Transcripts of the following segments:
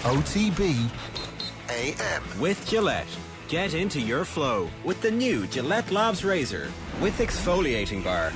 OTB AM. With Gillette. Get into your flow with the new Gillette Labs Razor with exfoliating bar.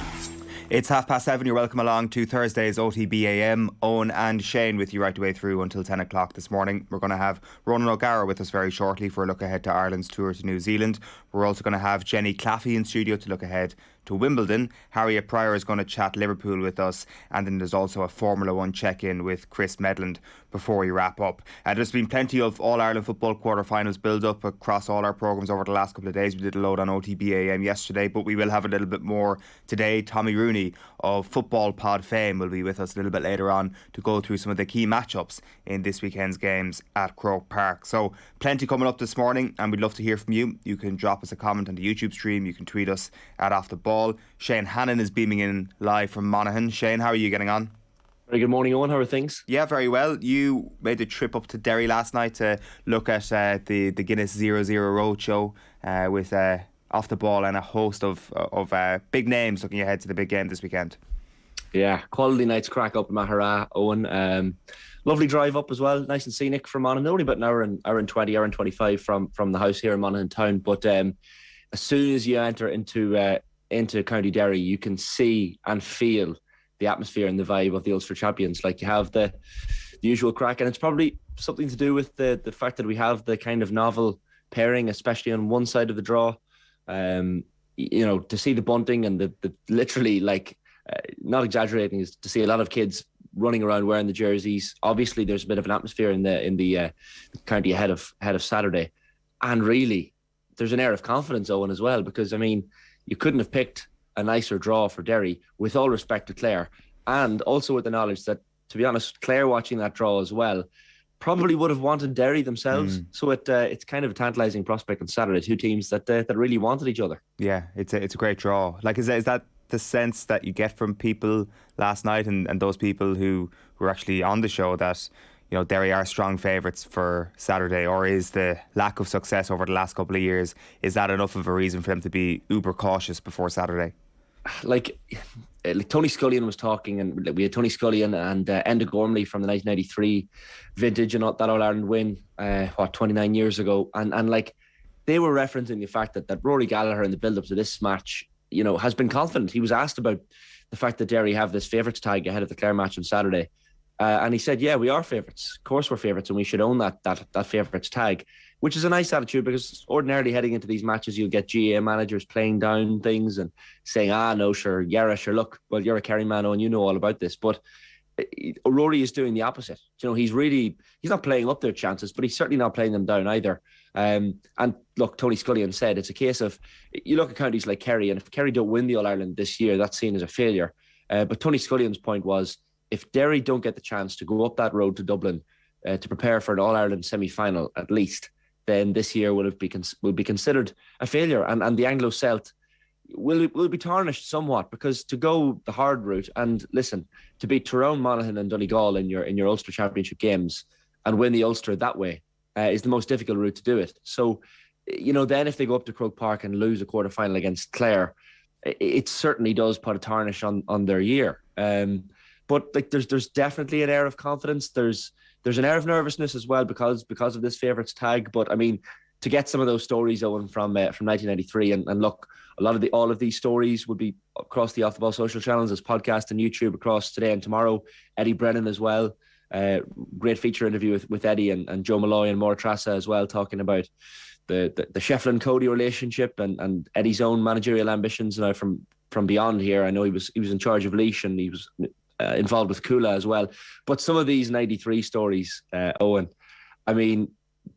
It's 7:30. You're welcome along to Thursday's OTB AM. Eoin and Shane with you right the way through until 10 o'clock this morning. We're going to have Ronan O'Gara with us very shortly for a look ahead to Ireland's tour to New Zealand. We're also going to have Jenny Claffey in studio to look ahead to Wimbledon. Harriet Prior is going to chat Liverpool with us, and then there's also a Formula 1 check-in with Chris Medland before we wrap up. There's been plenty of All-Ireland football quarter-finals build-up across all our programmes over the last couple of days. We did a load on OTB AM yesterday, but we will have a little bit more today. Tommy Rooney of Football Pod fame will be with us a little bit later on to go through some of the key matchups in this weekend's games at Croke Park. So plenty coming up this morning, and we'd love to hear from you. You can drop us a comment on the YouTube stream. You can tweet us at Off The Ball. Shane Hannon is beaming in live from Monaghan. Shane, how are you getting on? Very good morning, Eoin. How are things? Yeah, very well. You made the trip up to Derry last night to look at the Guinness 00 Roadshow with Off The Ball and a host of big names looking ahead to the big game this weekend. Yeah, quality night's crack up in Mahara, Eoin. Lovely drive up as well, nice and scenic from Monaghan. Only about an hour and 20, hour and 25 from the house here in Monaghan town. But as soon as you enter into County Derry, you can see and feel the atmosphere and the vibe of the Ulster champions. Like, you have the usual crack, and it's probably something to do with the fact that we have the kind of novel pairing, especially on one side of the draw. To see the bunting and the literally, not exaggerating, is to see a lot of kids running around wearing the jerseys. Obviously, there's a bit of an atmosphere in the county ahead of Saturday, and really, there's an air of confidence, Owen, as well, because you couldn't have picked a nicer draw for Derry, with all respect to Clare, and also with the knowledge that, to be honest, Clare watching that draw as well probably would have wanted Derry themselves. So it's kind of a tantalising prospect on Saturday. Two teams that really wanted each other. Yeah, it's a great draw. Is that the sense that you get from people last night and those people who were actually on the show, that Derry are strong favourites for Saturday, or is the lack of success over the last couple of years, is that enough of a reason for them to be uber cautious before Saturday? Tony Scullion was talking, and we had Tony Scullion and Enda Gormley from the 1993 vintage and that All-Ireland win 29 years ago, and they were referencing the fact that Rory Gallagher in the build-up to this match has been confident. He was asked about the fact that Derry have this favourites tag ahead of the Clare match on Saturday. And he said, yeah, we are favourites. Of course we're favourites, and we should own that favourites tag, which is a nice attitude, because ordinarily heading into these matches, you'll get GA managers playing down things and saying, no, sure, sure, look, well, you're a Kerry man, and you know all about this. But Rory is doing the opposite. He's not playing up their chances, but he's certainly not playing them down either. And look, Tony Scullion said it's a case of, you look at counties like Kerry, and if Kerry don't win the All-Ireland this year, that's seen as a failure. But Tony Scullion's point was, if Derry don't get the chance to go up that road to Dublin to prepare for an All-Ireland semi-final at least, then this year will be considered a failure, and the Anglo-Celt will be tarnished somewhat, because to go the hard route and to beat Tyrone, Monaghan and Donegal in your Ulster Championship games and win the Ulster that way is the most difficult route to do it. So, then if they go up to Croke Park and lose a quarter-final against Clare, it certainly does put a tarnish on their year. But there's definitely an air of confidence. There's an air of nervousness as well because of this favourites tag. But to get some of those stories, Owen, from 1993, and look, all of these stories will be across the Off The Ball social channels as podcast and YouTube across today and tomorrow. Eddie Brennan as well, great feature interview with Eddie and Joe Malloy and Maura Trassa as well, talking about the Shefflin Cody relationship and Eddie's own managerial ambitions now from beyond here. I know he was in charge of Laois, and he was involved with Kula as well. But some of these 93 stories, Owen,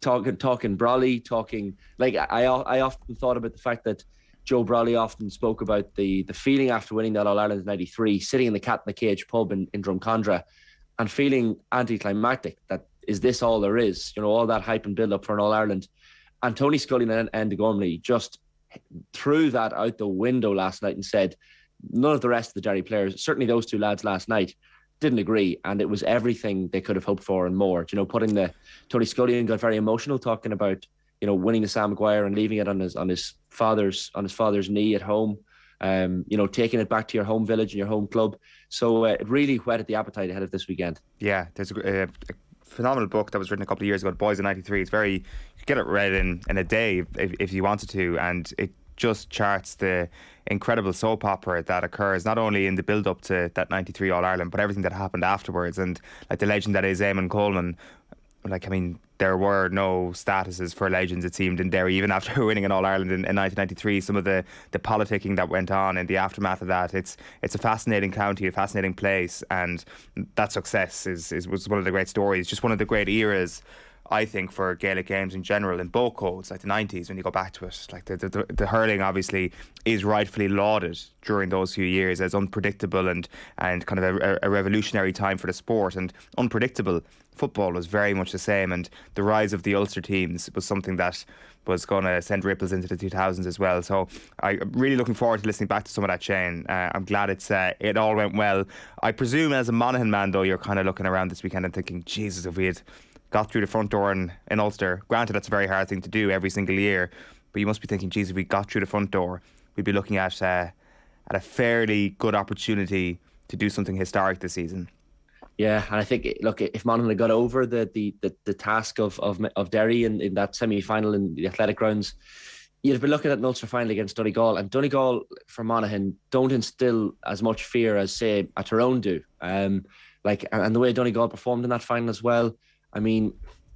talking Brawley, I often thought about the fact that Joe Brawley often spoke about the feeling after winning that All-Ireland in 93, sitting in the Cat in the Cage pub in Drumcondra and feeling anticlimactic, that is this all there is? All that hype and build up for an All-Ireland. And Tony Scullion and Enda Gormley just threw that out the window last night and said, none of the rest of the Derry players, certainly those two lads last night, didn't agree, and it was everything they could have hoped for and more. Tony Scullion got very emotional talking about winning the Sam Maguire and leaving it on his father's knee at home. Taking it back to your home village and your home club. So it really whetted the appetite ahead of this weekend. Yeah, there's a phenomenal book that was written a couple of years ago, Boys in '93. It's very, you could get it read in a day if you wanted to, and it just charts the incredible soap opera that occurs not only in the build up to that '93 All Ireland, but everything that happened afterwards, and like the legend that is Eamon Coleman. Like, I mean, there were no statuses for legends, it seemed, in Derry, even after winning an All Ireland in 1993. Some of the politicking that went on in the aftermath of that, it's a fascinating county, a fascinating place, and that success was one of the great stories, just one of the great eras, I think, for Gaelic games in general, in both codes, like the 90s, when you go back to it. Like the hurling obviously is rightfully lauded during those few years as unpredictable and kind of a revolutionary time for the sport, and unpredictable. Football was very much the same, and the rise of the Ulster teams was something that was going to send ripples into the 2000s as well. So I'm really looking forward to listening back to some of that, Shane. I'm glad it all went well. I presume as a Monaghan man, though, you're kind of looking around this weekend and thinking, Jesus, if we had got through the front door in Ulster, granted that's a very hard thing to do every single year, but you must be thinking, geez, if we got through the front door, we'd be looking at a fairly good opportunity to do something historic this season. Yeah, and I think, look, if Monaghan had got over the task of Derry in that semi-final in the Athletic Grounds, you'd have been looking at an Ulster final against Donegal, and Donegal for Monaghan don't instill as much fear as, say, a Tyrone do. And the way Donegal performed in that final as well. I mean,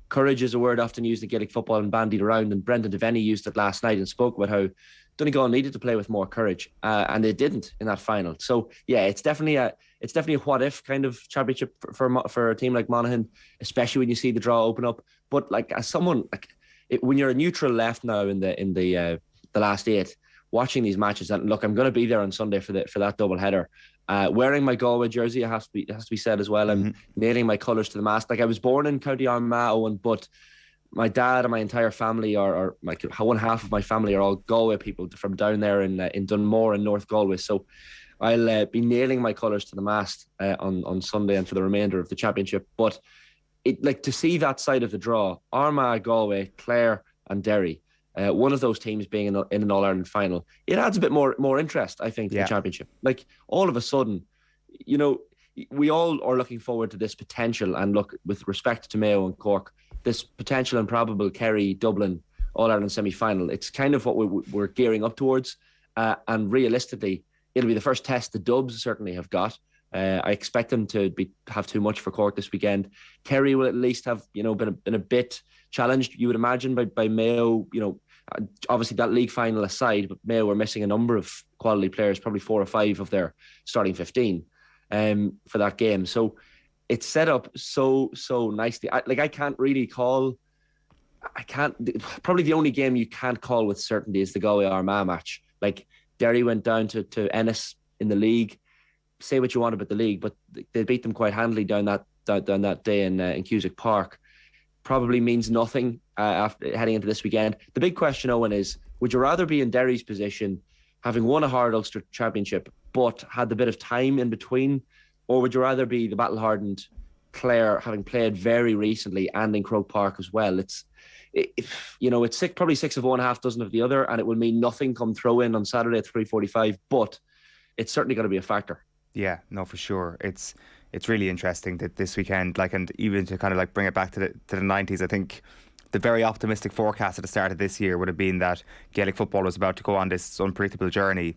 courage is a word often used in Gaelic football and bandied around, and Brendan Devaney used it last night and spoke about how Donegal needed to play with more courage, and they didn't in that final. So yeah, it's definitely a what if kind of championship for a team like Monaghan, especially when you see the draw open up. But like, as someone when you're a neutral left now in the last 8, watching these matches, and look, I'm going to be there on Sunday for that double header. Wearing my Galway jersey, it has to be said as well, and nailing my colours to the mast. Like, I was born in County Armagh, Owen, but my dad and my entire family are one half of my family are all Galway people from down there in Dunmore in North Galway. So I'll be nailing my colours to the mast on Sunday and for the remainder of the championship. But to see that side of the draw, Armagh, Galway, Clare and Derry, one of those teams being in an All-Ireland final, it adds a bit more interest, I think, to the championship. Like, all of a sudden, we all are looking forward to this potential, and look, with respect to Mayo and Cork, this potential and probable Kerry-Dublin All-Ireland semi-final, it's kind of what we're gearing up towards, and realistically, it'll be the first test the Dubs certainly have got. I expect them to have too much for Cork this weekend. Kerry will at least have been a bit challenged, you would imagine, by Mayo. Obviously that league final aside, but Mayo were missing a number of quality players, probably 4 or 5 of their starting 15 for that game. So it's set up so nicely. I can't really call. Probably the only game you can't call with certainty is the Galway Armagh match. Like, Derry went down to Ennis in the league. Say what you want about the league, but they beat them quite handily down that day in Cusack Park. Probably means nothing after heading into this weekend. The big question, Owen, is: would you rather be in Derry's position, having won a hard Ulster Championship but had the bit of time in between, or would you rather be the battle-hardened Clare, having played very recently and in Croke Park as well? It's probably 6 of one, half dozen of the other, and it will mean nothing come throw-in on Saturday at 3:45. But it's certainly going to be a factor. Yeah, no, for sure. It's really interesting that this weekend, and even to kind of bring it back to the 90s, I think the very optimistic forecast at the start of this year would have been that Gaelic football was about to go on this unpredictable journey.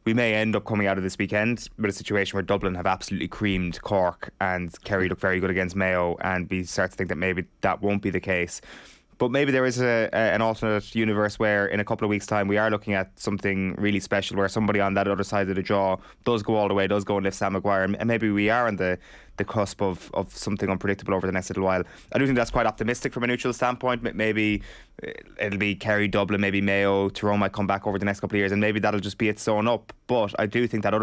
We may end up coming out of this weekend with a situation where Dublin have absolutely creamed Cork and Kerry look very good against Mayo, and we start to think that maybe that won't be the case. But maybe there is an alternate universe where in a couple of weeks' time we are looking at something really special, where somebody on that other side of the draw does go all the way, does go and lift Sam Maguire, and maybe we are on the cusp of something unpredictable over the next little while. I do think that's quite optimistic from a neutral standpoint. Maybe it'll be Kerry, Dublin, maybe Mayo, Tyrone might come back over the next couple of years, and maybe that'll just be it sewn up. But I do think that the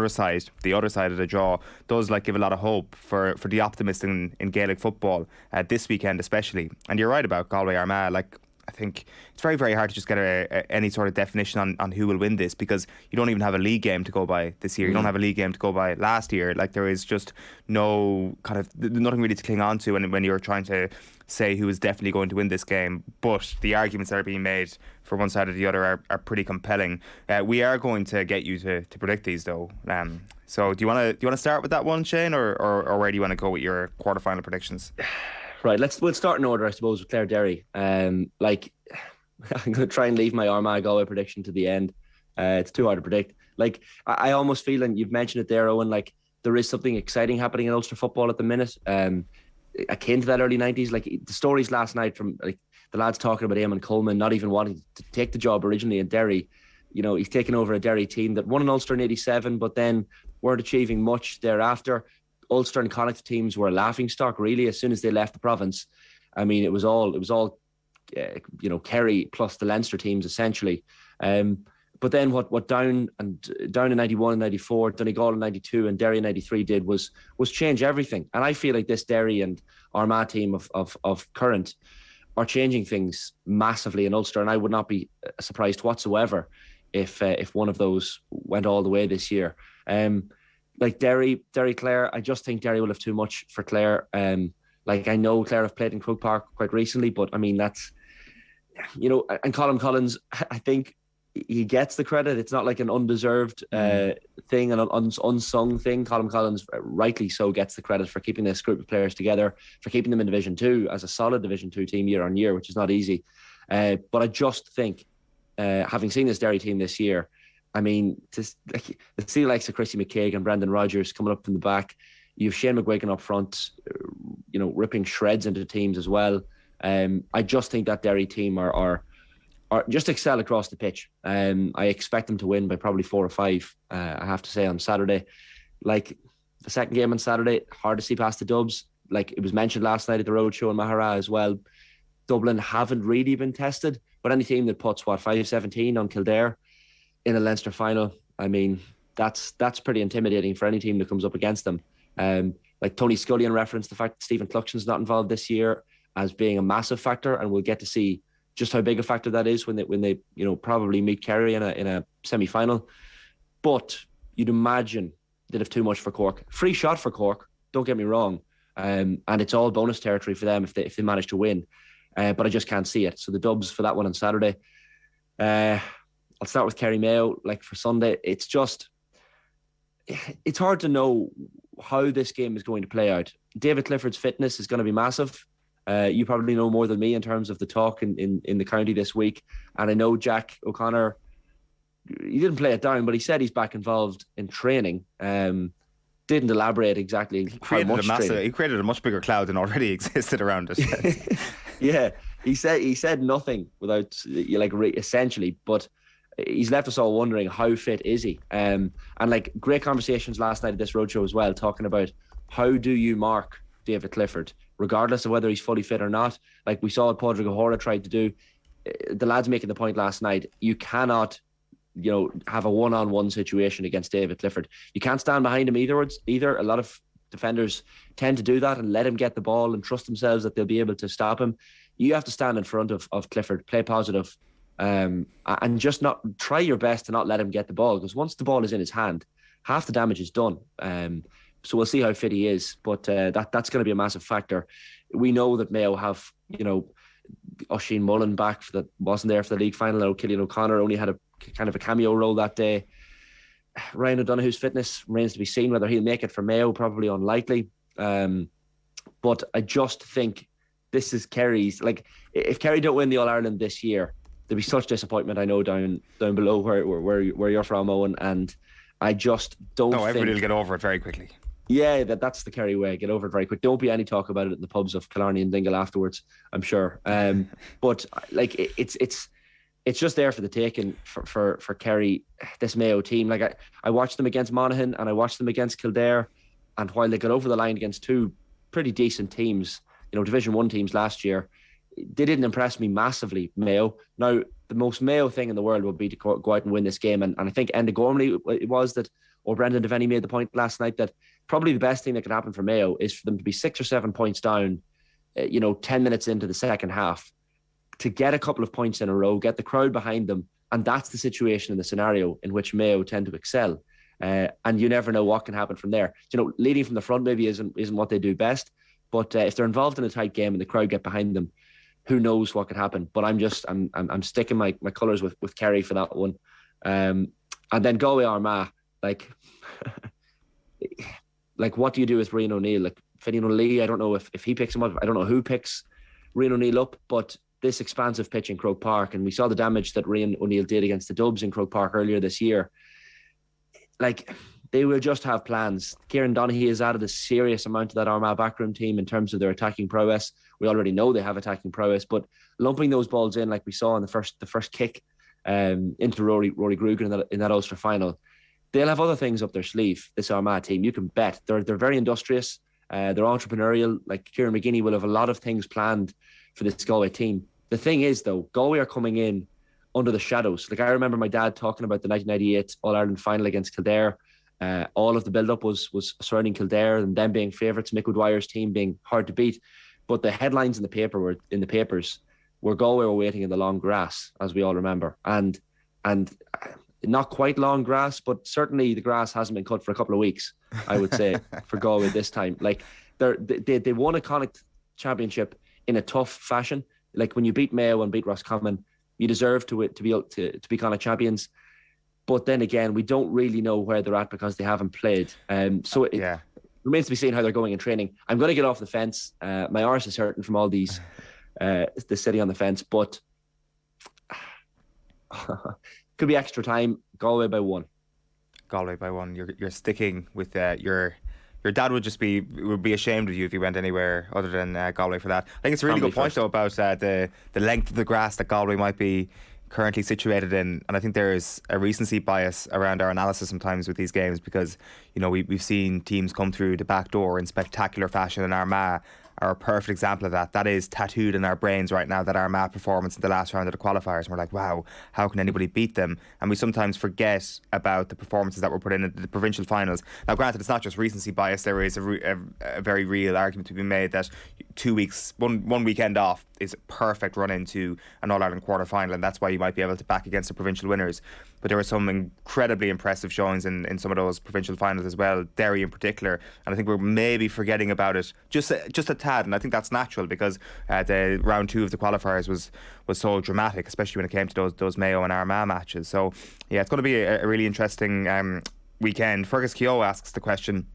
other side of the draw does give a lot of hope for the optimist in Gaelic football this weekend especially. And you're right about Galway Armagh. I think it's very, very hard to just get any sort of definition on who will win this, because you don't even have a league game to go by this year. You don't have a league game to go by last year. There is just nothing really to cling on to when you're trying to say who is definitely going to win this game. But the arguments that are being made for one side or the other are pretty compelling. We are going to get you to predict these though. So do you want to start with that one, Shane, or where do you want to go with your quarterfinal predictions? Right, we'll start in order, I suppose, with Clare Derry. Like, I'm going to try and leave my Armagh Galway prediction to the end. It's too hard to predict. Like, I almost feel, and you've mentioned it there, Eoin, like there is something exciting happening in Ulster football at the minute, akin to that early 90s. Like the stories last night from like the lads talking about Eamon Coleman not even wanting to take the job originally in Derry. You know, he's taken over a Derry team that won in Ulster in 87, but then weren't achieving much thereafter. Ulster and Connacht teams were a laughingstock, really, as soon as they left the province. I mean, it was all Kerry plus the Leinster teams, essentially. But then what Down in 91 and 94, Donegal in 92 and Derry in 93 did was change everything. And I feel like this Derry and Armagh team of current are changing things massively in Ulster. And I would not be surprised whatsoever if one of those went all the way this year. Like Derry Clare, I just think Derry will have too much for Clare. Like I know Clare have played in Croke Park quite recently, but I mean, that's, and Colin Collins, I think he gets the credit. It's not like an undeserved thing, an unsung thing. Colin Collins, rightly so, gets the credit for keeping this group of players together, for keeping them in Division 2 as a solid Division 2 team year on year, which is not easy. But I just think, having seen this Derry team this year, I mean, to see the likes of Chrissy McCaig and Brendan Rodgers coming up from the back, you have Shane McGuigan up front, ripping shreds into teams as well. I just think that Derry team are just excel across the pitch. I expect them to win by probably 4 or 5, I have to say, on Saturday. Like, the second game on Saturday, hard to see past the Dubs. Like, it was mentioned last night at the roadshow in Mahara as well. Dublin haven't really been tested, but any team that puts, 5-17 on Kildare in a Leinster final, I mean, that's pretty intimidating for any team that comes up against them. Like Tony Scullion referenced the fact that Stephen Cluxton's not involved this year as being a massive factor, and we'll get to see just how big a factor that is when they probably meet Kerry in a semi-final. But you'd imagine they'd have too much for Cork. Free shot for Cork, don't get me wrong, and it's all bonus territory for them if they manage to win. But I just can't see it. So the Dubs for that one on Saturday. I'll start with Kerry Mayo. Like for Sunday, it's hard to know how this game is going to play out. David Clifford's fitness is going to be massive. You probably know more than me in terms of the talk in the county this week. And I know Jack O'Connor, he didn't play it down, but he said he's back involved in training. Didn't elaborate exactly how much training. He created a much bigger cloud than already existed around it. Yeah, he said nothing without essentially, but he's left us all wondering how fit is he. And like great conversations last night at this roadshow as well, talking about how do you mark David Clifford, regardless of whether he's fully fit or not. Like we saw what Padraig O'Hora tried to do. The lads making the point last night, you cannot, have a one-on-one situation against David Clifford. You can't stand behind him either. A lot of defenders tend to do that and let him get the ball and trust themselves that they'll be able to stop him. You have to stand in front of Clifford, play positive, and just not try your best to not let him get the ball, because once the ball is in his hand, half the damage is done. So we'll see how fit he is, but that's going to be a massive factor. We know that Mayo have, Oisin Mullen back that wasn't there for the league final. Now Cillian O'Connor only had a kind of a cameo role that day. Ryan O'Donoghue's fitness remains to be seen. Whether he'll make it for Mayo, probably unlikely. But I just think this is Kerry's. Like, if Kerry don't win the All-Ireland this year, there'll be such disappointment, I know, down below where you're from, Owen. And I just don't think... everybody will get over it very quickly. Yeah, that's the Kerry way. Get over it very quick. Don't be any talk about it in the pubs of Killarney and Dingle afterwards, I'm sure. But like it's just there for the taking for Kerry, this Mayo team. Like I watched them against Monaghan and I watched them against Kildare, and while they got over the line against two pretty decent teams, Division 1 teams last year, they didn't impress me massively, Mayo. Now, the most Mayo thing in the world would be to go out and win this game, and I think Enda Gormley it was that, or Brendan Devaney made the point last night that probably the best thing that could happen for Mayo is for them to be 6 or 7 points down, 10 minutes into the second half, to get a couple of points in a row, get the crowd behind them. And that's the situation and the scenario in which Mayo tend to excel. And you never know what can happen from there. Leading from the front maybe isn't what they do best, but if they're involved in a tight game and the crowd get behind them, who knows what could happen. But I'm sticking my colours with Kerry for that one. And then Galway Armagh, like what do you do with Rian O'Neill? Like, Finian O'Lee, I don't know if he picks him up. I don't know who picks Rian O'Neill up, but this expansive pitch in Croke Park, and we saw the damage that Rian O'Neill did against the Dubs in Croke Park earlier this year. Like, they will just have plans. Kieran Donaghy has added a serious amount to that Armagh backroom team in terms of their attacking prowess. We already know they have attacking prowess, but lumping those balls in like we saw in the first kick into Rory Grugan in that Ulster final, they'll have other things up their sleeve, this Armagh team. You can bet. They're very industrious. They're entrepreneurial. Like, Kieran McGinney will have a lot of things planned for this Galway team. The thing is, though, Galway are coming in under the shadows. Like, I remember my dad talking about the 1998 All-Ireland final against Kildare. All of the build-up was surrounding Kildare and them being favourites, Mick O'Dwyer's team being hard to beat. But the headlines in the papers were Galway were waiting in the long grass, as we all remember. And not quite long grass, but certainly the grass hasn't been cut for a couple of weeks, I would say, for Galway this time. Like, they won a Connacht championship in a tough fashion. Like, when you beat Mayo and beat Roscommon, you deserve to be Connacht champions. But then again, we don't really know where they're at because they haven't played. So it remains to be seen how they're going in training. I'm going to get off the fence. My arse is hurting from all these, the city on the fence, but could be extra time. Galway by 1. Galway by 1. You're sticking with your dad would be ashamed of you if you went anywhere other than Galway for that. I think it's a really good point though about the length of the grass that Galway might be currently situated in, and I think there's a recency bias around our analysis sometimes with these games because, you know, we've seen teams come through the back door in spectacular fashion, and Armagh are a perfect example of that. That is tattooed in our brains right now, that Armagh performance in the last round of the qualifiers, and we're like, wow, how can anybody beat them? And we sometimes forget about the performances that were put in at the provincial finals. Now granted, it's not just recency bias. There is a very real argument to be made that 2 weeks, one weekend off is a perfect run into an All-Ireland quarter-final, and that's why you might be able to back against the provincial winners. But there were some incredibly impressive showings in some of those provincial finals as well, Derry in particular, and I think we're maybe forgetting about it just a tad, and I think that's natural because the round 2 of the qualifiers was so dramatic, especially when it came to those Mayo and Armagh matches. So yeah, it's going to be a really interesting weekend. Fergus Keogh asks the question: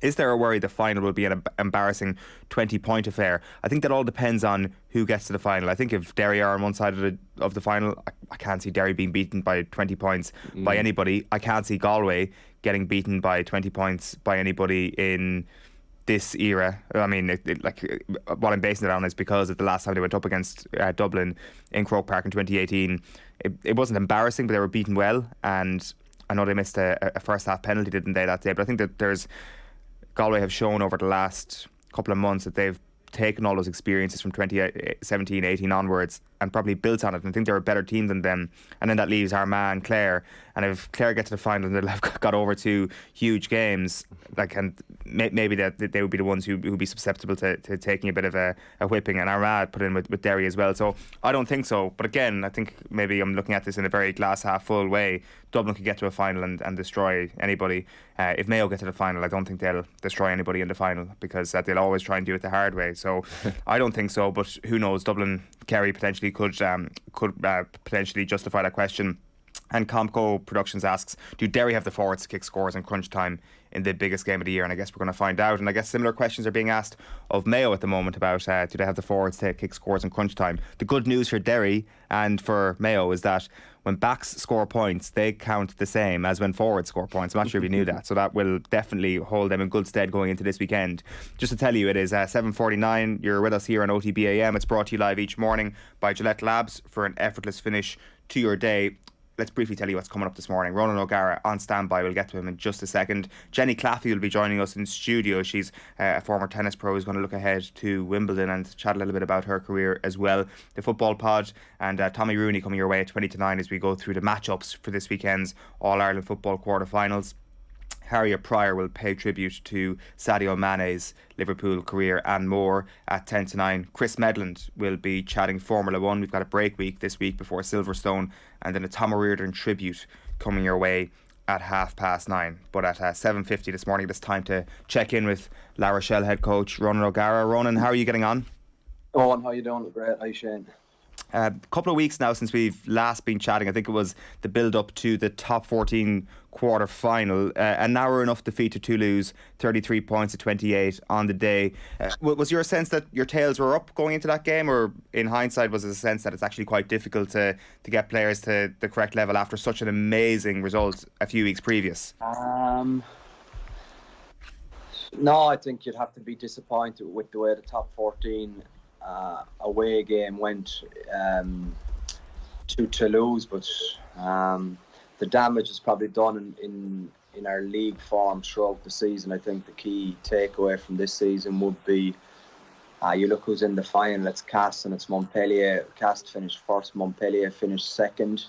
is there a worry the final will be an embarrassing 20-point affair? I think that all depends on who gets to the final. I think if Derry are on one side of the final, I can't see Derry being beaten by 20 points by anybody. I can't see Galway getting beaten by 20 points by anybody in this era. I mean, what I'm basing it on is because of the last time they went up against Dublin in Croke Park in 2018. It wasn't embarrassing, but they were beaten well, and I know they missed a first half penalty, didn't they, that day? But I think that Galway have shown over the last couple of months that they've taken all those experiences from 2017-18 onwards and probably built on it, and I think they're a better team than them. And then that leaves Armagh and Clare, and if Clare get to the final and they'll have got over 2 huge games, and maybe that they would be the ones who would be susceptible to taking a bit of a whipping, and Armagh put in with Derry as well. So I don't think so, but again, I think maybe I'm looking at this in a very glass half full way. Dublin could get to a final and destroy anybody. If Mayo get to the final, I don't think they'll destroy anybody in the final because they'll always try and do it the hard way. So I don't think so, but who knows? Dublin, Kerry potentially could potentially justify that question. And Comco Productions asks, do Derry have the forwards to kick scores in crunch time in the biggest game of the year? And I guess we're going to find out. And I guess similar questions are being asked of Mayo at the moment about do they have the forwards to kick scores in crunch time. The good news for Derry and for Mayo is that when backs score points, they count the same as when forwards score points. I'm not sure if you knew that. So that will definitely hold them in good stead going into this weekend. Just to tell you, it is 7:49. You're with us here on OTB AM. It's brought to you live each morning by Gillette Labs for an effortless finish to your day. Let's briefly tell you what's coming up this morning. Ronan O'Gara on standby. We'll get to him in just a second. Jenny Claffey will be joining us in studio. She's a former tennis pro who's going to look ahead to Wimbledon and chat a little bit about her career as well. The football pod and Tommy Rooney coming your way at 20 to 9 as we go through the matchups for this weekend's All-Ireland football quarter-finals. Harriet Prior will pay tribute to Sadio Mane's Liverpool career and more at 10 to 9. Chris Medland will be chatting Formula 1. We've got a break week this week before Silverstone, and then a Tom O'Riordan tribute coming your way at 9:30. But at 7:50 this morning, it's time to check in with La Rochelle head coach Ronan O'Gara. Ronan, how are you getting on? Owen, how you doing? Great. Hi, Shane. A couple of weeks now since we've last been chatting. I think it was the build-up to the top 14 quarter-final. A narrow enough defeat to Toulouse, 33 points to 28 on the day. Was your sense that your tails were up going into that game, or in hindsight was it a sense that it's actually quite difficult to get players to the correct level after such an amazing result a few weeks previous? No, I think you'd have to be disappointed with the way the top 14 away game went to Toulouse, but the damage is probably done in our league form throughout the season. I think the key takeaway from this season would be you look who's in the final. It's Castres and it's Montpellier. Castres finished first, Montpellier finished second,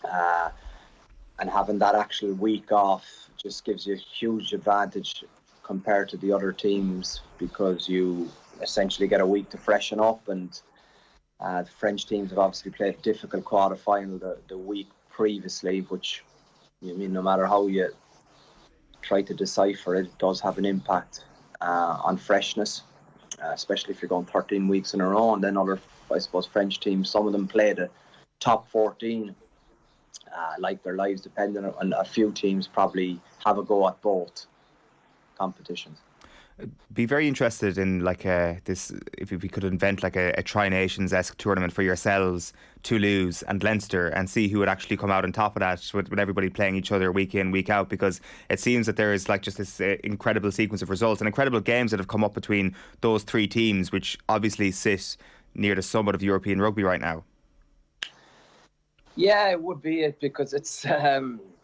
and having that actual week off just gives you a huge advantage compared to the other teams, because you essentially get a week to freshen up. And the French teams have obviously played a difficult quarter-final the week previously, which, I mean, no matter how you try to decipher it, it does have an impact on freshness, especially if you're going 13 weeks in a row. And then other, I suppose, French teams, some of them play the top 14 like their lives depending on. A few teams probably have a go at both competitions. Be very interested in this, if we could invent like a Tri-Nations-esque tournament for yourselves, Toulouse and Leinster, and see who would actually come out on top of that with everybody playing each other week in, week out, because it seems that there is like just this incredible sequence of results and incredible games that have come up between those three teams, which obviously sit near the summit of European rugby right now. Yeah, it would be it, because it's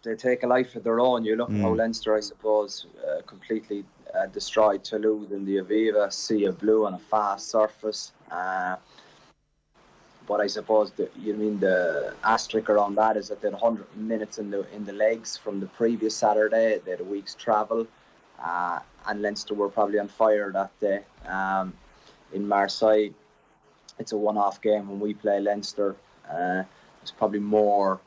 they take a life of their own. You look at how Leinster, I suppose, completely destroyed Toulouse in the Aviva, sea of blue on a fast surface. But I suppose the asterisk around that is that they had 100 minutes in the legs from the previous Saturday. They had a week's travel, and Leinster were probably on fire that day. In Marseille, it's a one-off game when we play Leinster. It's probably more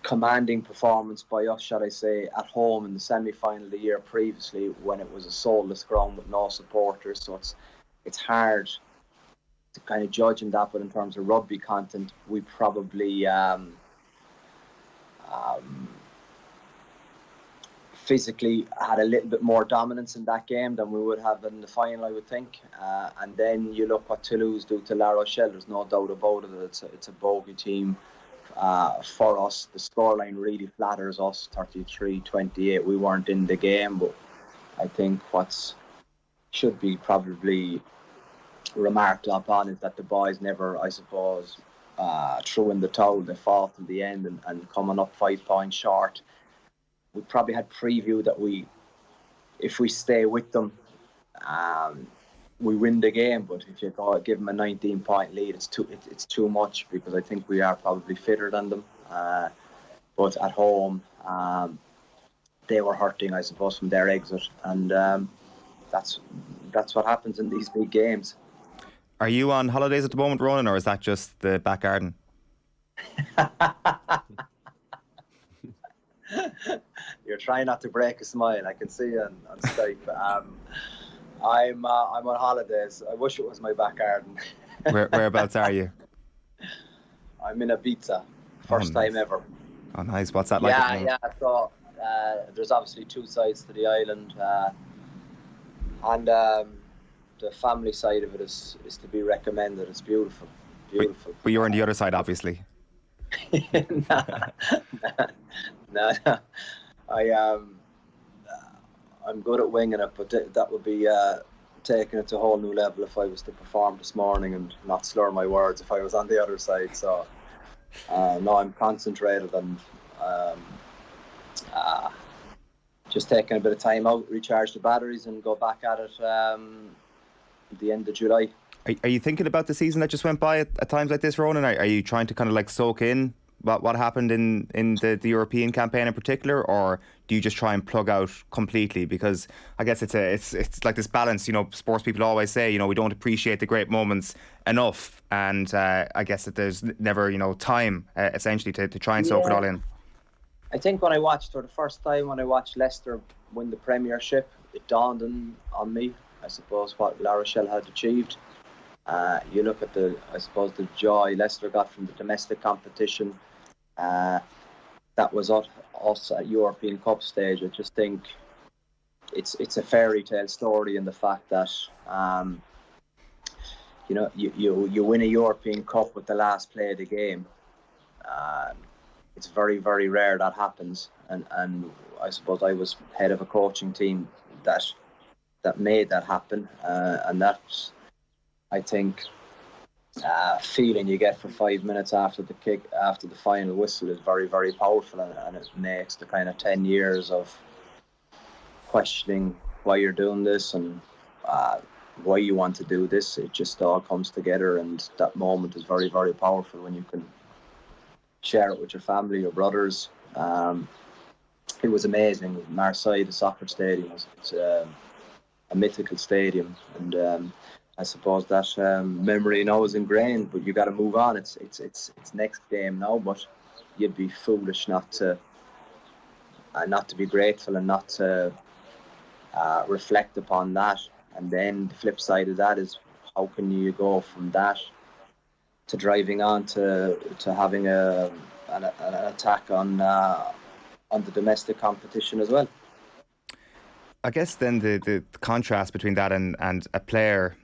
commanding performance by us, shall I say, at home in the semi-final the year previously, when it was a soulless ground with no supporters. So it's hard to kind of judge in that, but in terms of rugby content, we probably physically had a little bit more dominance in that game than we would have in the final, I would think. And then you look what Toulouse do to La Rochelle. There's no doubt about it. It's a bogey team. For us, the scoreline really flatters us, 33-28. We weren't in the game, but I think what should be probably remarked upon is that the boys never, I suppose, threw in the towel. They fought to the end and coming up 5 points short. We probably had previewed that if we stay with them, we win the game. But if you give them a 19-point lead, it's too much, because I think we are probably fitter than them. But at home, they were hurting, I suppose, from their exit, and that's what happens in these big games. Are you on holidays at the moment, Ronan, or is that just the back garden? You're trying not to break a smile. I can see you on Skype. I'm on holidays. I wish it was my back garden. Whereabouts are you? I'm in Ibiza. First time ever. Oh, nice. What's that like? Yeah. So there's obviously two sides to the island, and the family side of it is to be recommended. It's beautiful. But you're on the other side, obviously. No. I'm good at winging it, but that would be taking it to a whole new level if I was to perform this morning and not slur my words if I was on the other side. So no, I'm concentrated and just taking a bit of time out, recharge the batteries, and go back at it at the end of July. Are you thinking about the season that just went by at times like this, Ronan? Are you trying to kind of like soak in what happened in the European campaign in particular, or do you just try and plug out completely? Because I guess it's like this balance. Sports people always say, we don't appreciate the great moments enough, and I guess that there's never time essentially to try and soak it all in. I think when I watched, for the first time, when I watched Leicester win the Premiership, it dawned on me, I suppose, what La Rochelle had achieved. You look at the joy Leicester got from the domestic competition. That was us at European Cup stage. I just think it's a fairy tale story in the fact that you win a European Cup with the last play of the game. It's very, very rare that happens, and I suppose I was head of a coaching team that made that happen, and that's, I think, feeling you get for 5 minutes after the kick, after the final whistle, is very, very powerful, and it makes the kind of 10 years of questioning why you're doing this and why you want to do this. It just all comes together, and that moment is very, very powerful when you can share it with your family, your brothers. It was amazing. Marseille, the soccer stadium, it's a mythical stadium, and I suppose that memory now is ingrained. But you got to move on. It's next game now. But you'd be foolish not to be grateful and not to reflect upon that. And then the flip side of that is, how can you go from that to driving on to having an attack on the domestic competition as well. I guess then the contrast between that and a player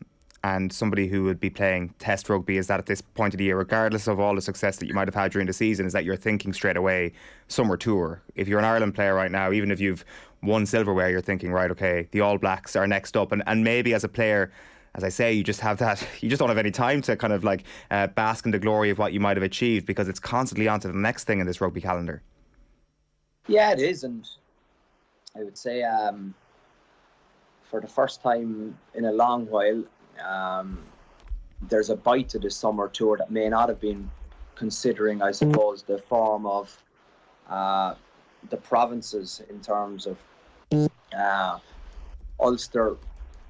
and somebody who would be playing Test rugby is that at this point of the year, regardless of all the success that you might have had during the season, is that you're thinking straight away summer tour. If you're an Ireland player right now, even if you've won silverware, you're thinking, right, okay, the All Blacks are next up, and maybe as a player, as I say, you just don't have any time to kind of like bask in the glory of what you might have achieved, because it's constantly on to the next thing in this rugby calendar. Yeah, it is. And I would say for the first time in a long while, there's a bite to this summer tour that may not have been considering, I suppose, the form of the provinces in terms of Ulster,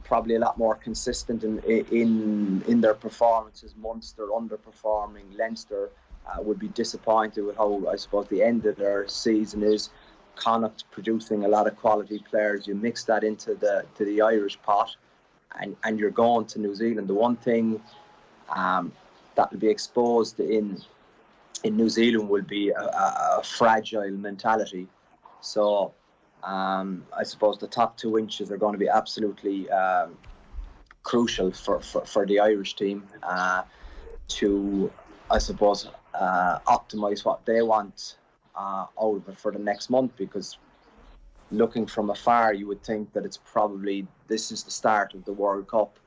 probably a lot more consistent in their performances. Munster underperforming. Leinster would be disappointed with how, I suppose, the end of their season is. Connacht producing a lot of quality players. You mix that into the Irish pot, and you're going to New Zealand. The one thing that will be exposed in New Zealand will be a fragile mentality. So I suppose the top 2 inches are going to be absolutely crucial for the Irish team to, I suppose, optimise what they want out of it for the next month, because looking from afar, you would think that it's probably, this is the start of the World Cup.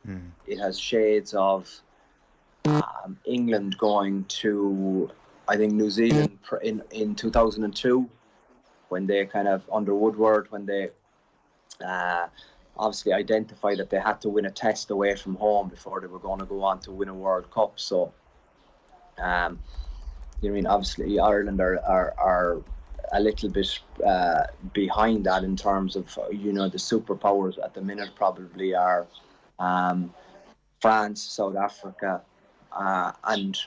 It has shades of England going to, I think, New Zealand in 2002, when they kind of, under Woodward, when they obviously identified that they had to win a test away from home before they were going to go on to win a World Cup. So, obviously Ireland are a little bit behind that in terms of, the superpowers at the minute probably are France, South Africa, and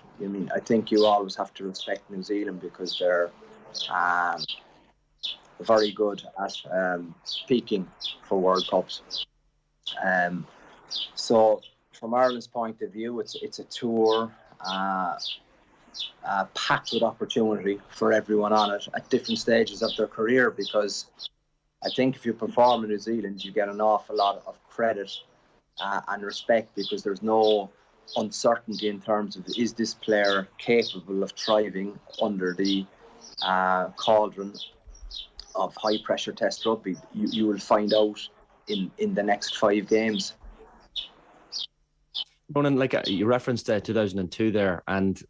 I think you always have to respect New Zealand because they're very good at peaking for World Cups. So from Ireland's point of view, it's a tour packed with opportunity for everyone on it at different stages of their career, because I think if you perform in New Zealand, you get an awful lot of credit and respect, because there's no uncertainty in terms of, is this player capable of thriving under the cauldron of high pressure Test rugby. You will find out in the next 5 games. Ronan, you referenced 2002 there, and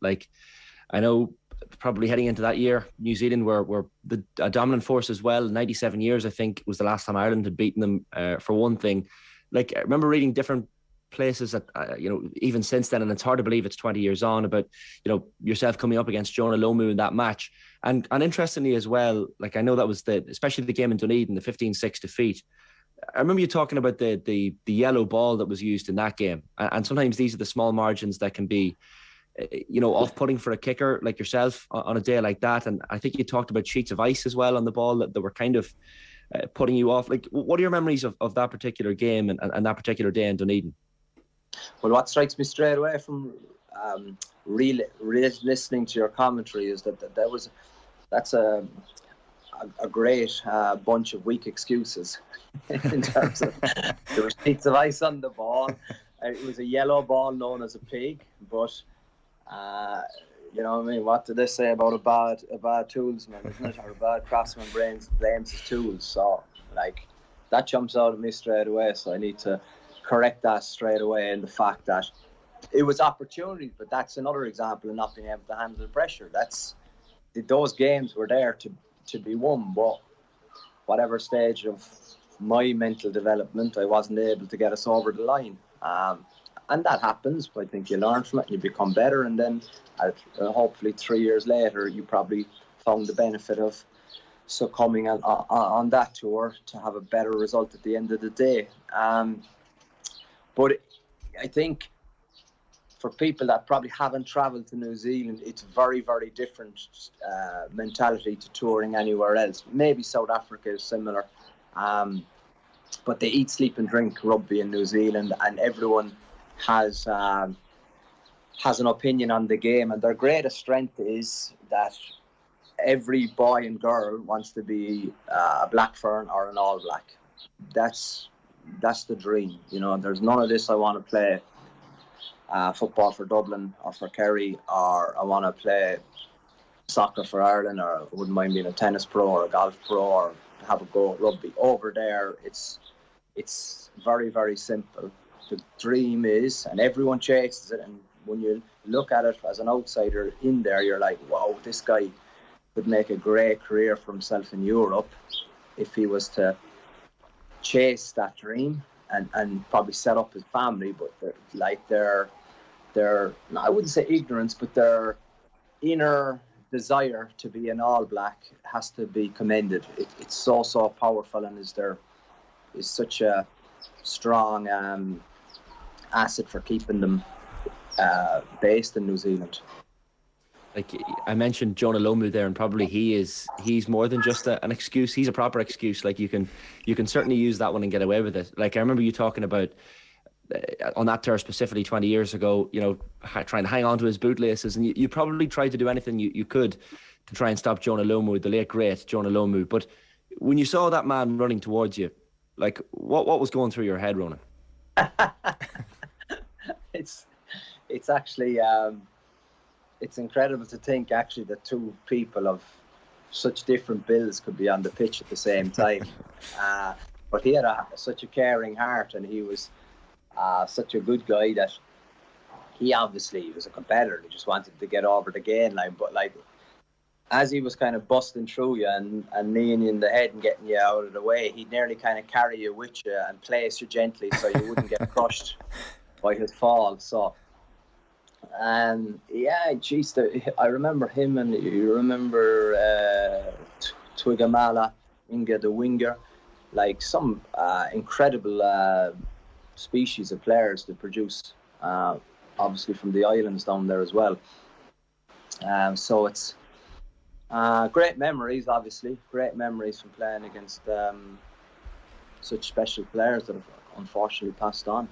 I know probably heading into that year, New Zealand were a dominant force as well. 97 years, I think, was the last time Ireland had beaten them, for one thing. I remember reading different places that, even since then, and it's hard to believe it's 20 years on, about, yourself coming up against Jonah Lomu in that match. And interestingly as well, I know that was especially the game in Dunedin, the 15-6 defeat. I remember you talking about the yellow ball that was used in that game. And sometimes these are the small margins that can be, off-putting for a kicker like yourself on a day like that. And I think you talked about sheets of ice as well on the ball that were kind of putting you off. What are your memories of that particular game and that particular day in Dunedin? Well, what strikes me straight away from listening to your commentary is that's a great bunch of weak excuses in terms of there was sheets of ice on the ball. It was a yellow ball known as a pig, but you know what I mean? What did they say about a bad toolsman, isn't it? Or a bad craftsman blames his tools. So, like, that jumps out at me straight away. So I need to correct that straight away. And the fact that it was opportunities, but that's another example of not being able to handle the pressure. Those games were there to be won, but whatever stage of my mental development, I wasn't able to get us over the line. And that happens, but I think you learn from it and you become better. And then hopefully 3 years later, you probably found the benefit of succumbing on that tour to have a better result at the end of the day. But I think for people that probably haven't travelled to New Zealand, it's very, very different mentality to touring anywhere else. Maybe South Africa is similar. But they eat, sleep and drink rugby in New Zealand, and everyone has an opinion on the game, and their greatest strength is that every boy and girl wants to be a Black Fern or an All Black. That's the dream. You know, there's none of this I want to play football for Dublin or for Kerry, or I want to play soccer for Ireland, or I wouldn't mind being a tennis pro or a golf pro or have a go at rugby. Over there, it's very, very simple. The dream is, and everyone chases it, and when you look at it as an outsider in there, you're like, wow, this guy could make a great career for himself in Europe if he was to chase that dream and probably set up his family. But their I wouldn't say ignorance, but their inner desire to be an All Black has to be commended. It's so powerful, and is such a strong asset for keeping them based in New Zealand. Like I mentioned Jonah Lomu there, and probably he's more than just an excuse. He's a proper excuse. Like you can certainly use that one and get away with it. Like I remember you talking about on that tour specifically 20 years ago, you know, trying to hang on to his bootlaces, and you probably tried to do anything you could to try and stop Jonah Lomu, the late great Jonah Lomu. But when you saw that man running towards you, like what was going through your head, Ronan? It's actually it's incredible to think actually that two people of such different builds could be on the pitch at the same time. But he had such a caring heart, and he was such a good guy that he obviously was a competitor. He just wanted to get over the gain line. But like as he was kind of busting through you and kneeing you in the head and getting you out of the way, he'd nearly kind of carry you with you and place you gently so you wouldn't get crushed by his fall. So, yeah, geez, I remember him, and you remember Twigamala, Inga the winger, like some incredible species of players to produce, obviously from the islands down there as well. So it's great memories, obviously, great memories from playing against such special players that have unfortunately passed on.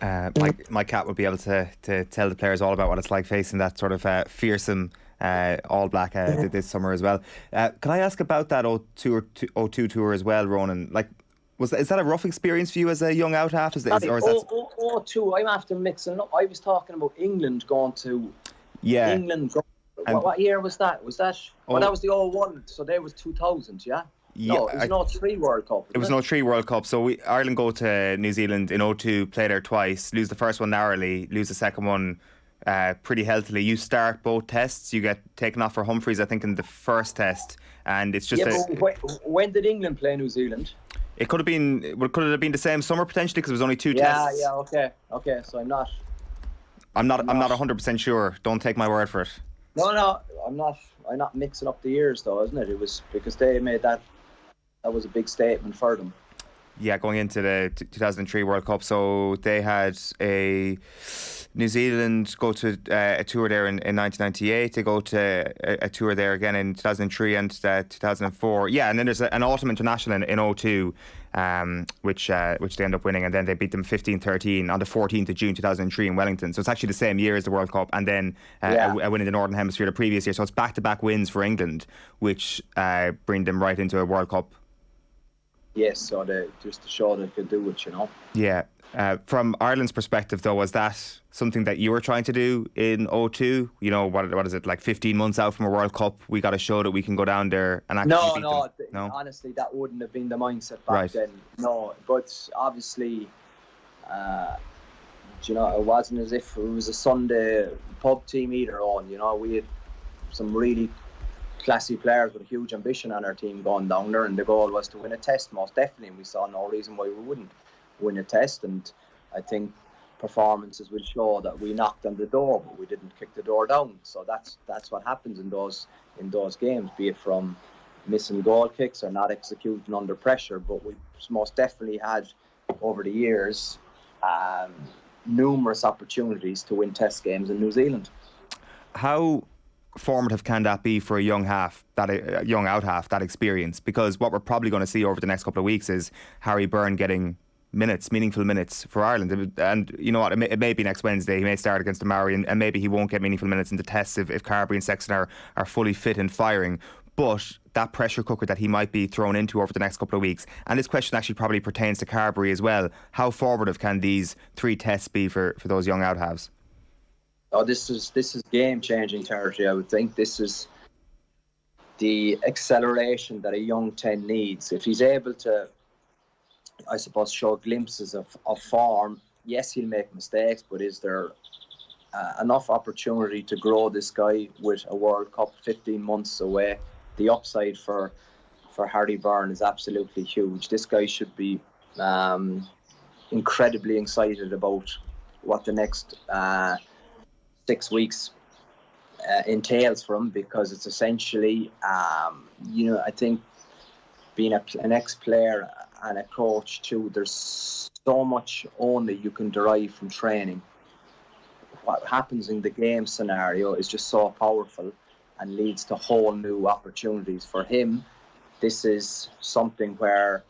My cat would be able to tell the players all about what it's like facing that sort of fearsome All Black this summer as well. Can I ask about that O2 tour as well, Ronan? Like, is that a rough experience for you as a young out half? O2, I'm after mixing up. I was talking about England going to England. What year was that? That was the 01, so there was 2000, yeah? No, it was 03 World Cup. It was 03 World Cup. So Ireland go to New Zealand in 02, play there twice, lose the first one narrowly, lose the second one pretty healthily. You start both tests. You get taken off for Humphreys, I think, in the first test, and it's just. When did England play New Zealand? It could have been. Could it have been the same summer potentially, because it was only two tests? Yeah. Okay. So I'm not 100% sure. Don't take my word for it. No, I'm not mixing up the years though, isn't it? It was because they made that was a big statement for them. Yeah, going into the 2003 World Cup. So they had a New Zealand go to a tour there in 1998. They go to a tour there again in 2003 and 2004. Yeah, and then there's an autumn international in 2002, which they end up winning, and then they beat them 15-13 on the 14th of June 2003 in Wellington. So it's actually the same year as the World Cup, and then a win in the Northern Hemisphere the previous year. So it's back-to-back wins for England, which bring them right into a World Cup. Yes, so just to show they could do it, you know. Yeah. From Ireland's perspective, though, was that something that you were trying to do in 2002? You know, what is it, like 15 months out from a World Cup? We got to show that we can go down there and actually beat them. No, honestly, that wouldn't have been the mindset back then. No, but obviously, you know, it wasn't as if it was a Sunday pub team either on. You know, we had some really classy players with a huge ambition on our team going down there, and the goal was to win a test, most definitely, and we saw no reason why we wouldn't win a test. And I think performances will show that we knocked on the door, but we didn't kick the door down. So that's what happens in those games, be it from missing goal kicks or not executing under pressure. But we most definitely had, over the years, numerous opportunities to win test games in New Zealand. How formative can that be for a young out half, that experience? Because what we're probably going to see over the next couple of weeks is Harry Byrne getting meaningful minutes for Ireland. And you know what, it may be next Wednesday, he may start against the Maori, and maybe he won't get meaningful minutes in the tests if Carberry and Sexton are fully fit and firing. But that pressure cooker that he might be thrown into over the next couple of weeks, and this question actually probably pertains to Carberry as well, how formative can these 3 tests be for those young out halves? Oh, this is game-changing territory, I would think. This is the acceleration that a young 10 needs. If he's able to, I suppose, show glimpses of form, yes, he'll make mistakes, but is there enough opportunity to grow this guy with a World Cup 15 months away? The upside for Harry Byrne is absolutely huge. This guy should be incredibly excited about what the next 6 weeks entails for him, because it's essentially, I think being an ex-player and a coach too, there's so much only you can derive from training. What happens in the game scenario is just so powerful and leads to whole new opportunities for him. This is something where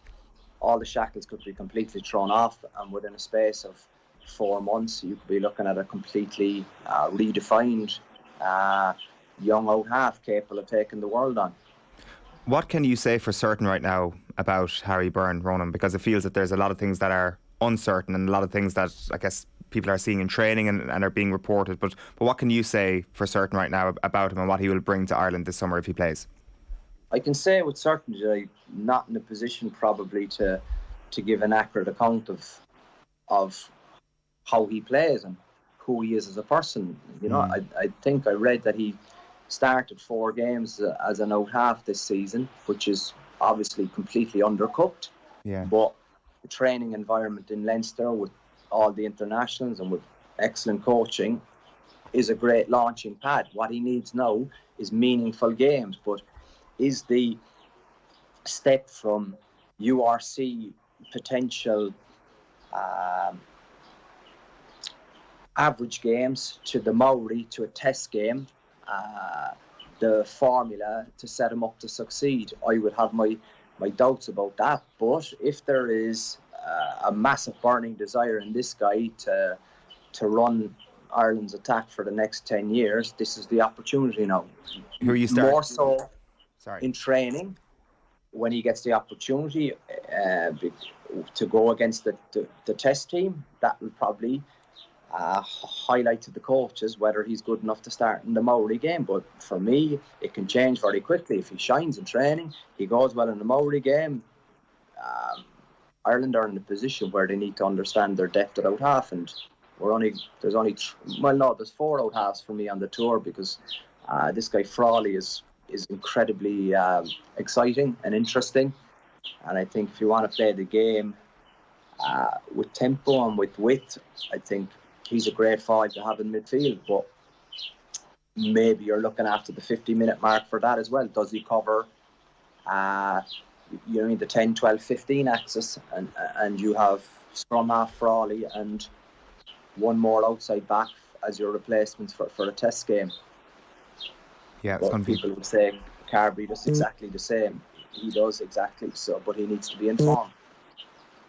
all the shackles could be completely thrown off, and within a space of 4 months you could be looking at a completely redefined young out half capable of taking the world on. What can you say for certain right now about Harry Byrne, Ronan? Because it feels that there's a lot of things that are uncertain and a lot of things that I guess people are seeing in training and are being reported. But what can you say for certain right now about him and what he will bring to Ireland this summer if he plays? I can say with certainty that I'm not in a position probably to give an accurate account of how he plays and who he is as a person. You know, I think I read that he started 4 games as an out half this season, which is obviously completely undercooked. Yeah. But the training environment in Leinster with all the internationals and with excellent coaching is a great launching pad. What he needs now is meaningful games, but is the step from URC potential average games to the Maori to a test game the formula to set him up to succeed? I would have my doubts about that, but if there is a massive burning desire in this guy to run Ireland's attack for the next 10 years, this is the opportunity now. More so in training, when he gets the opportunity to go against the test team, that will probably highlight to the coaches whether he's good enough to start in the Maori game. But for me, it can change very quickly. If he shines in training, he goes well in the Maori game, Ireland are in a position where they need to understand their depth at out half, and there's 4 out halves for me on the tour, because this guy Frawley is incredibly exciting and interesting, and I think if you want to play the game with tempo and with width, I think he's a great foil to have in midfield. But maybe you're looking after the 50-minute mark for that as well. Does he cover the 10, 12, 15 axis, and you have scrum half Frawley and one more outside back as your replacement for a test game. Yeah, it's going to be... People would say Carberry does exactly the same. He does exactly so, but he needs to be in form.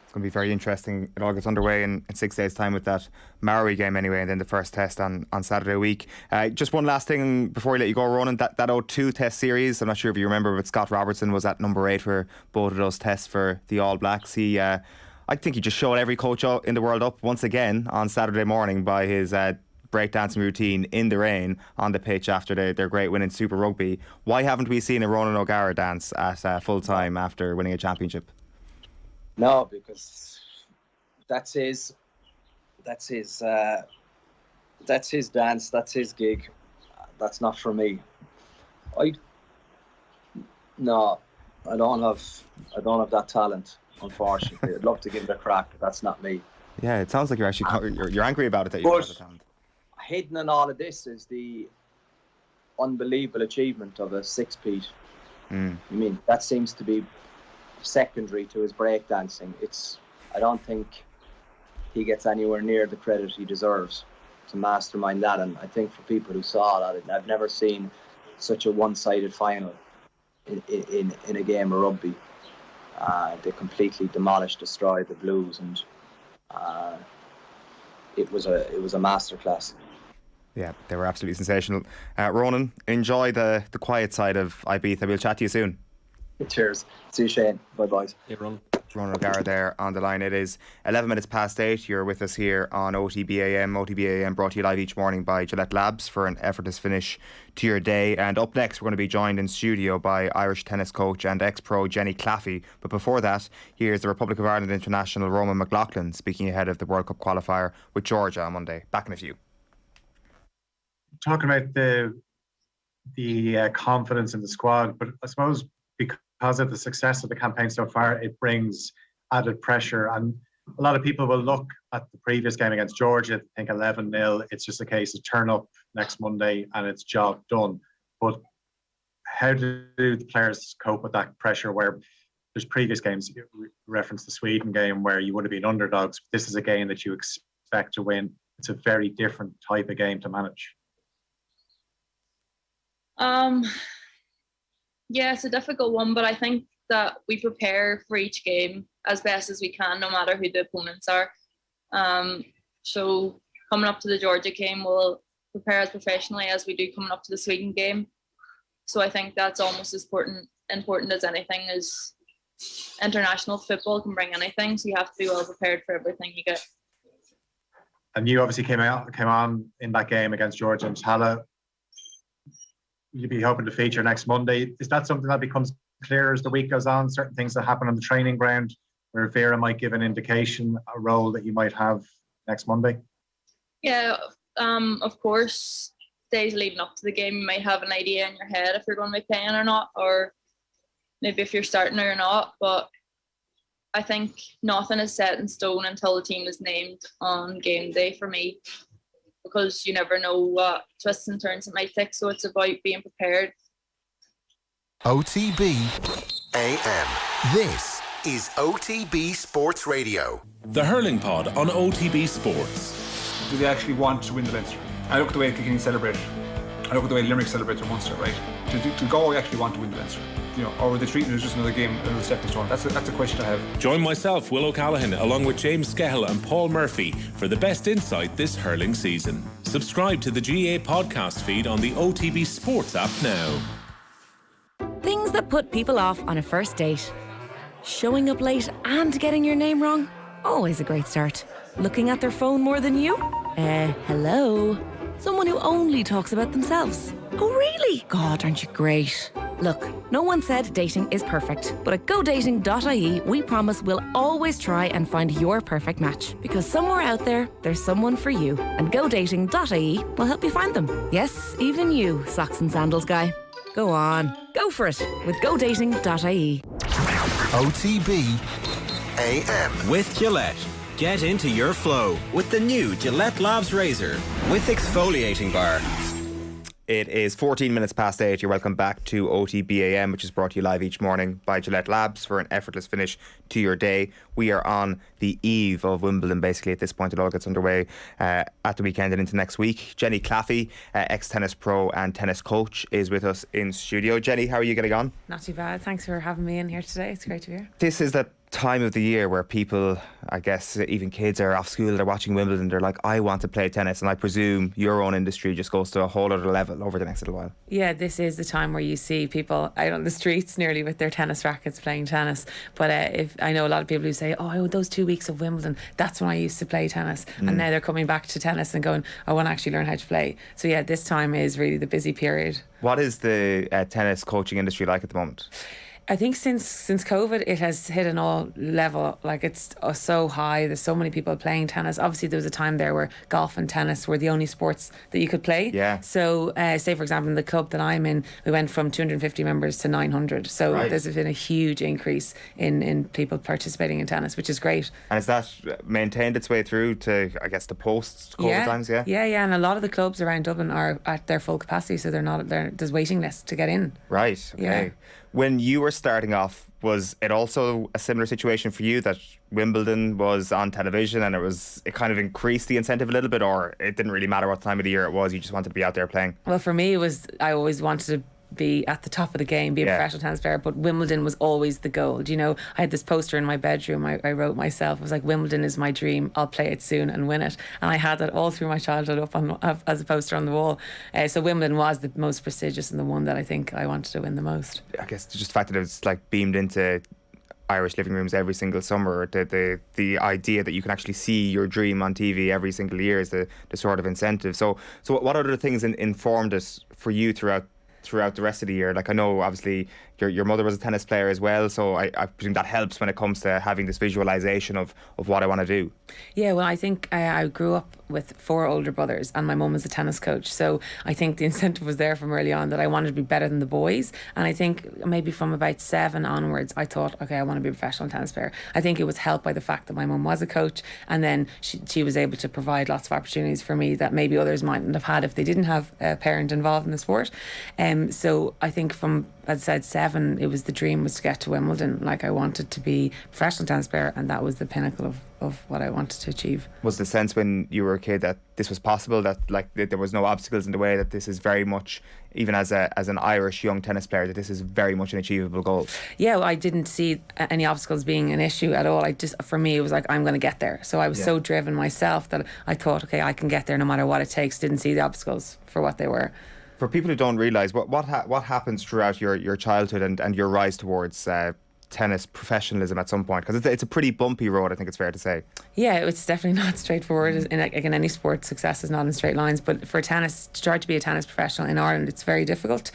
It's going to be very interesting. It all gets underway in 6 days' time with that Maori game anyway, and then the first test on Saturday week. Just one last thing before we let you go, Ronan. That 0-2 test series, I'm not sure if you remember, but Scott Robertson was at number 8 for both of those tests for the All Blacks. I think he just showed every coach in the world up once again on Saturday morning by his breakdancing routine in the rain on the pitch after their great win in Super Rugby. Why haven't we seen a Ronan O'Gara dance at full time after winning a championship? No, because that's his dance, that's his gig. That's not for me. I don't have that talent, unfortunately. I'd love to give it a crack, but that's not me. Yeah, it sounds like you're actually you're angry about it that you don't have the talent. Hidden in all of this is the unbelievable achievement of a 6-peat. I mean, that seems to be secondary to his breakdancing. I don't think he gets anywhere near the credit he deserves to mastermind that. And I think for people who saw that, I've never seen such a one-sided final in a game of rugby. They completely demolished, destroyed the Blues, and it was a masterclass. Yeah, they were absolutely sensational. Ronan, enjoy the quiet side of Ibiza. We'll chat to you soon. Cheers. See you, Shane. Bye, boys. Yeah, Ronan. Ronan O'Gara there on the line. It is 11 minutes past 8. You're with us here on OTB AM. OTB AM brought to you live each morning by Gillette Labs for an effortless finish to your day. And up next, we're going to be joined in studio by Irish tennis coach and ex-pro Jenny Claffey. But before that, here's the Republic of Ireland international Roman McLaughlin speaking ahead of the World Cup qualifier with Georgia on Monday. Back in a few. Talking about the confidence in the squad, but I suppose because of the success of the campaign so far, it brings added pressure. And a lot of people will look at the previous game against Georgia, think 11-0. It's just a case of turn up next Monday and it's job done. But how do the players cope with that pressure where there's previous games, you reference the Sweden game where you would have been underdogs. This is a game that you expect to win. It's a very different type of game to manage. Yeah, it's a difficult one, but I think that we prepare for each game as best as we can, no matter who the opponents are. So coming up to the Georgia game, we'll prepare as professionally as we do coming up to the Sweden game. So I think that's almost as important as anything. Is international football can bring anything, so you have to be well prepared for everything you get. And you obviously came on in that game against Georgia and Tala. You'll be hoping to feature next Monday. Is that something that becomes clearer as the week goes on? Certain things that happen on the training ground where Vera might give an indication, a role that you might have next Monday? Yeah, of course, days leading up to the game, you might have an idea in your head if you're going to be playing or not, or maybe if you're starting or not. But I think nothing is set in stone until the team is named on game day for me, because you never know what twists and turns it might take. So it's about being prepared. OTB AM. This is OTB Sports Radio. The Hurling Pod on OTB Sports. Do they actually want to win the Leinster? I look at the way Kilkenny celebrate. I look at the way Limerick celebrates their Munster, right? Do Galway actually want to win the Leinster? You know, or are they treating it as just another game, another stepping stone? That's a question I have. Join myself, Will O'Callaghan, along with James Skehill and Paul Murphy for the best insight this hurling season. Subscribe to the GA podcast feed on the OTB Sports app now. Things that put people off on a first date. Showing up late and getting your name wrong? Always a great start. Looking at their phone more than you? Hello? Someone who only talks about themselves. Oh, really? God, aren't you great? Look, no one said dating is perfect, but at GoDating.ie, we promise we'll always try and find your perfect match. Because somewhere out there, there's someone for you. And GoDating.ie will help you find them. Yes, even you, socks and sandals guy. Go on, go for it with GoDating.ie. OTB AM. With Gillette. Get into your flow with the new Gillette Labs Razor with exfoliating bar. It is 14 minutes past 8. You're welcome back to OTB AM, which is brought to you live each morning by Gillette Labs for an effortless finish to your day. We are on the eve of Wimbledon, basically, at this point. It all gets underway at the weekend and into next week. Jenny Claffey, ex-tennis pro and tennis coach, is with us in studio. Jenny, how are you getting on? Not too bad. Thanks for having me in here today. It's great to be here. This is that time of the year where people, I guess even kids, are off school, they're watching Wimbledon, they're like, I want to play tennis, and I presume your own industry just goes to a whole other level over the next little while. Yeah, this is the time where you see people out on the streets nearly with their tennis rackets playing tennis. But if I know a lot of people who say, oh, those 2 weeks of Wimbledon, that's when I used to play tennis, and now they're coming back to tennis and going, I want to actually learn how to play. So yeah, this time is really the busy period. What is the tennis coaching industry like at the moment? I think since COVID, it has hit an all level. Like, it's so high. There's so many people playing tennis. Obviously, there was a time there where golf and tennis were the only sports that you could play. Yeah. So, say for example, in the club that I'm in, we went from 250 members to 900. So There's been a huge increase in people participating in tennis, which is great. And has that maintained its way through to, I guess, the post-COVID times? Yeah. Yeah. And a lot of the clubs around Dublin are at their full capacity, so there's waiting lists to get in. Right. Okay. Yeah. When you were starting off, was it also a similar situation for you, that Wimbledon was on television and it kind of increased the incentive a little bit, or it didn't really matter what time of the year it was, you just wanted to be out there playing? Well, for me, I always wanted to be at the top of the game, be a professional tennis player, but Wimbledon was always the goal. You know, I had this poster in my bedroom I wrote myself. It was like, Wimbledon is my dream, I'll play it soon and win it. And I had that all through my childhood up as a poster on the wall. So Wimbledon was the most prestigious and the one that I think I wanted to win the most. I guess just the fact that it was like beamed into Irish living rooms every single summer, the idea that you can actually see your dream on TV every single year is the sort of incentive. So what other things informed it for you throughout the rest of the year? Like, I know obviously your mother was a tennis player as well, so I presume that helps when it comes to having this visualisation of what I want to do. Yeah, well, I think I grew up with 4 older brothers and my mum is a tennis coach, so I think the incentive was there from early on that I wanted to be better than the boys. And I think maybe from about 7 onwards I thought, okay, I want to be a professional tennis player. I think it was helped by the fact that my mum was a coach, and then she was able to provide lots of opportunities for me that maybe others mightn't have had if they didn't have a parent involved in the sport. So I think from, as I said, 7, it was the dream was to get to Wimbledon. Like, I wanted to be a professional tennis player, and that was the pinnacle of what I wanted to achieve. Was the sense when you were a kid that this was possible, that there was no obstacles in the way, that this is very much, even as an Irish young tennis player, that this is very much an achievable goal? Yeah, well, I didn't see any obstacles being an issue at all. For me, it was like, I'm going to get there. So I was so driven myself that I thought, okay, I can get there no matter what it takes. Didn't see the obstacles for what they were. For people who don't realise, what happens throughout your childhood and your rise towards tennis professionalism at some point? Because it's a pretty bumpy road, I think it's fair to say. Yeah, it's definitely not straightforward. In any sport, success is not in straight lines. But for tennis, to try to be a tennis professional in Ireland, it's very difficult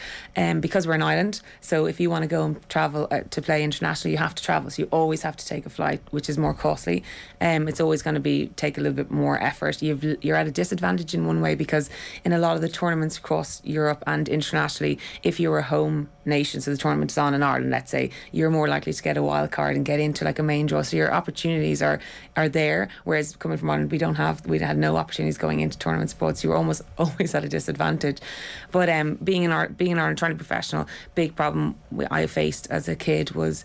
because we're an island. So if you want to go and travel to play internationally, you have to travel. So you always have to take a flight, which is more costly. It's always going to take a little bit more effort. You're at a disadvantage in one way, because in a lot of the tournaments across Europe and internationally, if you're a home nation, so the tournament is on in Ireland, let's say, you're more likely to get a wild card and get into like a main draw. So your opportunities are there, whereas coming from Ireland, we had no opportunities going into tournament sports. You were almost always at a disadvantage. But being in Ireland, trying to be professional, big problem I faced as a kid was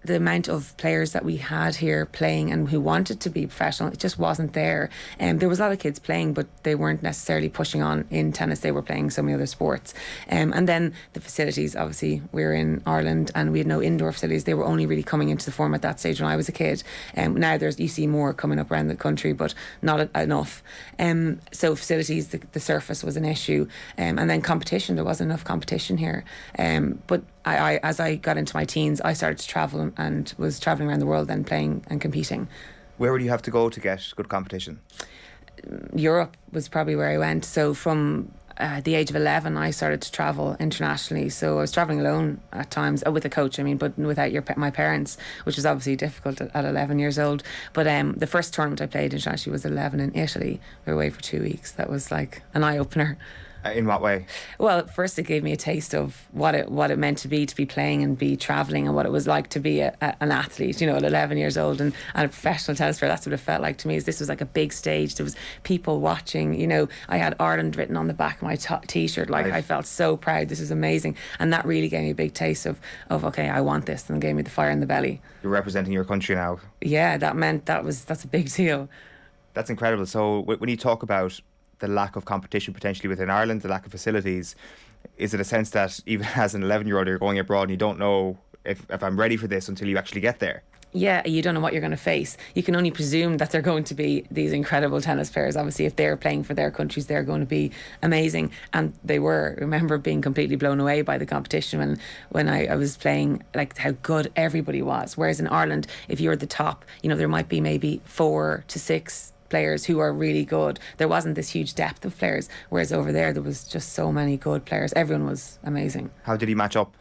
the amount of players that we had here playing and who wanted to be professional, it just wasn't there. There was a lot of kids playing, but they weren't necessarily pushing on in tennis. They were playing so many other sports. And then the facilities, obviously, we were in Ireland and we had no indoor facilities. They were only really coming into the form at that stage when I was a kid. Now you see more coming up around the country, but not enough. So facilities, the surface was an issue. And then competition, there wasn't enough competition here. But as I got into my teens, I started to travel and was travelling around the world then playing and competing. Where would you have to go to get good competition? Europe was probably where I went. So from the age of 11, I started to travel internationally. So I was travelling alone at times, with a coach, but without my parents, which was obviously difficult at 11 years old. But the first tournament I played internationally was 11 in Italy. We were away for 2 weeks. That was like an eye-opener. In what way? Well, first it gave me a taste of what it meant to be playing and be travelling, and what it was like to be an athlete, at 11 years old and a professional tennis player. That's what it felt like to me. Is this was like a big stage. There was people watching. I had Ireland written on the back of my t-shirt. Like, right. I felt so proud. This is amazing, and that really gave me a big taste of okay, I want this, and gave me the fire in the belly. You're representing your country now. Yeah, that meant that's a big deal. That's incredible. So when you talk about the lack of competition potentially within Ireland, the lack of facilities, is it a sense that even as an 11-year-old you're going abroad and you don't know if I'm ready for this until you actually get there? Yeah, you don't know what you're going to face. You can only presume that they're going to be these incredible tennis players. Obviously, if they're playing for their countries, they're going to be amazing. And they were. I remember being completely blown away by the competition when I was playing, like how good everybody was. Whereas in Ireland, if you're at the top, there might be maybe 4 to 6 players who are really good. There wasn't this huge depth of players, whereas over there was just so many good players. Everyone was amazing. How did he match up?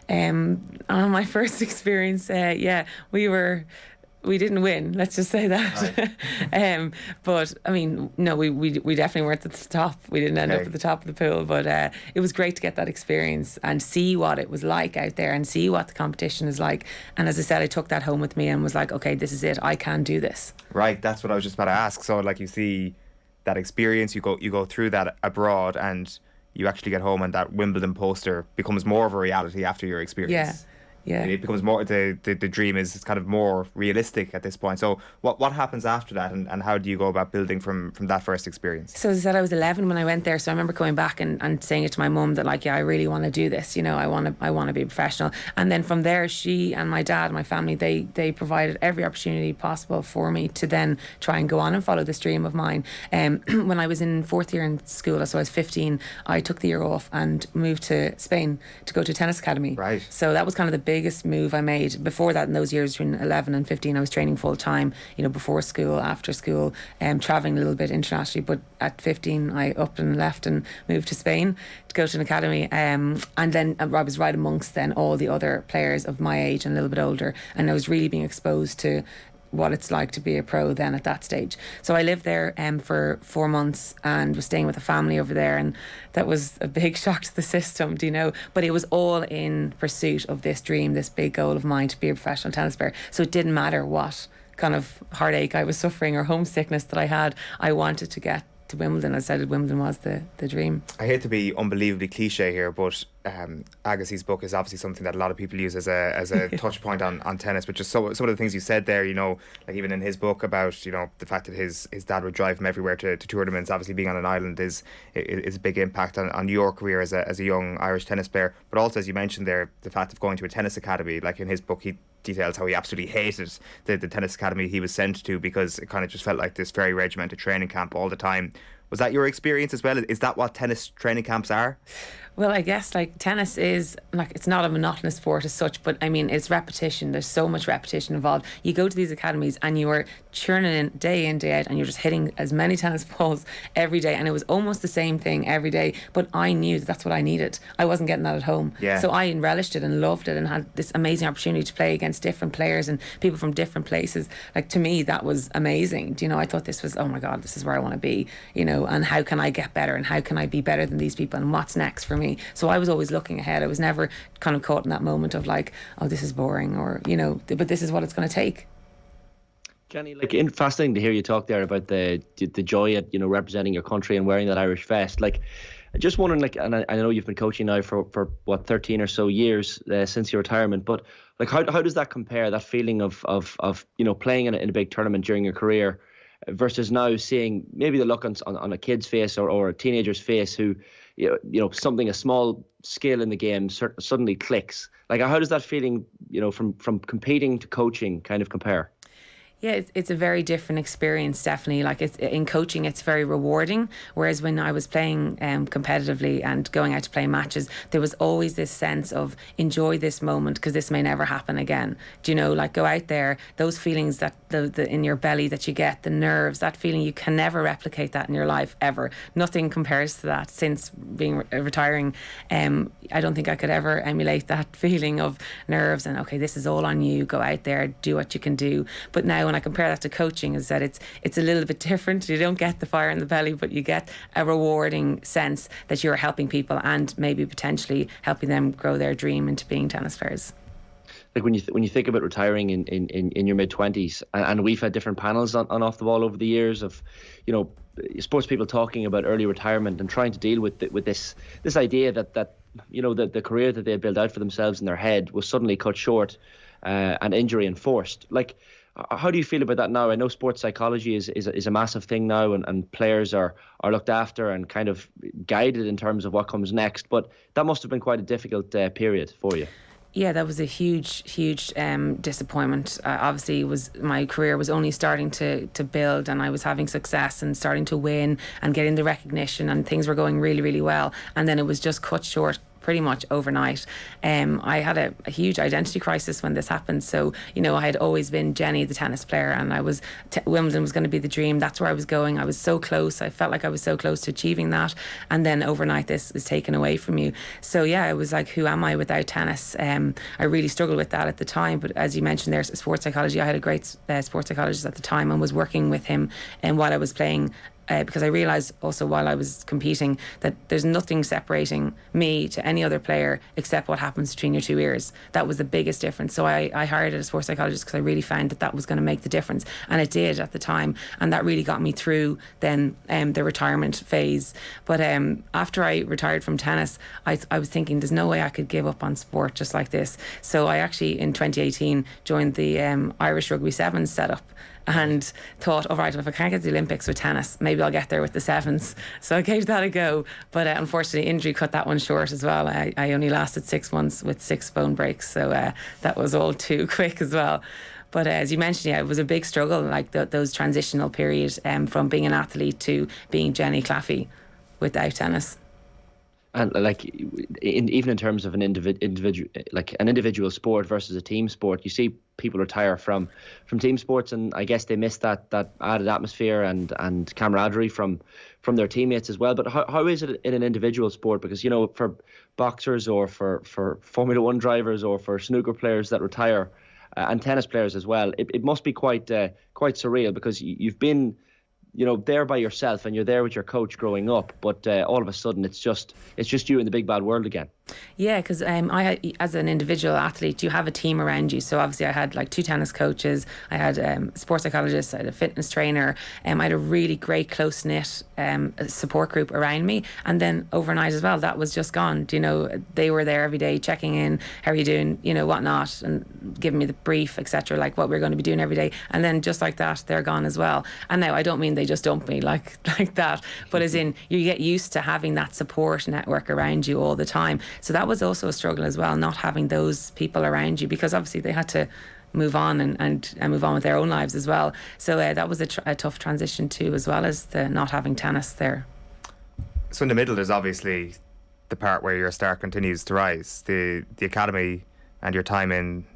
On my first experience, we didn't win, let's just say that. Right. But I mean, no, we definitely weren't at the top. We didn't end up at the top of the pool, but it was great to get that experience and see what it was like out there and see what the competition is like. And as I said, I took that home with me and was like, okay, this is it, I can do this. Right, that's what I was just about to ask. So like, you see that experience, you go through that abroad, and you actually get home, and that Wimbledon poster becomes more of a reality after your experience. Yeah. It becomes more, the dream is kind of more realistic at this point. So what happens after that, and how do you go about building from that first experience? So as I said, I was 11 when I went there, so I remember coming back and saying it to my mum that I really want to do this, I want to be a professional. And then from there, she and my dad and my family, they provided every opportunity possible for me to then try and go on and follow this dream of mine. When I was in 4th year in school, so I was 15, I took the year off and moved to Spain to go to a tennis academy. Right. So that was kind of the biggest move I made. Before that, in those years between 11 and 15, I was training full time, before school, after school, travelling a little bit internationally. But at 15, I up and left and moved to Spain to go to an academy. And then I was right amongst then all the other players of my age and a little bit older. And I was really being exposed to what it's like to be a pro then at that stage. So I lived there for 4 months and was staying with a family over there, and that was a big shock to the system, but it was all in pursuit of this dream, this big goal of mine to be a professional tennis player. So it didn't matter what kind of heartache I was suffering or homesickness that I had. I wanted to get to Wimbledon. I decided Wimbledon was the dream. I hate to be unbelievably cliche here, but Agassi's book is obviously something that a lot of people use as a touch point on tennis, but just some of the things you said there, like even in his book about the fact that his dad would drive him everywhere to tournaments. Obviously being on an island is a big impact on your career as a young Irish tennis player, but also, as you mentioned there, the fact of going to a tennis academy. Like in his book, he details how he absolutely hated the tennis academy he was sent to, because it kind of just felt like this very regimented training camp all the time. Was that your experience as well? Is that what tennis training camps are? Well, I guess tennis is it's not a monotonous sport as such, but I mean, it's repetition. There's so much repetition involved. You go to these academies and you are churning in, day out, and you're just hitting as many tennis balls every day. And it was almost the same thing every day, but I knew that's what I needed. I wasn't getting that at home. Yeah. So I relished it and loved it and had this amazing opportunity to play against different players and people from different places. To me, that was amazing. I thought this was, oh my God, this is where I want to be, and how can I get better and how can I be better than these people and what's next for me? So I was always looking ahead. I was never kind of caught in that moment of oh, this is boring, or but this is what it's going to take. Jenny, fascinating to hear you talk there about the joy at representing your country and wearing that Irish vest. Just wondering, and I know you've been coaching now for what 13 or so years since your retirement, but how does that compare? That feeling of playing in a big tournament during your career versus now seeing maybe the look on a kid's face or a teenager's face who a small skill in the game suddenly clicks. How does that feeling from competing to coaching kind of compare? Yeah, it's a very different experience, definitely. In coaching, it's very rewarding. Whereas when I was playing competitively and going out to play matches, there was always this sense of enjoy this moment because this may never happen again. Go out there, those feelings that the in your belly that you get, the nerves, that feeling, you can never replicate that in your life ever. Nothing compares to that. Since retiring, I don't think I could ever emulate that feeling of nerves and okay, this is all on you. Go out there, do what you can do. But now when when I compare that to coaching, is that it's a little bit different. You don't get the fire in the belly, but you get a rewarding sense that you're helping people and maybe potentially helping them grow their dream into being tennis players. Like when you think about retiring in your mid-20s, and we've had different panels on Off the Ball over the years of, sports people talking about early retirement and trying to deal with this idea that the career that they had built out for themselves in their head was suddenly cut short and injury enforced. Like, how do you feel about that now? I know sports psychology is a massive thing now, and players are looked after and kind of guided in terms of what comes next, but that must have been quite a difficult period for you. Yeah, that was a huge disappointment. Obviously, my career was only starting to build, and I was having success and starting to win and getting the recognition, and things were going really, really well. And then it was just cut short pretty much overnight. I had a huge identity crisis when this happened. So, I had always been Jenny, the tennis player, and Wimbledon was going to be the dream. That's where I was going. I was so close. I felt like I was so close to achieving that. And then overnight, this is taken away from you. So, yeah, it was like, who am I without tennis? I really struggled with that at the time. But as you mentioned, there's sports psychology. I had a great sports psychologist at the time and was working with him while I was playing. Because I realised also while I was competing that there's nothing separating me to any other player except what happens between your two ears. That was the biggest difference. So I hired a sports psychologist because I really found that was going to make the difference. And it did at the time. And that really got me through then the retirement phase. But after I retired from tennis, I was thinking there's no way I could give up on sport just like this. So I actually in 2018 joined the Irish Rugby Sevens setup. And thought, all right, if I can't get the Olympics with tennis, maybe I'll get there with the sevens. So I gave that a go. But unfortunately, injury cut that one short as well. I only lasted 6 months with 6 bone breaks. So that was all too quick as well. But as you mentioned, it was a big struggle, like those transitional periods from being an athlete to being Jenny Claffey without tennis. And like, even in terms of an individual sport versus a team sport, you see people retire from team sports, and I guess they miss that added atmosphere and camaraderie from their teammates as well. But how is it in an individual sport? Because for boxers or for Formula One drivers or for snooker players that retire, and tennis players as well, it must be quite surreal, because you've been there by yourself and you're there with your coach growing up, but all of a sudden it's just you in the big bad world again. Yeah, because as an individual athlete, you have a team around you. So obviously I had like 2 tennis coaches, I had a sports psychologist, I had a fitness trainer, I had a really great close-knit support group around me. And then overnight as well, that was just gone. They were there every day checking in, how are you doing, whatnot, and giving me the brief, etc., like what we're going to be doing every day. And then just like that, they're gone as well. And now I don't mean they just dump me like that, but as in you get used to having that support network around you all the time. So that was also a struggle as well, not having those people around you, because obviously they had to move on and move on with their own lives as well. So that was a tough transition too, as well as the not having tennis there. So in the middle, there's obviously the part where your star continues to rise. The academy and your time in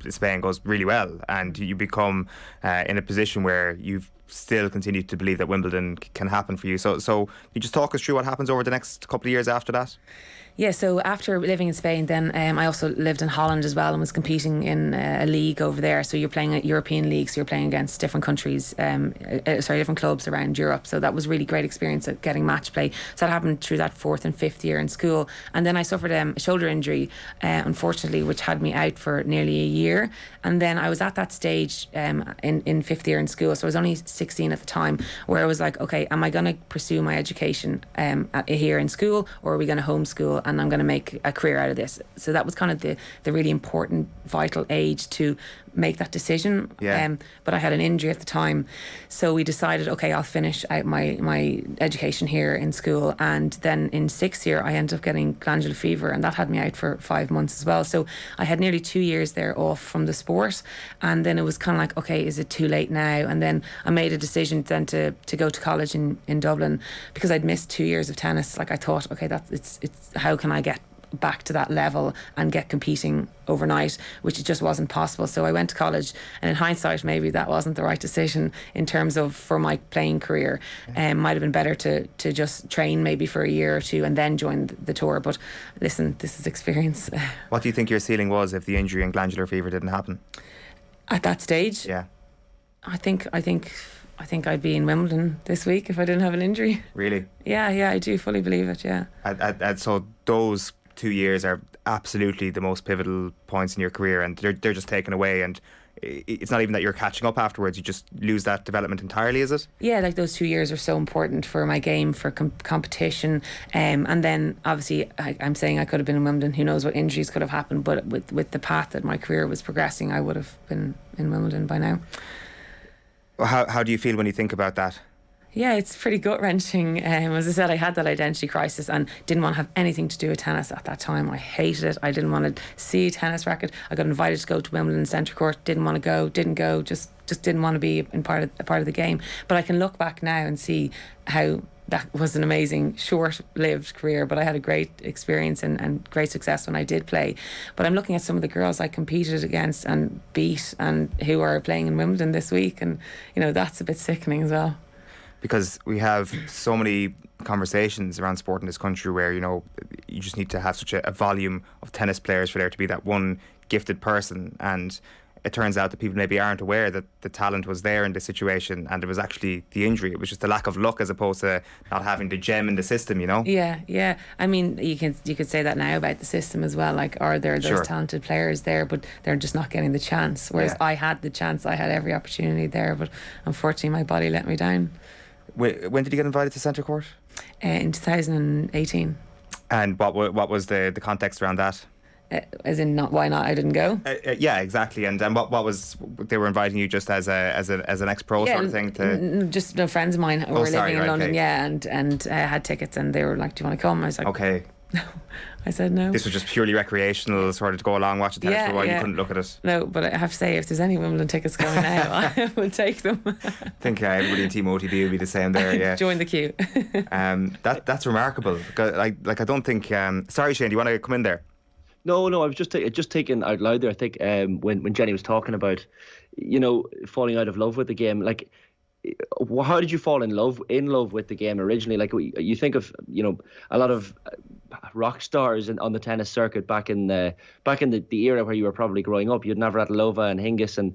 Spain goes really well, and you become in a position where you've still continued to believe that Wimbledon can happen for you. So you just talk us through what happens over the next couple of years after that? Yeah, so after living in Spain, then I also lived in Holland as well and was competing in a league over there. So you're playing at European leagues, so you're playing against different countries, different clubs around Europe. So that was really great experience at getting match play. So that happened through that 4th and 5th year in school. And then I suffered a shoulder injury, unfortunately, which had me out for nearly a year. And then I was at that stage in 5th year in school, so I was only 16 at the time, where I was like, okay, am I going to pursue my education here in school, or are we going to homeschool and I'm going to make a career out of this? So that was kind of the really important, vital age to make that decision. Yeah. But I had an injury at the time, so we decided, okay, I'll finish out my education here in school. And then in 6th year I ended up getting glandular fever, and that had me out for 5 months as well. So I had nearly 2 years there off from the sport, and then it was kind of like, okay, is it too late now? And then I made a decision then to go to college in Dublin, because I'd missed 2 years of tennis. Like I thought, okay, it's how can I get back to that level and get competing overnight, which it just wasn't possible. So I went to college, and in hindsight maybe that wasn't the right decision in terms of for my playing career. Might have been better to just train maybe for a year or two and then join the tour. But listen, this is experience. What do you think your ceiling was if the injury and glandular fever didn't happen? At that stage? Yeah. I think I'd be in Wimbledon this week if I didn't have an injury. Really? Yeah, I do fully believe it, yeah. And so those 2 years are absolutely the most pivotal points in your career, and they're just taken away, and it's not even that you're catching up afterwards, you just lose that development entirely, is it? Yeah, like those 2 years are so important for my game, for competition, and then obviously I'm saying I could have been in Wimbledon, who knows what injuries could have happened, but with the path that my career was progressing, I would have been in Wimbledon by now. How do you feel when you think about that? Yeah, it's pretty gut-wrenching. As I said, I had that identity crisis and didn't want to have anything to do with tennis at that time. I hated it. I didn't want to see a tennis racket. I got invited to go to Wimbledon Centre Court. Didn't want to go. Didn't go. Just didn't want to be a part of the game. But I can look back now and see how that was an amazing, short-lived career. But I had a great experience and great success when I did play. But I'm looking at some of the girls I competed against and beat, and who are playing in Wimbledon this week, and that's a bit sickening as well. Because we have so many conversations around sport in this country where, you just need to have such a volume of tennis players for there to be that one gifted person. And it turns out that people maybe aren't aware that the talent was there in this situation, and it was actually the injury. It was just the lack of luck as opposed to not having the gem in the system, Yeah. I mean, you could say that now about the system as well. Like, are there those talented players there, but they're just not getting the chance? Whereas I had the chance, I had every opportunity there, but unfortunately my body let me down. When did you get invited to Centre Court? In 2018. And what was the context around that? As in, why not? I didn't go. Yeah, exactly. And what was they were inviting you just as an ex-pro sort of thing to? Just friends of mine who were living in London, and had tickets, and they were like, "Do you want to come?" I was like, "Okay." No. I said no. This was just purely recreational, sort of to go along, watch the tennis for a while. You couldn't look at it. No, but I have to say, if there's any Wimbledon tickets going out, I will take them. I think everybody in Team OTB will be the same there. Yeah, join the queue. That's remarkable. I don't think. Sorry, Shane, do you want to come in there? No, I was just taking out loud there. I think when Jenny was talking about, falling out of love with the game, like, how did you fall in love with the game originally? Like, you think of a lot of rock stars on the tennis circuit back in the era where you were probably growing up. You had Navratilova and Hingis and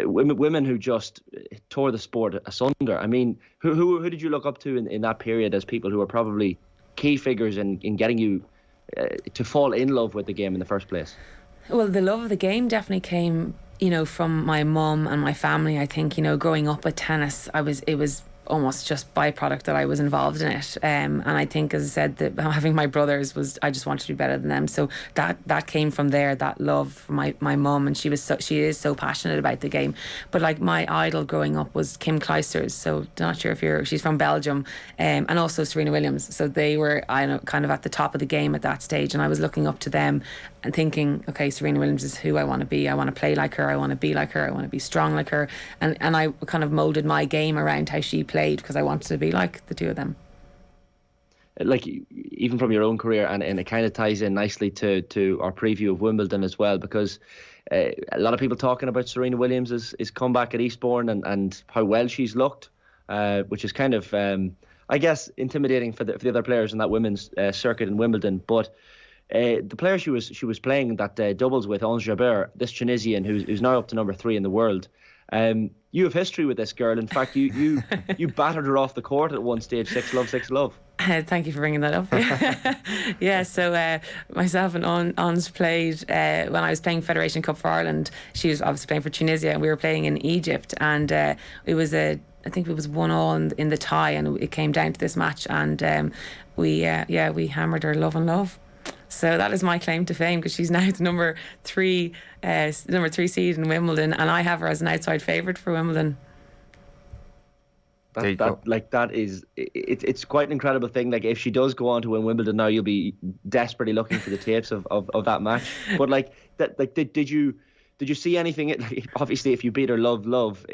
women who just tore the sport asunder. I mean, who did you look up to in that period as people who were probably key figures in getting you to fall in love with the game in the first place? Well, the love of the game definitely came, from my mum and my family. I think, growing up with tennis, it was almost just byproduct that I was involved in it, and I think, as I said, that having my brothers I just wanted to be better than them, so that came from there, that love for my mum, and she is so passionate about the game. But like, my idol growing up was Kim Clijsters, so not sure if she's from Belgium, and also Serena Williams, so they were kind of at the top of the game at that stage, and I was looking up to them and thinking, okay, Serena Williams is who I want to be. I want to play like her, I want to be like her, I want to be strong like her, and I kind of moulded my game around how she played, because I wanted to be like the two of them. Like, even from your own career, and it kind of ties in nicely to our preview of Wimbledon as well, because a lot of people talking about Serena Williams' comeback at Eastbourne and how well she's looked, which is kind of, I guess, intimidating for the other players in that women's circuit in Wimbledon. But the player she was playing that doubles with, Ons Jabeur, this Tunisian who's now up to number 3 in the world. You have history with this girl. In fact, you battered her off the court at one stage. 6-love. Thank you for bringing that up. Yeah, so myself and Ons played when I was playing Federation Cup for Ireland. She was obviously playing for Tunisia, and we were playing in Egypt, and it was I think it was 1-1 in the tie, and it came down to this match, and we hammered her love. So that is my claim to fame, because she's now the number 3 seed in Wimbledon, and I have her as an outside favourite for Wimbledon. It's quite an incredible thing. Like, if she does go on to win Wimbledon now, you'll be desperately looking for the tapes of that match. But did you see anything? Like, obviously, if you beat her love,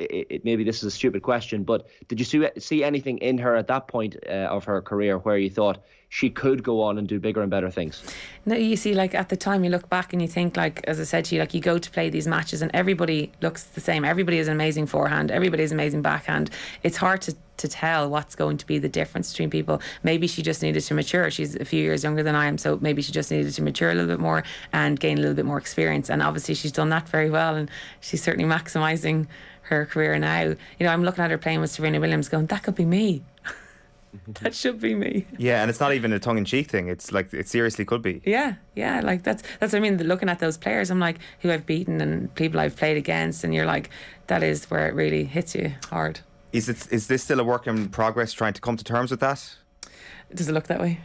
maybe this is a stupid question, but did you see anything in her at that point of her career where you thought she could go on and do bigger and better things? No, you see, like, at the time you look back and you think, like, as I said to you, like, you go to play these matches and everybody looks the same. Everybody has an amazing forehand. Everybody has an amazing backhand. It's hard to tell what's going to be the difference between people. Maybe she just needed to mature. She's a few years younger than I am, so maybe she just needed to mature a little bit more and gain a little bit more experience. And obviously she's done that very well, and she's certainly maximising her career now. You know, I'm looking at her playing with Serena Williams going, that could be me. That should be me. Yeah, and it's not even a tongue-in-cheek thing. It's like, it seriously could be. Yeah, like that's what I mean. Looking at those players, I'm like, who I've beaten and people I've played against, and you're like, that is where it really hits you hard. Is this still a work in progress, trying to come to terms with that? Does it look that way?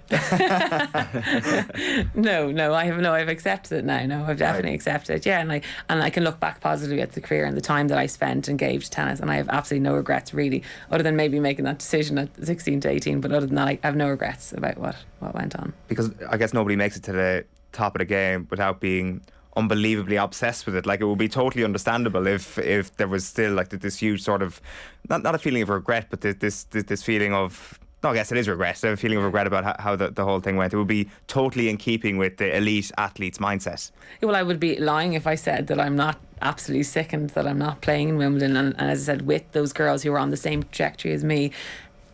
No, I've accepted it now. No, I've definitely accepted it. Yeah, and I can look back positively at the career and the time that I spent and gave to tennis, and I have absolutely no regrets really, other than maybe making that decision at 16 to 18. But other than that, I have no regrets about what went on. Because I guess nobody makes it to the top of the game without being unbelievably obsessed with it. Like, it would be totally understandable if there was still like this huge sort of not a feeling of regret, but this feeling of, no, I guess it is regret. A feeling of regret about how the whole thing went. It would be totally in keeping with the elite athlete's mindset. Well, I would be lying if I said that I'm not absolutely sickened that I'm not playing in Wimbledon. And as I said, with those girls who are on the same trajectory as me,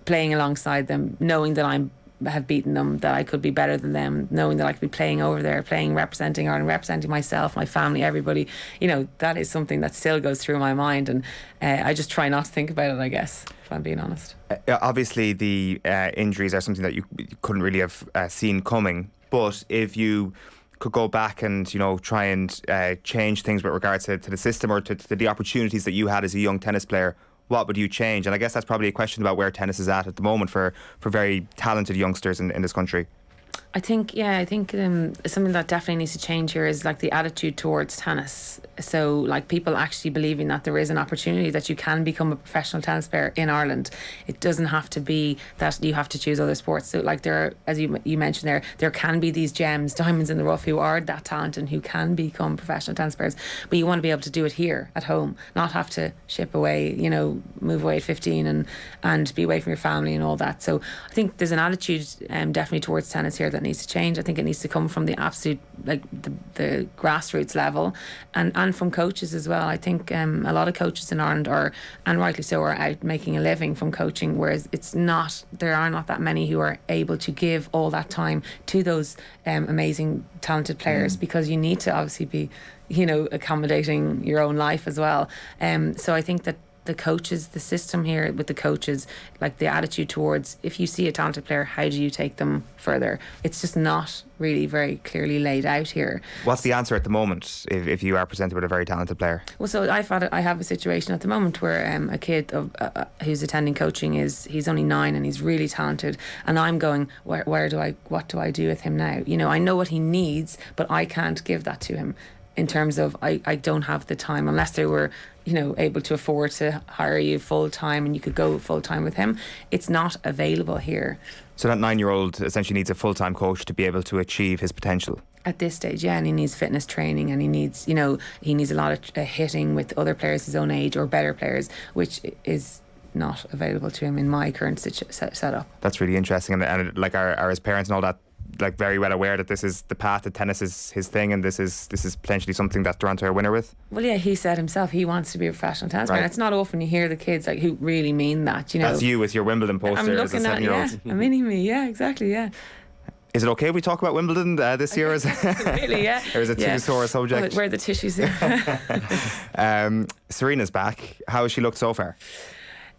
playing alongside them, knowing that I have beaten them, that I could be better than them, knowing that I could be playing over there, representing Ireland, representing myself, my family, everybody. You know, that is something that still goes through my mind, and I just try not to think about it, I guess, if I'm being honest. Obviously the injuries are something that you couldn't really have seen coming, but if you could go back and, you know, try and change things with regards to the system or to the opportunities that you had as a young tennis player, what would you change? And I guess that's probably a question about where tennis is at the moment for very talented youngsters in this country. I think something that definitely needs to change here is like the attitude towards tennis. So like people actually believing that there is an opportunity that you can become a professional tennis player in Ireland. It doesn't have to be that you have to choose other sports. So like there are, as you mentioned there can be these gems, diamonds in the rough, who are that talented and who can become professional tennis players. But you want to be able to do it here at home, not have to ship away, you know, move away at 15 and be away from your family and all that. So I think there's an attitude definitely towards tennis here that needs to change. I think it needs to come from the absolute, like the grassroots level, and from coaches as well. I think a lot of coaches in Ireland are, and rightly so, are out making a living from coaching, whereas there are not that many who are able to give all that time to those amazing talented players, because you need to obviously be, you know, accommodating your own life as well. So I think that the coaches, the system here with the coaches, like the attitude towards, if you see a talented player, how do you take them further? It's just not really very clearly laid out here. What's the answer at the moment if you are presented with a very talented player? Well, so I have a situation at the moment where a kid who's attending coaching he's only 9 and he's really talented, and I'm going, what do I do with him now? You know, I know what he needs, but I can't give that to him. In terms of, I don't have the time, unless they were, you know, able to afford to hire you full time and you could go full time with him. It's not available here. So that 9-year-old essentially needs a full time coach to be able to achieve his potential. At this stage, yeah, and he needs fitness training, and he needs a lot of hitting with other players his own age or better players, which is not available to him in my current setup. That's really interesting, and like are his parents and all that like very well aware that this is the path, that tennis is his thing, and this is potentially something that they're onto a winner with? Well, yeah, he said himself he wants to be a professional tennis player. It's not often you hear the kids like who really mean that, you know. That's you with your Wimbledon poster as a 7-year-old. Yeah, a mini me, yeah, exactly, yeah. Is it okay if we talk about Wimbledon this year? Really, yeah. Or is it too sore a subject? Where are the tissues here? Serena's back. How has she looked so far?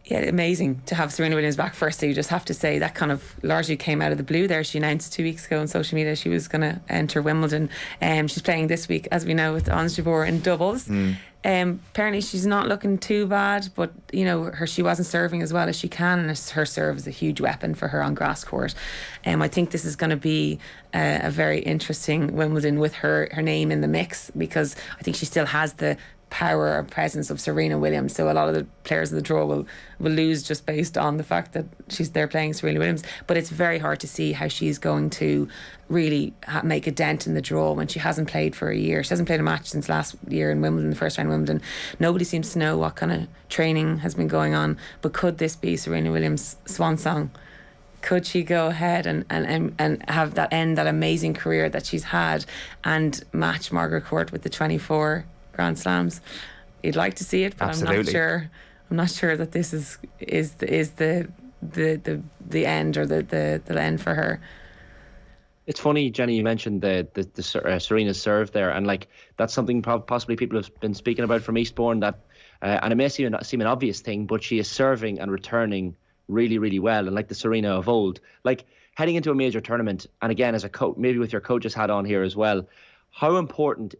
Yeah, amazing to have Serena Williams back. Firstly, you just have to say that kind of largely came out of the blue there. She announced 2 weeks ago on social media she was going to enter Wimbledon. She's playing this week, as we know, with Ons Jabeur in doubles. Apparently she's not looking too bad, but you know, she wasn't serving as well as she can, and her serve is a huge weapon for her on grass court. I think this is going to be a very interesting Wimbledon with her name in the mix, because I think she still has the power or presence of Serena Williams, so a lot of the players in the draw will lose just based on the fact that she's there playing Serena Williams. But it's very hard to see how she's going to really make a dent in the draw when she hasn't played for a year. She hasn't played a match since last year in Wimbledon, the first round of Wimbledon. Nobody seems to know what kind of training has been going on, but could this be Serena Williams' swan song? Could she go ahead and have that end that amazing career that she's had and match Margaret Court with the 24 Grand Slams? You'd like to see it, but Absolutely. I'm not sure that this is the end, or the end for her. It's funny, Jenny, you mentioned the Serena's serve there, and like that's something possibly people have been speaking about from Eastbourne, that and it may seem an obvious thing, but she is serving and returning really, really well, and like the Serena of old, like heading into a major tournament, and again as a coach, maybe with your coach's hat on here as well, how important,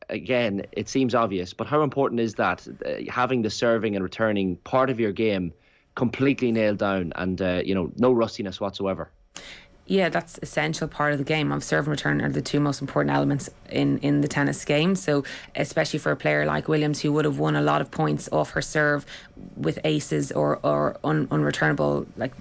again it seems obvious, but how important is that, having the serving and returning part of your game completely nailed down, and no rustiness whatsoever? Yeah, that's essential part of the game. Of serve and return are the two most important elements in the tennis game. So especially for a player like Williams, who would have won a lot of points off her serve with aces or unreturnable, like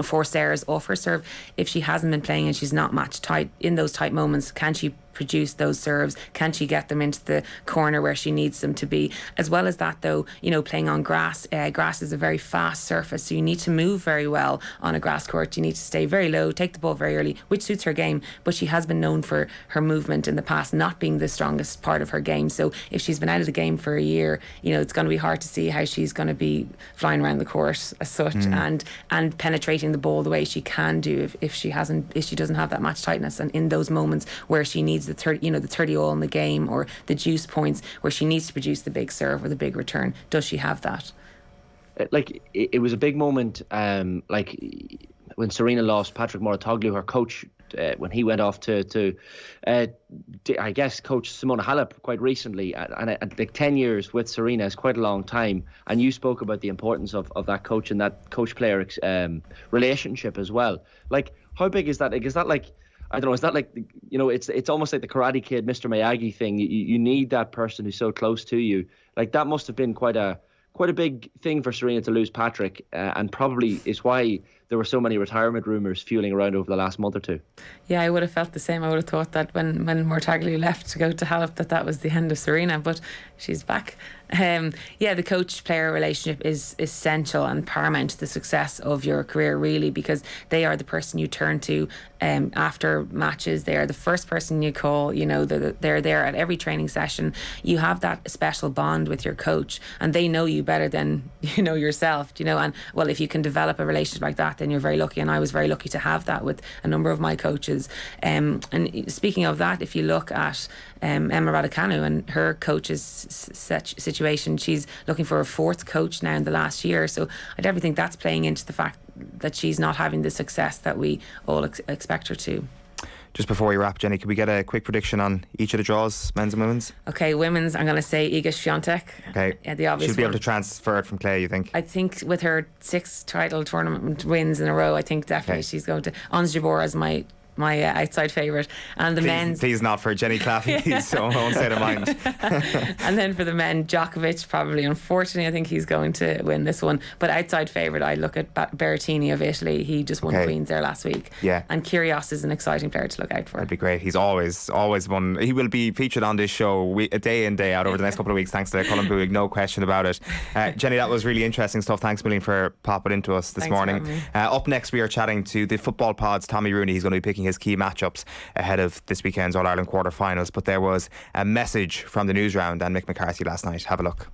forced errors off her serve, if she hasn't been playing and she's not match tight in those tight moments, can she produce those serves? Can she get them into the corner where she needs them to be? As well as that, though, playing on grass, grass is a very fast surface, so you need to move very well on a grass court. You need to stay very low, take the ball very early, which suits her game, but she has been known for her movement in the past not being the strongest part of her game. So if she's been out of the game for a year, it's going to be hard to see how she's going to be flying around the court as such, and penetrating the ball the way she can do if she doesn't have that match tightness, and in those moments where she needs the 30 all in the game, or the juice points where she needs to produce the big serve or the big return, does she have that? Like it was a big moment, like when Serena lost Patrick Mouratoglou, her coach, when he went off to I guess coach Simona Halep quite recently, and like 10 years with Serena is quite a long time, and you spoke about the importance of that coach and that coach-player relationship as well. Like, how big is that? Like, is that like, I don't know, is that like, it's almost like the Karate Kid, Mr. Miyagi thing. You need that person who's so close to you. Like, that must have been quite a big thing for Serena to lose Patrick, and probably is why there were so many retirement rumours fueling around over the last month or two. Yeah, I would have felt the same. I would have thought that when Mouratoglou left to go to Halep, that was the end of Serena, but she's back. The coach-player relationship is essential and paramount to the success of your career, really, because they are the person you turn to after matches. They are the first person you call. They're there at every training session. You have that special bond with your coach, and they know you better than yourself. And well, if you can develop a relationship like that, then you're very lucky. And I was very lucky to have that with a number of my coaches. And speaking of that, if you look at Emma Raducanu and her coach's situation, she's looking for a fourth coach now in the last year. So I definitely think that's playing into the fact that she's not having the success that we all expect her to. Just before we wrap, Jenny, could we get a quick prediction on each of the draws, men's and women's? Okay, women's, I'm going to say Iga Swiatek. Okay. The obvious. She'll be able to transfer it from clay, you think? I think with her 6 title tournament wins in a row, I think definitely she's going to. Ons Jabeur is my outside favourite, and the men's. Please not for Jenny Claffey, so I won't say the mind. And then for the men, Djokovic probably. Unfortunately, I think he's going to win this one. But outside favourite, I look at Berrettini of Italy. He just won Queens there last week. Yeah. And Kyrgios is an exciting player to look out for. That'd be great. He's always one. He will be featured on this show day in, day out over the next couple of weeks, thanks to Colin Buig, no question about it. Jenny, that was really interesting stuff. Thanks a million for popping into us this morning. Up next, we are chatting to the Football Pod's Tommy Rooney. He's going to be picking his key matchups ahead of this weekend's All-Ireland quarter-finals, but there was a message from the news round and Mick McCarthy last night. Have a look.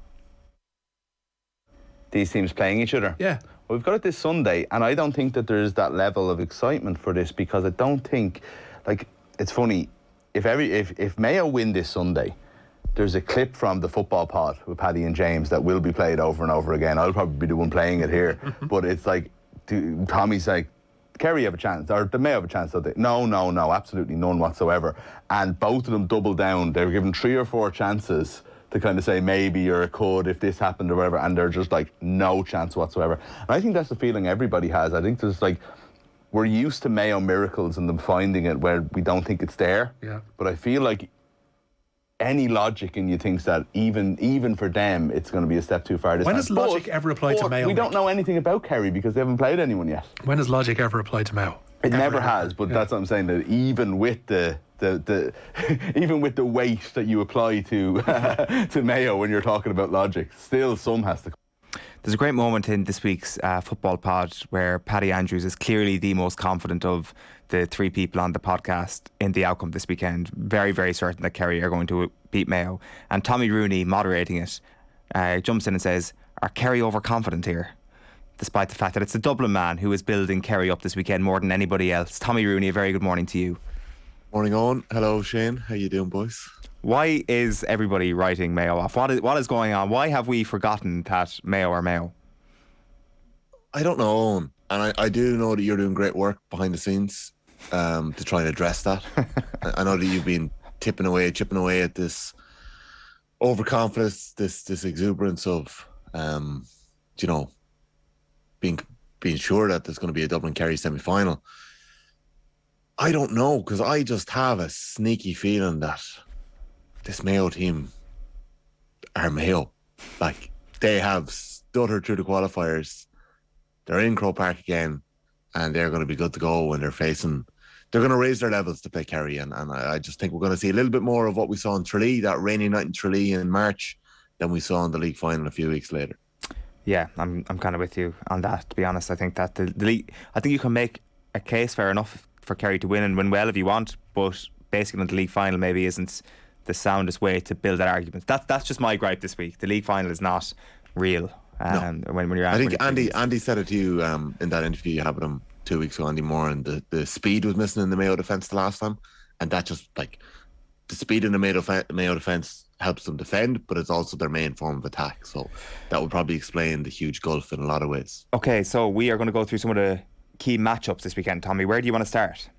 These teams playing each other. Yeah. Well, we've got it this Sunday, and I don't think that there's that level of excitement for this, because I don't think, like, it's funny, if Mayo win this Sunday, there's a clip from the Football Pod with Paddy and James that will be played over and over again. I'll probably be the one playing it here, but it's like, Tommy's like, Kerry have a chance, or they may have a chance. No, absolutely none whatsoever. And both of them doubled down. They were given 3 or 4 chances to kind of say maybe or it could if this happened or whatever, and they're just like, no chance whatsoever. And I think that's the feeling everybody has. I think there's like, we're used to Mayo miracles and them finding it where we don't think it's there. Yeah. But I feel like any logic in you thinks that even for them it's going to be a step too far. When has logic ever applied to Mayo? We don't know anything about Kerry because they haven't played anyone yet. When has logic ever applied to Mayo? It never has, but that's what I'm saying, that even with the even with the weight that you apply to to Mayo when you're talking about logic, still some has to. There's a great moment in this week's Football Pod where Paddy Andrews is clearly the most confident of the 3 people on the podcast in the outcome this weekend. Very, very certain that Kerry are going to beat Mayo. And Tommy Rooney, moderating it, jumps in and says, are Kerry overconfident here, despite the fact that it's the Dublin man who is building Kerry up this weekend more than anybody else? Tommy Rooney, a very good morning to you. Morning on. Hello Shane, how you doing, boys? Why is everybody writing Mayo off? What is going on? Why have we forgotten that Mayo are Mayo? I don't know, Owen. And I do know that you're doing great work behind the scenes to try and address that. I know that you've been chipping away at this overconfidence, this exuberance of, being sure that there's going to be a Dublin-Kerry semi-final. I don't know, because I just have a sneaky feeling that this Mayo team are Mayo. Like, they have stuttered through the qualifiers. They're in Croke Park again, and they're going to be good to go when they're going to raise their levels to play Kerry. And I just think we're going to see a little bit more of what we saw in Tralee, that rainy night in Tralee in March, than we saw in the league final a few weeks later. Yeah, I'm kind of with you on that, to be honest. I think that the league, I think you can make a case fair enough for Kerry to win and win well if you want, but basically the league final maybe isn't the soundest way to build that argument. That's just my gripe this week. The league final is not real. No. When you're I think Andy said it to you in that interview you had with him 2 weeks ago, Andy Moore, and the speed was missing in the Mayo defence the last time, and that just, like, the speed in the Mayo defence helps them defend, but it's also their main form of attack, so that would probably explain the huge gulf in a lot of ways. Okay, so we are going to go through some of the key matchups this weekend. Tommy, where do you want to start?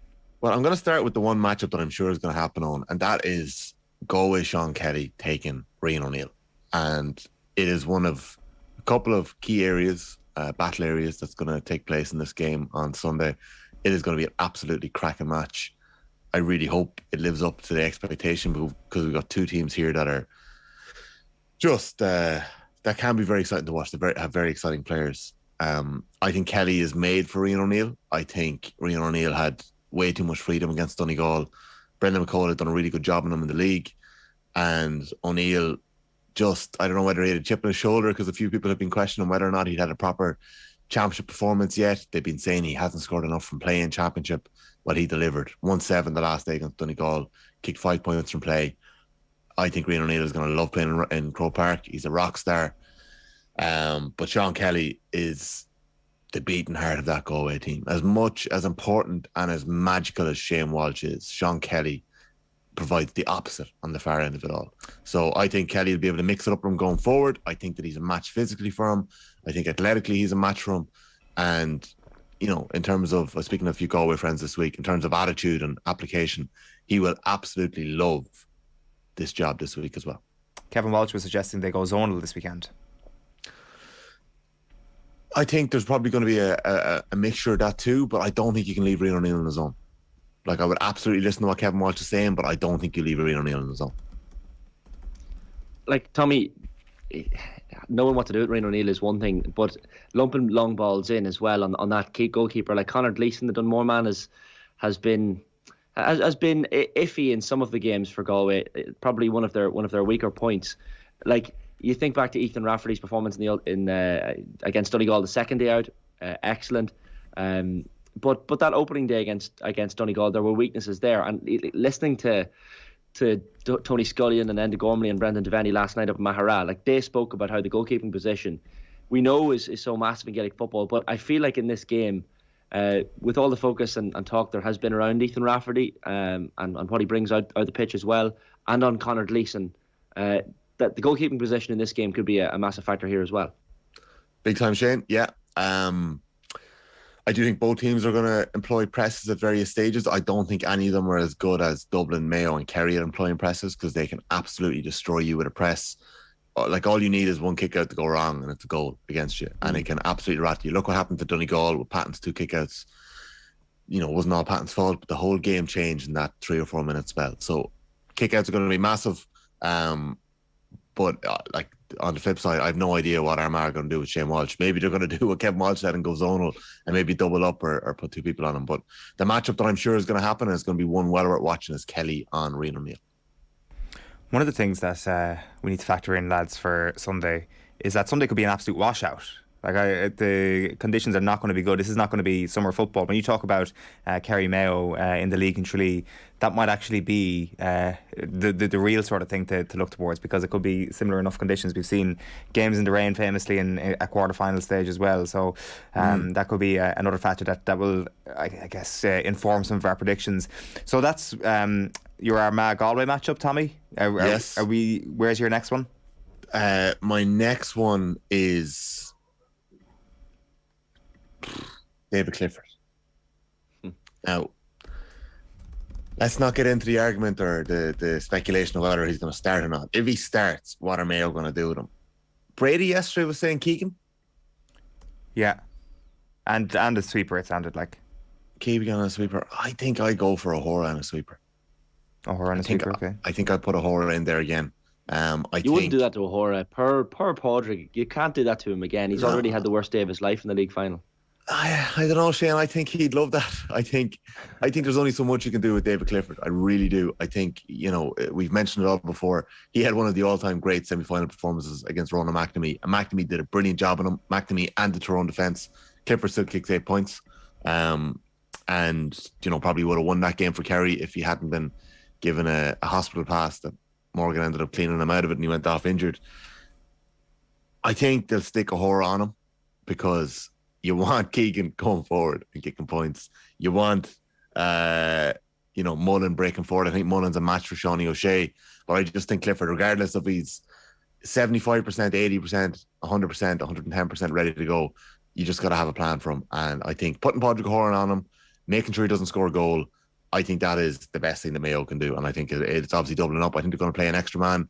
Well, I'm going to start with the one matchup that I'm sure is going to happen on, and that is Galway Sean Kelly taking Rian O'Neill, and it is one of a couple of key areas, battle areas, that's going to take place in this game on Sunday. It is going to be an absolutely cracking match. I really hope it lives up to the expectation, because we've got two teams here that are just that can be very exciting to watch. They have very exciting players. I think Kelly is made for Rian O'Neill. I think Rian O'Neill had way too much freedom against Donegal. Brendan McCall had done a really good job on him in the league, and O'Neill just, I don't know whether he had a chip on his shoulder, because a few people have been questioning whether or not he'd had a proper championship performance yet. They've been saying he hasn't scored enough from playing championship. Well, he delivered. 1-7 the last day against Donegal, kicked 5 points from play. I think Rian O'Neill is going to love playing in Croke Park. He's a rock star. But Sean Kelly is the beating heart of that Galway team. As much, as important and as magical as Shane Walsh is, Sean Kelly provides the opposite on the far end of it all. So I think Kelly will be able to mix it up for him going forward. I think that he's a match physically for him. I think athletically he's a match for him. And, you know, in terms of, speaking to a few Galway friends this week, in terms of attitude and application, he will absolutely love this job this week as well. Kevin Walsh was suggesting they go zonal this weekend. I think there's probably going to be a mixture of that too, but I don't think you can leave Rian O'Neill in the zone. Like, I would absolutely listen to what Kevin Walsh is saying, but I don't think you leave Rian O'Neill in the zone. Like, Tommy, knowing what to do with Rian O'Neill is one thing, but lumping long balls in as well on that key goalkeeper, like Conor Gleeson, the Dunmore man, has been iffy in some of the games for Galway. Probably one of their weaker points. Like, you think back to Ethan Rafferty's performance against Donegal the second day out, excellent. But that opening day against Donegal, there were weaknesses there. And listening to Tony Scullion and Enda Gormley and Brendan Devaney last night up in Mahara, like, they spoke about how the goalkeeping position we know is so massive in Gaelic football. But I feel like in this game, with all the focus and talk there has been around Ethan Rafferty and what he brings out the pitch as well, and on Conor Gleeson, that the goalkeeping position in this game could be a massive factor here as well. Big time, Shane. Yeah. I do think both teams are going to employ presses at various stages. I don't think any of them are as good as Dublin, Mayo and Kerry at employing presses, because they can absolutely destroy you with a press. Like, all you need is one kick out to go wrong and it's a goal against you, and it can absolutely rattle you. Look what happened to Donegal with Patton's 2 kickouts. You know, it wasn't all Patton's fault, but the whole game changed in that 3 or 4 minute spell. So kickouts are going to be massive. But like, on the flip side, I have no idea what Armagh are going to do with Shane Walsh. Maybe they're going to do what Kevin Walsh said and go zonal and maybe double up or put 2 people on him. But the matchup that I'm sure is going to happen, and it's going to be one well worth watching, is Kelly on Rian O'Neill. One of the things that we need to factor in, lads, for Sunday is that Sunday could be an absolute washout. The conditions are not going to be good. This is not going to be summer football. When you talk about Kerry Mayo in the league in Tralee, that might actually be the real sort of thing to look towards, because it could be similar enough conditions. We've seen games in the rain famously in a quarter-final stage as well. So that could be another factor that will, I guess, inform some of our predictions. So that's your Armagh Galway matchup, Tommy. Yes. Where's your next one? My next one is David Clifford. Now, let's not get into the argument or the speculation of whether he's going to start or not. If he starts, what are Mayo going to do with him? Brady yesterday was saying Keegan. Yeah. And a sweeper, it sounded like. Keegan on a sweeper. I think I go for O'Hora and a sweeper. O'Hora and a sweeper, okay. I think I put O'Hora in there again. You wouldn't do that to O'Hora. Per Padraig, you can't do that to him again. He's already had the worst day of his life in the league final. I don't know, Shane. I think he'd love that. I think there's only so much you can do with David Clifford. I really do. I think, we've mentioned it all before. He had one of the all-time great semi-final performances against Ronan McNamee. And McNamee did a brilliant job on him. McNamee and the Tyrone defence. Clifford still kicked 8 points. And, probably would have won that game for Kerry if he hadn't been given a hospital pass that Morgan ended up cleaning him out of it and he went off injured. I think they'll stick O'Hora on him because you want Keegan going forward and kicking points. You want, Mullen breaking forward. I think Mullen's a match for Shawnee O'Shea. But I just think Clifford, regardless of he's 75%, 80%, 100%, 110% ready to go, you just got to have a plan for him. And I think putting Padraig Horan on him, making sure he doesn't score a goal, I think that is the best thing that Mayo can do. And I think it's obviously doubling up. I think they're going to play an extra man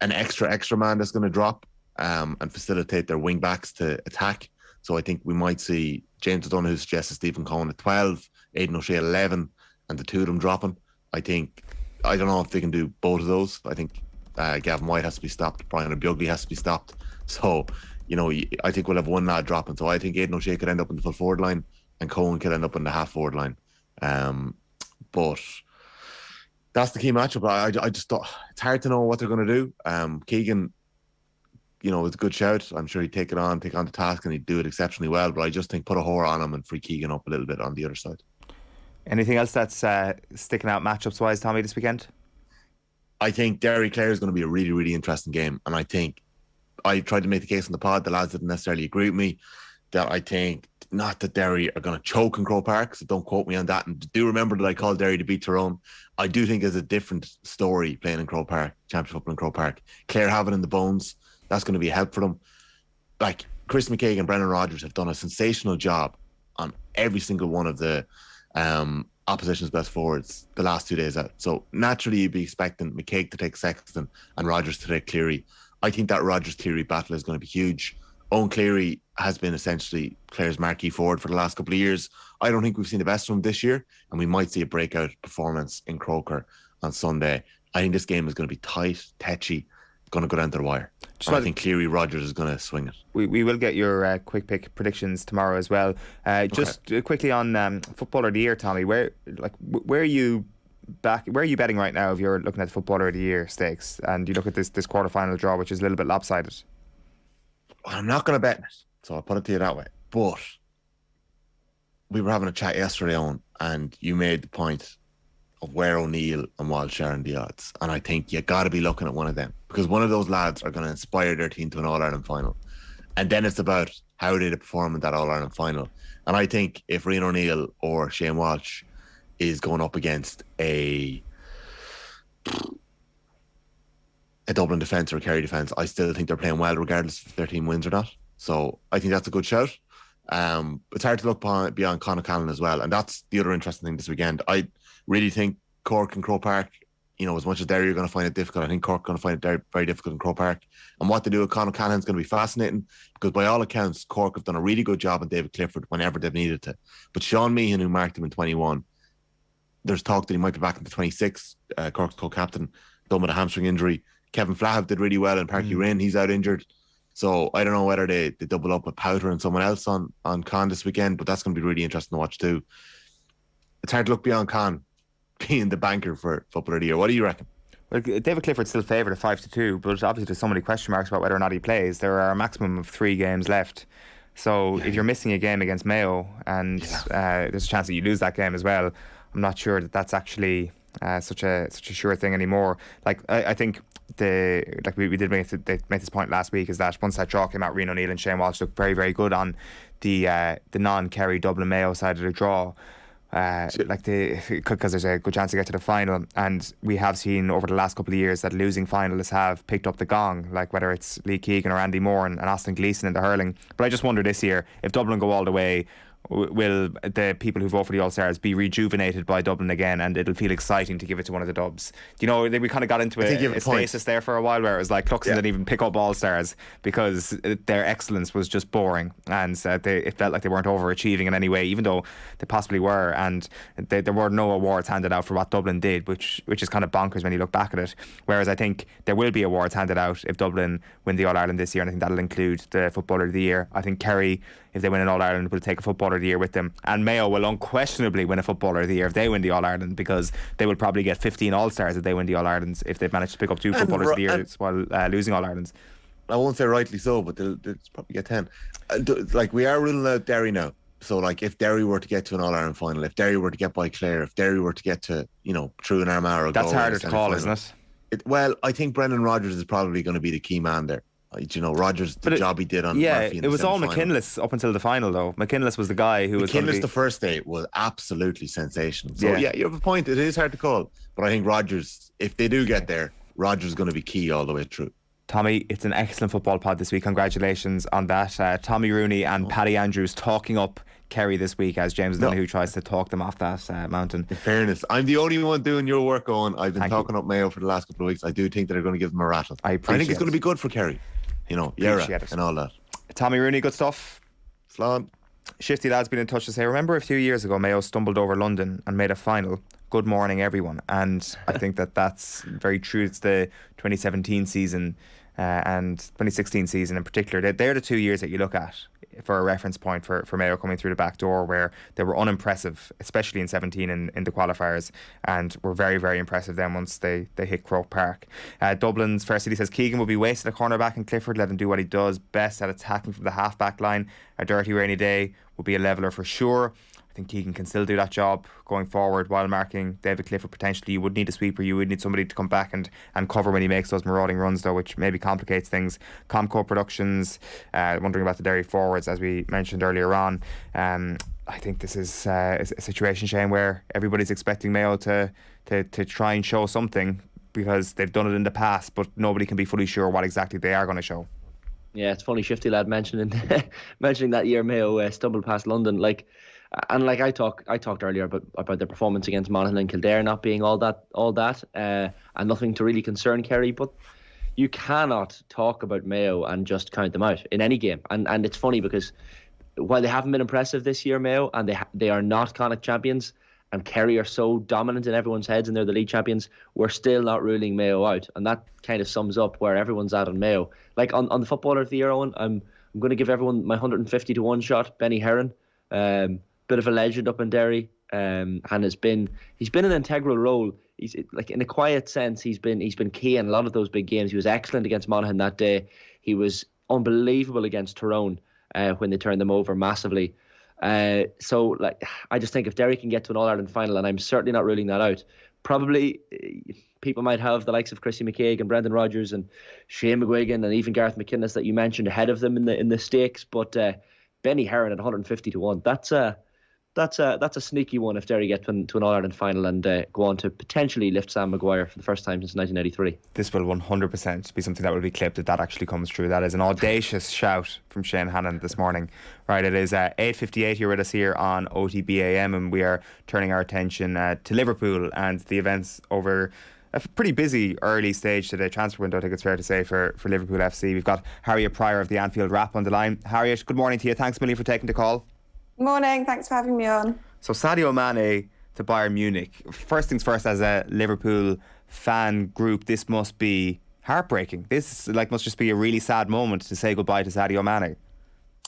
that's going to drop and facilitate their wing backs to attack. So I think we might see James O'Donoghue suggested Stephen Cohen at 12, Aidan O'Shea at 11, and the two of them dropping. I don't know if they can do both of those. I think Gavin White has to be stopped. Brian O'Bughley has to be stopped. So, I think we'll have one lad dropping. So I think Aidan O'Shea could end up in the full forward line and Cohen could end up in the half forward line. But that's the key matchup. I just thought it's hard to know what they're going to do. Keegan, is a good shout. I'm sure he'd take on the task and he'd do it exceptionally well. But I just think put O'Hora on him and free Keegan up a little bit on the other side. Anything else that's sticking out matchups wise, Tommy, this weekend? I think Derry Clare is going to be a really, really interesting game. And I think I tried to make the case on the pod. The lads didn't necessarily agree with me. That I think not that Derry are going to choke in Croke Park, so don't quote me on that. And do remember that I called Derry to beat Tyrone. I do think it's a different story playing in Croke Park, championship football in Croke Park. Clare have it in the bones. That's going to be a help for them. Like Chris McKaig and Brendan Rodgers have done a sensational job on every single one of the opposition's best forwards the last 2 days out. So naturally you'd be expecting McKaig to take Sexton and Rodgers to take Cleary. I think that Rodgers-Cleary battle is going to be huge. Owen Cleary has been essentially Clare's marquee forward for the last couple of years. I don't think we've seen the best from him this year, and we might see a breakout performance in Croker on Sunday. I think this game is going to be tight, tetchy, going to go down to the wire. I think Cleary Rodgers is going to swing it. We will get your quick pick predictions tomorrow as well. Just quickly on Footballer of the Year, Tommy. Where are you betting right now if you're looking at Footballer of the Year stakes and you look at this quarter-final draw, which is a little bit lopsided? I'm not going to bet it, so I'll put it to you that way. But we were having a chat yesterday on, and you made the point of where O'Neill and Walsh are in the odds. And I think you got to be looking at one of them, because one of those lads are going to inspire their team to an All-Ireland final. And then it's about how they perform in that All-Ireland final. And I think if Rian O'Neill or Shane Walsh is going up against a Dublin defence or a Kerry defence, I still think they're playing well regardless if their team wins or not. So I think that's a good shout. It's hard to look beyond Connacht as well, and that's the other interesting thing this weekend. I really think Cork and Croke Park, as much as Derry are going to find it difficult, I think Cork are going to find it very difficult in Croke Park. And what they do with Connacht is going to be fascinating, because by all accounts Cork have done a really good job on David Clifford whenever they've needed to. But Sean Meehan, who marked him in 21, there's talk that he might be back in the 26, Cork's co-captain, done with a hamstring injury. Kevin Flahav did really well in Parky Rin. He's out injured. So I don't know whether they double up with Powder and someone else on Con this weekend, but that's going to be really interesting to watch too. It's hard to look beyond Con being the banker for Footballer of the Year. What do you reckon? David Clifford's still favoured at 5-2, but obviously there's so many question marks about whether or not he plays. There are a maximum of 3 games left. So if you're missing a game against Mayo and there's a chance that you lose that game as well, I'm not sure that that's actually such a sure thing anymore. Like I think we did make this point last week, is that once that draw came out, Eoin O'Gara and Shane Walsh looked very, very good on the non-Kerry Dublin Mayo side of the draw. Because there's a good chance to get to the final, and we have seen over the last couple of years that losing finalists have picked up the gong, like whether it's Lee Keegan or Andy Moore and Austin Gleeson in the hurling. But I just wonder this year, if Dublin go all the way, will the people who vote for the All-Stars be rejuvenated by Dublin again, and it'll feel exciting to give it to one of the Dubs? We kind of got into a stasis there for a while where it was like Cluxton didn't even pick up All-Stars because their excellence was just boring, and it felt like they weren't overachieving in any way, even though they possibly were, and there were no awards handed out for what Dublin did, which is kind of bonkers when you look back at it. Whereas I think there will be awards handed out if Dublin win the All-Ireland this year, and I think that'll include the Footballer of the Year. I think Kerry, if they win an All-Ireland, will take a Footballer of the Year with them, and Mayo will unquestionably win a Footballer of the Year if they win the All-Ireland, because they will probably get 15 All-Stars if they win the All-Irelands, if they've managed to pick up 2 Footballers of the Year while losing All-Irelands. I won't say rightly so, but they'll probably get 10. We are ruling out Derry now. So if Derry were to get to an All-Ireland final, if Derry were to get by Clare, if Derry were to get to through an Armagh or that's harder to call, isn't it? Well, I think Brendan Rodgers is probably going to be the key man there. Rodgers, the job he did on Murphy in it was all McKinless up until the final, though. McKinless was the guy who was McKinless the first day was absolutely sensational. So you have a point. It is hard to call, but I think Rodgers, if they do get there, Rodgers is going to be key all the way through. Tommy, it's an excellent football pod this week. Congratulations on that. Tommy Rooney and Paddy Andrews talking up Kerry this week, as James Donahue tries to talk them off that mountain. In fairness, I'm the only one doing your work, Owen. I've been talking up Mayo for the last couple of weeks. I do think that they're going to give them a rattle. I think it's going to be good for Kerry. Yara and all that. Tommy Rooney, good stuff. Slán. Shifty Lad's been in touch to say, remember a few years ago Mayo stumbled over London and made a final? Good morning, everyone. And I think that's very true. It's the 2017 season and 2016 season in particular. They're the 2 years that you look at for a reference point for Mayo coming through the back door, where they were unimpressive, especially in 17 in the qualifiers, and were very, very impressive then once they hit Croke Park. Dublin's Fair City says Keegan will be wasted at cornerback in Clifford. Let him do what he does best at attacking from the half-back line. A dirty rainy day will be a leveller for sure. I think Keegan can still do that job going forward while marking David Clifford. Potentially you would need a sweeper, you would need somebody to come back and cover when he makes those marauding runs, though, which maybe complicates things. Comco Productions wondering about the Derry forwards, as we mentioned earlier on. I think this is a situation, Shane, where everybody's expecting Mayo to try and show something, because they've done it in the past, but nobody can be fully sure what exactly they are going to show. Yeah, it's funny, Shifty Lad mentioning that year Mayo stumbled past London. I talked earlier about their performance against Monaghan and Kildare not being all that, and nothing to really concern Kerry. But you cannot talk about Mayo and just count them out in any game. And it's funny because while they haven't been impressive this year, Mayo, and they are not Connacht champions, and Kerry are so dominant in everyone's heads and they're the league champions, we're still not ruling Mayo out. And that kind of sums up where everyone's at on Mayo. On the Footballer of the Year, Owen, I'm going to give everyone my 150-1 shot, Benny Herron. Bit of a legend up in Derry, and he's been an integral role. He's in a quiet sense. He's been key in a lot of those big games. He was excellent against Monaghan that day. He was unbelievable against Tyrone when they turned them over massively. I just think if Derry can get to an All-Ireland final, and I'm certainly not ruling that out, probably people might have the likes of Chrissy McCaig and Brendan Rodgers and Shane McGuigan and even Gareth McInnes that you mentioned ahead of them in the stakes, but Benny Herron at 150-1, that's a sneaky one if Derry get to an All-Ireland final and go on to potentially lift Sam Maguire for the first time since 1983. This will 100% be something that will be clipped if that actually comes true. That is an audacious shout from Shane Hannon this morning. Right, it is 8:58. You're with us here on OTB AM, and we are turning our attention to Liverpool and the events over a pretty busy early stage to the transfer window, I think it's fair to say, for Liverpool FC. We've got Harriet Prior of the Anfield Wrap on the line. Harriet, good morning to you. Thanks a million for taking the call. Morning, thanks for having me on. So Sadio Mane to Bayern Munich. First things first, as a Liverpool fan group, this must be heartbreaking. This must just be a really sad moment to say goodbye to Sadio Mane.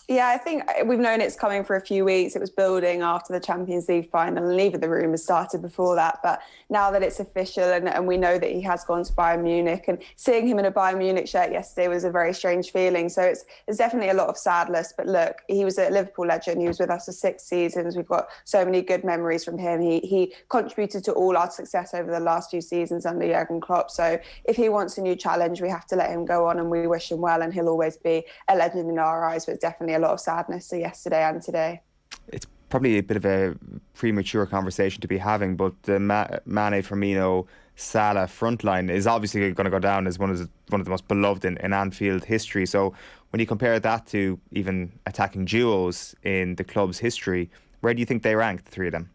Yeah, I think we've known it's coming for a few weeks. It was building after the Champions League final, and even the rumours started before that. But now that it's official and we know that he has gone to Bayern Munich, and seeing him in a Bayern Munich shirt yesterday was a very strange feeling. So it's definitely a lot of sadness. But look, he was a Liverpool legend. He was with us for 6 seasons. We've got so many good memories from him. He contributed to all our success over the last few seasons under Jurgen Klopp. So if he wants a new challenge, we have to let him go on, and we wish him well. And he'll always be a legend in our eyes. But it's definitely a lot of sadness yesterday and today. It's probably a bit of a premature conversation to be having, but the Mane, Firmino, Salah front line is obviously going to go down as one of the most beloved in Anfield history. So when you compare that to even attacking duos in the club's history, where do you think they rank, the three of them?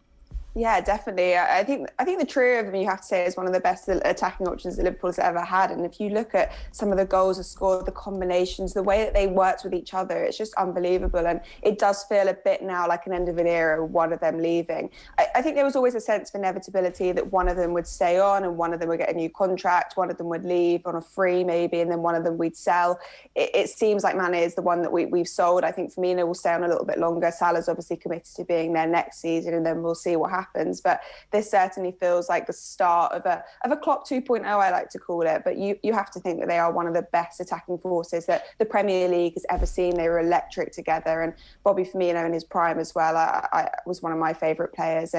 Yeah, definitely. I think the trio of them, you have to say, is one of the best attacking options that Liverpool's ever had. And if you look at some of the goals are scored, the combinations, the way that they worked with each other, it's just unbelievable. And it does feel a bit now like an end of an era, one of them leaving. I think there was always a sense of inevitability that one of them would stay on and one of them would get a new contract, one of them would leave on a free maybe, and then one of them we'd sell. It seems like Mane is the one that we've sold. I think Firmino will stay on a little bit longer. Salah's obviously committed to being there next season, and then we'll see what happens. But this certainly feels like the start of a Klopp 2.0, I like to call it. But you have to think that they are one of the best attacking forces that the Premier League has ever seen. They were electric together, and Bobby Firmino in his prime as well. I was one of my favourite players.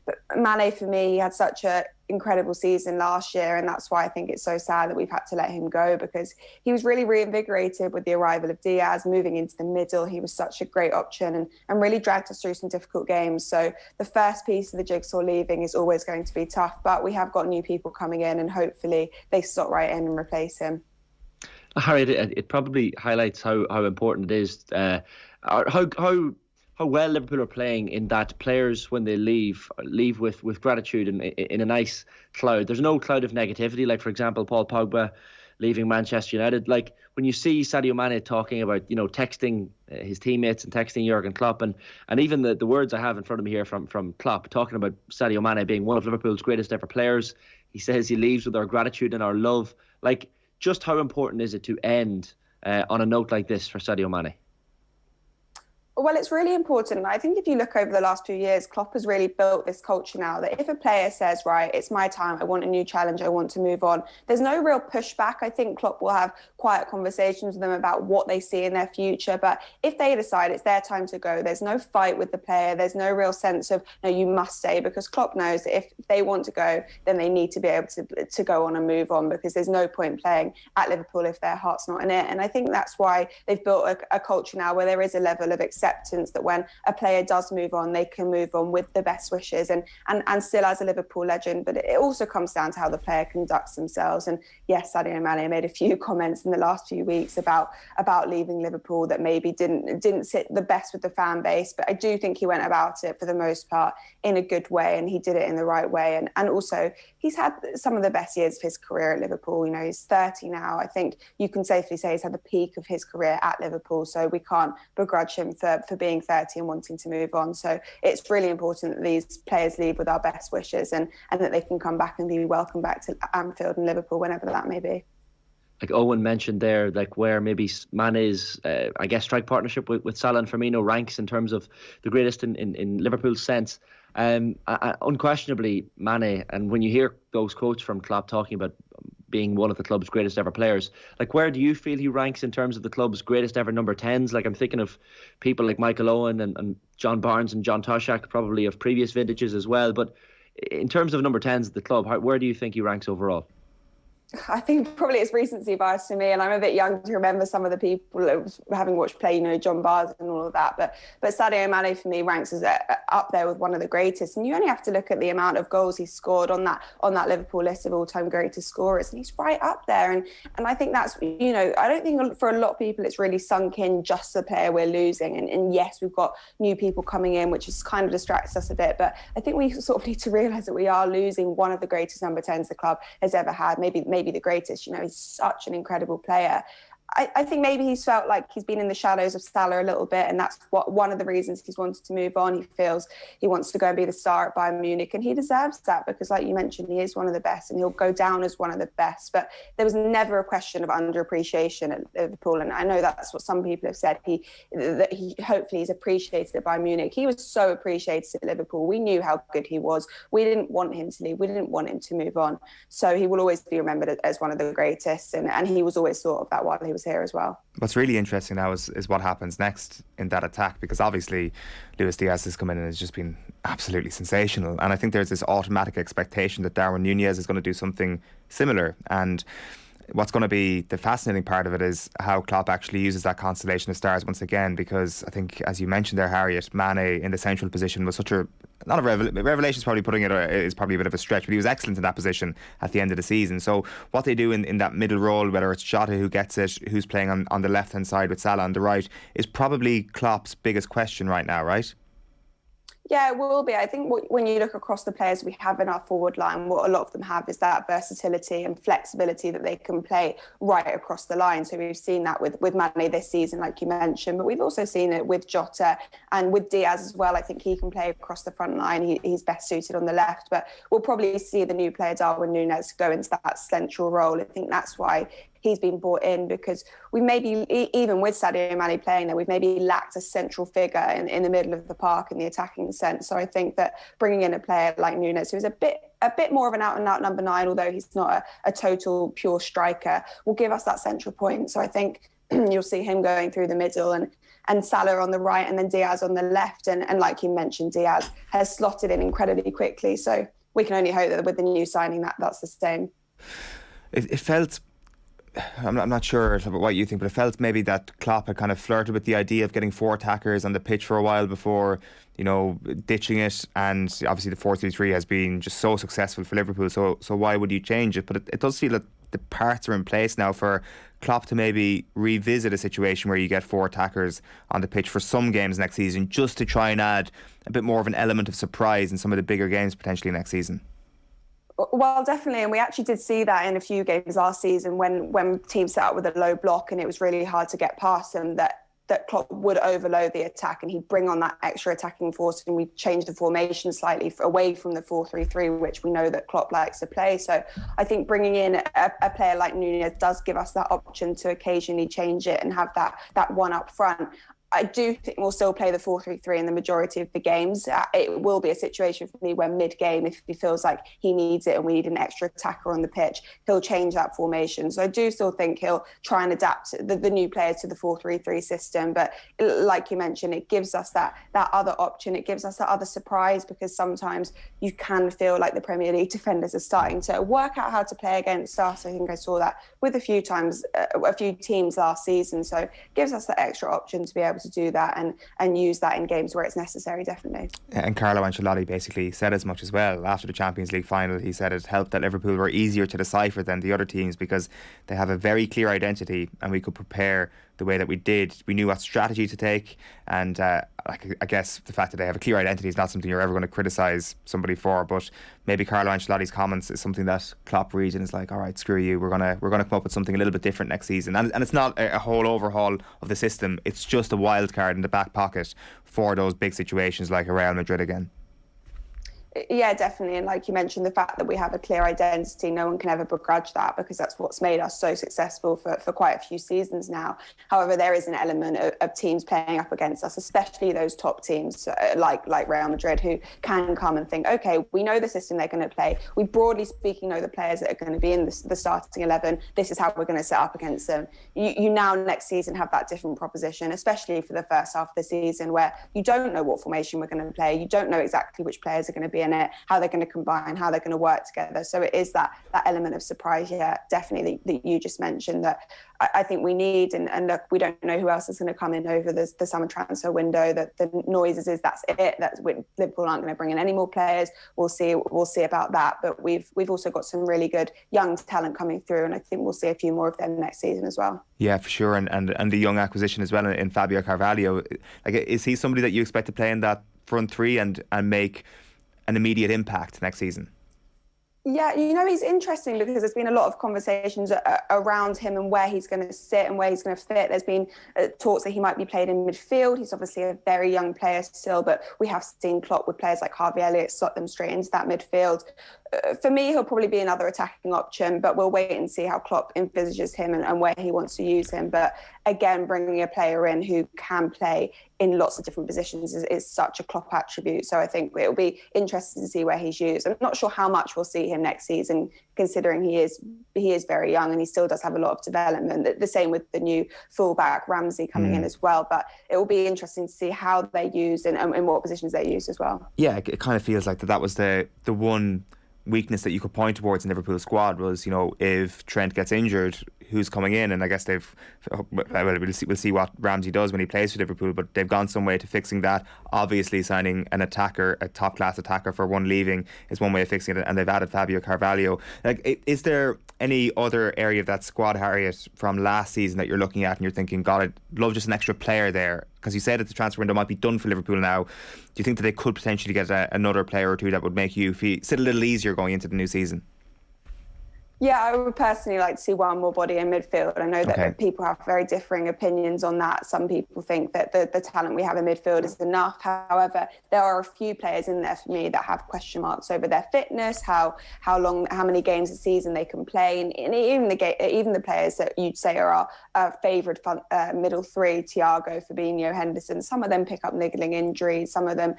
But Mane, for me, he had such an incredible season last year, and that's why I think it's so sad that we've had to let him go, because he was really reinvigorated with the arrival of Diaz, moving into the middle. He was such a great option and really dragged us through some difficult games. So the first piece of the jigsaw leaving is always going to be tough, but we have got new people coming in, and hopefully they slot right in and replace him. Harriet, it probably highlights how important it is, how well Liverpool are playing, in that players, when they leave with gratitude and in a nice cloud. There's no cloud of negativity. Like, for example, Paul Pogba leaving Manchester United. Like, when you see Sadio Mane talking about, texting his teammates and texting Jurgen Klopp, and even the words I have in front of me here from Klopp, talking about Sadio Mane being one of Liverpool's greatest ever players. He says he leaves with our gratitude and our love. Like, just how important is it to end on a note like this for Sadio Mane? Well, it's really important. I think if you look over the last few years, Klopp has really built this culture now that if a player says, right, it's my time, I want a new challenge, I want to move on, there's no real pushback. I think Klopp will have quiet conversations with them about what they see in their future. But if they decide it's their time to go, there's no fight with the player. There's no real sense of, no, you must stay, because Klopp knows that if they want to go, then they need to be able to go on and move on, because there's no point playing at Liverpool if their heart's not in it. And I think that's why they've built a culture now where there is a level of acceptance that when a player does move on, they can move on with the best wishes and still as a Liverpool legend. But it also comes down to how the player conducts themselves. And yes, Sadio Mane made a few comments in the last few weeks about leaving Liverpool that maybe didn't sit the best with the fan base. But I do think he went about it for the most part in a good way, and he did it in the right way. And also, he's had some of the best years of his career at Liverpool. He's 30 now. I think you can safely say he's had the peak of his career at Liverpool. So we can't begrudge him for being 30 and wanting to move on. So it's really important that these players leave with our best wishes and that they can come back and be welcome back to Anfield and Liverpool whenever that may be. Like Eoin mentioned there, like where maybe Mane's, strike partnership with Salah and Firmino ranks in terms of the greatest in Liverpool's sense. Unquestionably, Mane, and when you hear those quotes from Klopp talking about being one of the club's greatest ever players, like where do you feel he ranks in terms of the club's greatest ever number 10s? Like, I'm thinking of people like Michael Owen and John Barnes and John Toshak, probably of previous vintages as well. But in terms of number 10s at the club, where do you think he ranks overall? I think probably it's recency bias to me, and I'm a bit young to remember some of the people having watched play, John Barnes and all of that. But Sadio Mane for me ranks as up there with one of the greatest. And you only have to look at the amount of goals he scored on that Liverpool list of all-time greatest scorers, and he's right up there. And I think that's I don't think for a lot of people it's really sunk in just the player we're losing. And yes, we've got new people coming in, which has kind of distracts us a bit. But I think we sort of need to realise that we are losing one of the greatest number 10s the club has ever had. Maybe the greatest. He's such an incredible player. I think maybe he's felt like he's been in the shadows of Salah a little bit, and that's one of the reasons he's wanted to move on. He feels he wants to go and be the star at Bayern Munich, and he deserves that because, like you mentioned, he is one of the best, and he'll go down as one of the best. But there was never a question of underappreciation at Liverpool, and I know that's what some people have said. That he hopefully is appreciated at Bayern Munich. He was so appreciated at Liverpool. We knew how good he was. We didn't want him to leave. We didn't want him to move on. So he will always be remembered as one of the greatest, and he was always thought of that while he was here as well. What's really interesting now is what happens next in that attack, because obviously Luis Diaz has come in and has just been absolutely sensational, and I think there's this automatic expectation that Darwin Núñez is going to do something similar. And what's going to be the fascinating part of it is how Klopp actually uses that constellation of stars once again, because I think, as you mentioned there, Harriet, Mane in the central position was such a, not a revelation is probably putting it, is probably a bit of a stretch, but he was excellent in that position at the end of the season. So what they do in that middle role, whether it's Jota who gets it, who's playing on the left hand side with Salah on the right, is probably Klopp's biggest question right now, right? Yeah, it will be. I think when you look across the players we have in our forward line, what a lot of them have is that versatility and flexibility that they can play right across the line. So we've seen that with Mane this season, like you mentioned, but we've also seen it with Jota and with Diaz as well. I think he can play across the front line. He's best suited on the left, but we'll probably see the new player Darwin Núñez go into that central role. I think that's why he's been brought in, because we maybe, even with Sadio Mane playing there, we've maybe lacked a central figure in the middle of the park in the attacking sense. So I think that bringing in a player like Núñez, who's a bit more of an out-and-out number 9, although he's not a total pure striker, will give us that central point. So I think you'll see him going through the middle and Salah on the right, and then Diaz on the left. And like you mentioned, Diaz has slotted in incredibly quickly. So we can only hope that with the new signing that's the same. It felt... I'm not sure about what you think, but it felt maybe that Klopp had kind of flirted with the idea of getting 4 attackers on the pitch for a while before, ditching it. And obviously the 4-3-3 has been just so successful for Liverpool. So why would you change it? But it does feel that the parts are in place now for Klopp to maybe revisit a situation where you get 4 attackers on the pitch for some games next season, just to try and add a bit more of an element of surprise in some of the bigger games potentially next season. Well, definitely, and we actually did see that in a few games last season when teams set up with a low block and it was really hard to get past them, that Klopp would overload the attack and he'd bring on that extra attacking force, and we'd change the formation slightly away from the 4-3-3, which we know that Klopp likes to play. So I think bringing in a player like Núñez does give us that option to occasionally change it and have that one up front. I do think we'll still play the 4-3-3 in the majority of the games. It will be a situation for me where mid-game, if he feels like he needs it and we need an extra attacker on the pitch, he'll change that formation. So I do still think he'll try and adapt the new players to the 4-3-3 system. But like you mentioned, it gives us that other option. It gives us that other surprise, because sometimes you can feel like the Premier League defenders are starting to work out how to play against us. I think I saw that with a few teams last season. So it gives us that extra option to be able to do that and use that in games where it's necessary, definitely. And Carlo Ancelotti basically said as much as well after the Champions League final. He said it helped that Liverpool were easier to decipher than the other teams because they have a very clear identity and we could prepare the way that we did. We knew what strategy to take, and I guess the fact that they have a clear identity is not something you're ever going to criticise somebody for, but maybe Carlo Ancelotti's comments is something that Klopp reads and is like, all right, screw you, we're gonna come up with something a little bit different next season. And it's not a whole overhaul of the system, it's just a wild card in the back pocket for those big situations like a Real Madrid again. Yeah, definitely. And like you mentioned, the fact that we have a clear identity, no one can ever begrudge that, because that's what's made us so successful for quite a few seasons now. However, there is an element of teams playing up against us, especially those top teams like Real Madrid, who can come and think, okay, we know the system they're going to play. We broadly speaking know the players that are going to be in the starting 11. This is how we're going to set up against them. You now next season have that different proposition, especially for the first half of the season, where you don't know what formation we're going to play. You don't know exactly which players are going to be in it, how they're going to combine, how they're going to work together. So it is that element of surprise, yeah, definitely that you just mentioned, that I think we need. And look, we don't know who else is going to come in over the summer transfer window. That the noises is that's it. That's Liverpool aren't going to bring in any more players. We'll see about that. But we've also got some really good young talent coming through, and I think we'll see a few more of them next season as well. Yeah, for sure. And the young acquisition as well in Fabio Carvalho. Like, is he somebody that you expect to play in that front three and make an immediate impact next season? Yeah, he's interesting because there's been a lot of conversations around him and where he's going to sit and where he's going to fit. There's been talks that he might be played in midfield. He's obviously a very young player still, but we have seen Klopp with players like Harvey Elliott slot them straight into that midfield. For me, he'll probably be another attacking option, but we'll wait and see how Klopp envisages him and where he wants to use him. But again, bringing a player in who can play in lots of different positions is such a Klopp attribute. So I think it'll be interesting to see where he's used. I'm not sure how much we'll see him next season, considering he is very young and he still does have a lot of development. The same with the new fullback Ramsey coming in as well. But it will be interesting to see how they use and what positions they use as well. Yeah, it kind of feels like that was the one weakness that you could point towards in Liverpool's squad was, if Trent gets injured, who's coming in? And I guess we'll see what Ramsey does when he plays for Liverpool, but they've gone some way to fixing that. Obviously signing an attacker, a top class attacker for one leaving is one way of fixing it, and they've added Fabio Carvalho. Is there any other area of that squad, Harriet, from last season that you're looking at and you're thinking, God, I'd love just an extra player there? Because you said that the transfer window might be done for Liverpool now. Do you think that they could potentially get another player or two that would make you sit a little easier going into the new season? Yeah, I would personally like to see one more body in midfield. I know that people have very differing opinions on that. Some people think that the talent we have in midfield is enough. However, there are a few players in there for me that have question marks over their fitness, how many games a season they can play, and even the players that you'd say are our favoured middle three, Thiago, Fabinho, Henderson. Some of them pick up niggling injuries. Some of them,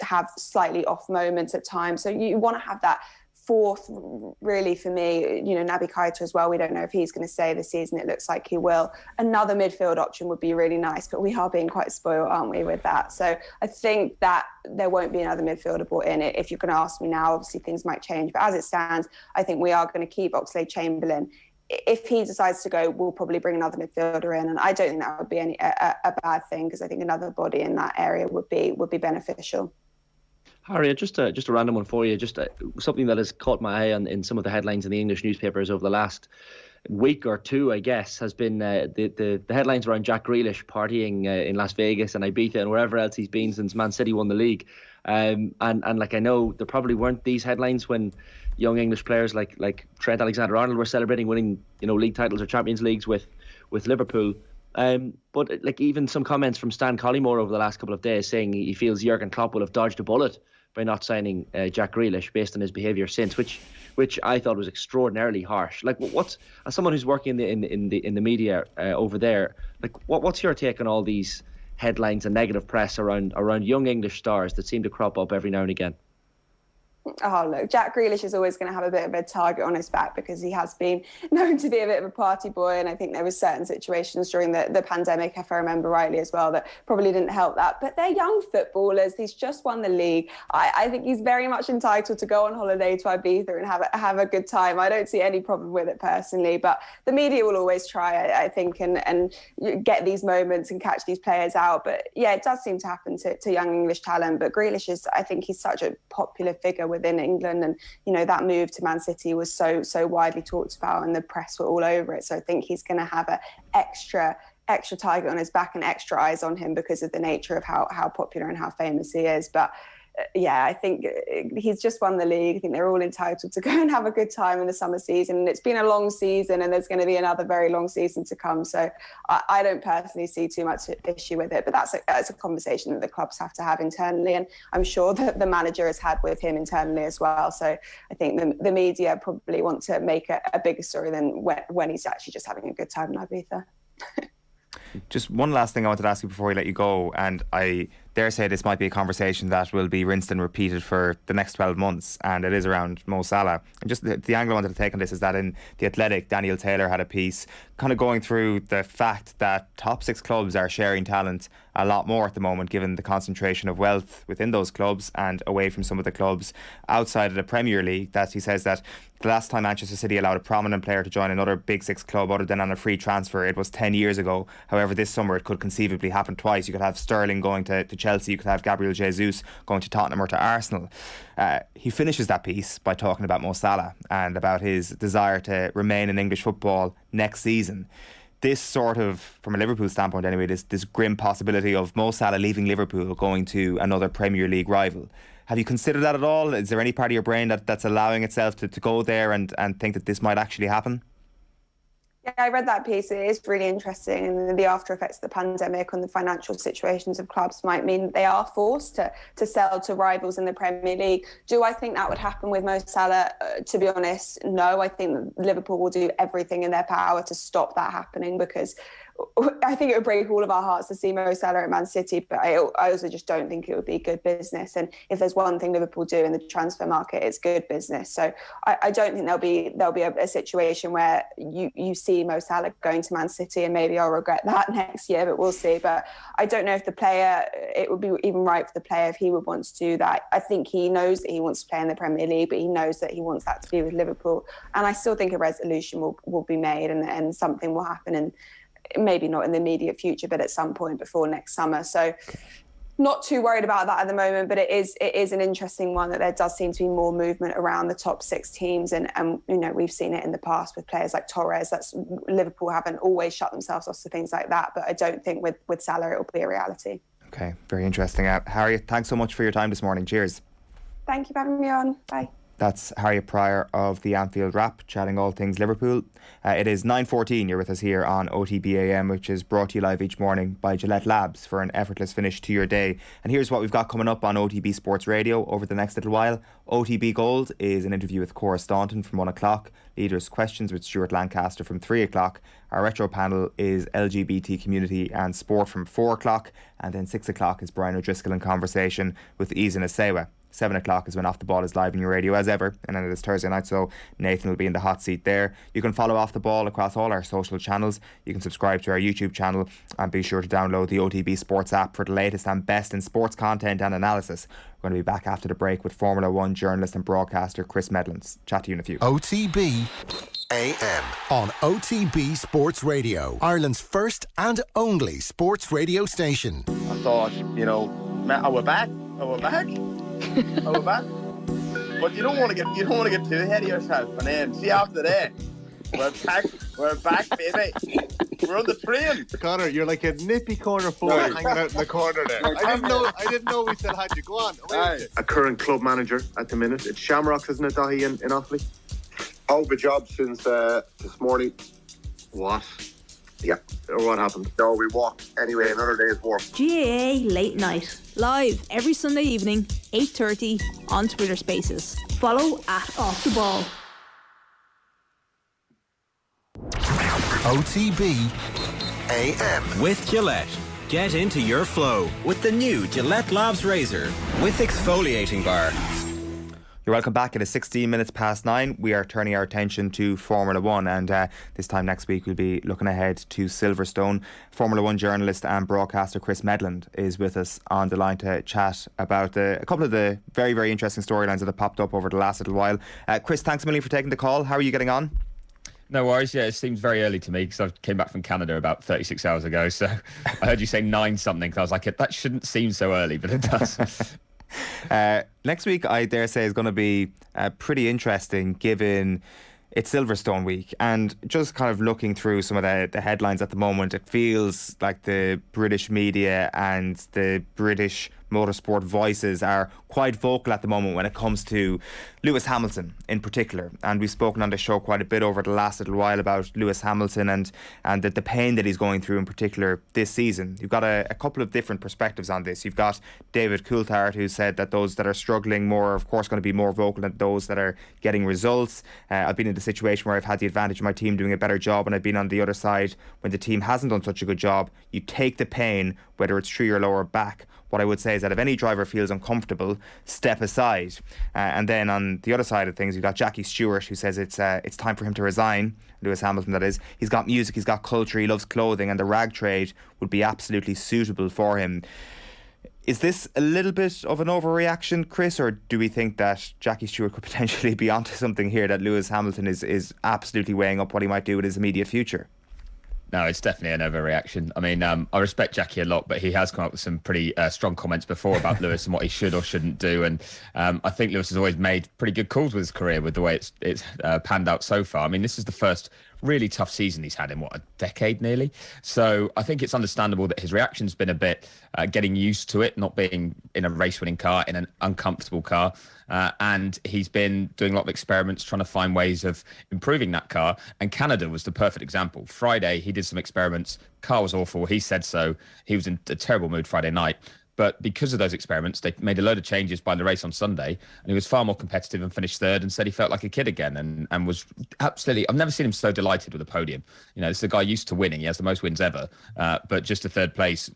have slightly off moments at times. So you want to have that fourth, really, for me, Naby Keita as well. We don't know if he's going to stay this season. It looks like he will. Another midfield option would be really nice, but we are being quite spoiled, aren't we, with that? So I think that there won't be another midfielder brought in. If you're going to ask me now, obviously things might change, but as it stands, I think we are going to keep Oxlade-Chamberlain. If he decides to go, we'll probably bring another midfielder in, and I don't think that would be a bad thing, because I think another body in that area would be beneficial. Harriet, just a random one for you. Just something that has caught my eye in some of the headlines in the English newspapers over the last week or two, I guess, has been the headlines around Jack Grealish partying in Las Vegas and Ibiza and wherever else he's been since Man City won the league. And like, I know there probably weren't these headlines when young English players like Trent Alexander-Arnold were celebrating winning league titles or Champions Leagues with Liverpool. But like, even some comments from Stan Collymore over the last couple of days saying he feels Jurgen Klopp will have dodged a bullet by not signing Jack Grealish based on his behaviour since, which I thought was extraordinarily harsh. Like, what's, as someone who's working in the media over there, like, what's your take on all these headlines and negative press around young English stars that seem to crop up every now and again? Oh, look, Jack Grealish is always going to have a bit of a target on his back because he has been known to be a bit of a party boy. And I think there were certain situations during the pandemic, if I remember rightly as well, that probably didn't help that. But they're young footballers. He's just won the league. I think he's very much entitled to go on holiday to Ibiza and have a good time. I don't see any problem with it personally. But the media will always try, I think, and get these moments and catch these players out. But yeah, it does seem to happen to young English talent. But Grealish I think he's such a popular figure within England, and that move to Man City was so widely talked about and the press were all over it. So I think he's going to have an extra target on his back and extra eyes on him because of the nature of how popular and how famous he is. But yeah, I think he's just won the league. I think they're all entitled to go and have a good time in the summer season. And it's been a long season, and there's going to be another very long season to come. So I don't personally see too much issue with it. But that's a conversation that the clubs have to have internally. And I'm sure that the manager has had with him internally as well. So I think the media probably want to make a bigger story than when he's actually just having a good time in Ibiza. Just one last thing I wanted to ask you before we let you go, and I dare say this might be a conversation that will be rinsed and repeated for the next 12 months, and it is around Mo Salah. And just the angle I wanted to take on this is that in The Athletic, Daniel Taylor had a piece kind of going through the fact that top six clubs are sharing talent a lot more at the moment, given the concentration of wealth within those clubs and away from some of the clubs outside of the Premier League. That he says that the last time Manchester City allowed a prominent player to join another Big Six club other than on a free transfer, it was 10 years ago. However, this summer it could conceivably happen twice. You could have Sterling going to Chelsea, you could have Gabriel Jesus going to Tottenham or to Arsenal. He finishes that piece by talking about Mo Salah and about his desire to remain in English football next season. This sort of, from a Liverpool standpoint anyway, this grim possibility of Mo Salah leaving Liverpool, going to another Premier League rival. Have you considered that at all? Is there any part of your brain that's allowing itself to go there and think that this might actually happen? Yeah, I read that piece. It is really interesting. And the after effects of the pandemic on the financial situations of clubs might mean they are forced to sell to rivals in the Premier League. Do I think that would happen with Mo Salah? To be honest, no. I think Liverpool will do everything in their power to stop that happening, because I think it would break all of our hearts to see Mo Salah at Man City, but I also just don't think it would be good business. And if there's one thing Liverpool do in the transfer market, it's good business. So I don't think there'll be a situation where you see Mo Salah going to Man City, and maybe I'll regret that next year, but we'll see. But I don't know if it would be even right for the player if he would want to do that. I think he knows that he wants to play in the Premier League, but he knows that he wants that to be with Liverpool. And I still think a resolution will be made, and something will happen, and maybe not in the immediate future, but at some point before next summer. So not too worried about that at the moment, but it is an interesting one, that there does seem to be more movement around the top 6 teams. And we've seen it in the past with players like Torres. Liverpool haven't always shut themselves off to things like that, but I don't think with Salah it will be a reality. Okay, very interesting. Harriet, thanks so much for your time this morning. Cheers. Thank you for having me on. Bye. That's Harriet Prior of the Anfield Wrap, chatting all things Liverpool. It is 9:14. You're with us here on OTB AM, which is brought to you live each morning by Gillette Labs for an effortless finish to your day. And here's what we've got coming up on OTB Sports Radio over the next little while. OTB Gold is an interview with Cora Staunton from 1 o'clock. Leaders' Questions with Stuart Lancaster from 3 o'clock. Our retro panel is LGBT community and sport from 4 o'clock. And then 6 o'clock is Brian O'Driscoll in conversation with Eoin Shane. 7 o'clock is when Off the Ball is live on your radio as ever, and then it is Thursday night, so Nathan will be in the hot seat there. You can follow Off the Ball across all our social channels. You can subscribe to our YouTube channel, and be sure to download the OTB Sports app for the latest and best in sports content and analysis. We're going to be back after the break with Formula 1 journalist and broadcaster Chris Medland. Chat to you in a few. OTB AM on OTB Sports Radio, Ireland's first and only sports radio station. I thought, we're back. But you don't want to get too ahead of yourself, and then see after that, we're back, baby. We're on the train. Connor, you're like a nippy corner forward hanging out in the corner there. I didn't know we still had you. Go on. A current club manager at the minute. It's Shamrocks, isn't it, Dahi, in Offaly? Out of a job since this morning. What? Yeah. Or what happened? No, we walked. Anyway, another day's work. GAA Late Night. Live every Sunday evening, 8:30 on Twitter Spaces. Follow at Off the Ball. OTB AM. With Gillette. Get into your flow with the new Gillette Labs Razor with exfoliating bar. You're welcome back. It is 16 minutes past 9. We are turning our attention to Formula 1, and this time next week we'll be looking ahead to Silverstone. Formula 1 journalist and broadcaster Chris Medland is with us on the line to chat about a couple of the very, very interesting storylines that have popped up over the last little while. Chris, thanks a million for taking the call. How are you getting on? No worries. Yeah, it seems very early to me because I came back from Canada about 36 hours ago. So I heard you say 9 something. I was like, that shouldn't seem so early, but it does. Next week, I dare say, is going to be pretty interesting given it's Silverstone week, and just kind of looking through some of the headlines at the moment, it feels like the British media and the British motorsport voices are quite vocal at the moment when it comes to Lewis Hamilton in particular. And we've spoken on the show quite a bit over the last little while about Lewis Hamilton and the pain that he's going through in particular this season. You've got a couple of different perspectives on this. You've got David Coulthard, who said that those that are struggling more are of course going to be more vocal than those that are getting results. I've been in the situation where I've had the advantage of my team doing a better job, and I've been on the other side when the team hasn't done such a good job. You take the pain, whether it's through your lower back. What I would say is that if any driver feels uncomfortable, step aside. And then on the other side of things, you've got Jackie Stewart, who says it's time for him to resign. Lewis Hamilton, that is. He's got music, he's got culture, he loves clothing, and the rag trade would be absolutely suitable for him. Is this a little bit of an overreaction, Chris, or do we think that Jackie Stewart could potentially be onto something here, that Lewis Hamilton is absolutely weighing up what he might do with his immediate future? No, it's definitely an overreaction. I mean, I respect Jackie a lot, but he has come up with some pretty strong comments before about Lewis and what he should or shouldn't do. And I think Lewis has always made pretty good calls with his career with the way it's panned out so far. I mean, this is the first really tough season he's had in, a decade nearly. So I think it's understandable that his reaction's been a bit getting used to it, not being in a race-winning car, in an uncomfortable car. And he's been doing a lot of experiments, trying to find ways of improving that car. And Canada was the perfect example. Friday, he did some experiments. Car was awful. He said so. He was in a terrible mood Friday night. But because of those experiments, they made a load of changes by the race on Sunday, and he was far more competitive and finished third and said he felt like a kid again and was absolutely... I've never seen him so delighted with a podium. This is a guy used to winning. He has the most wins ever. But just a third place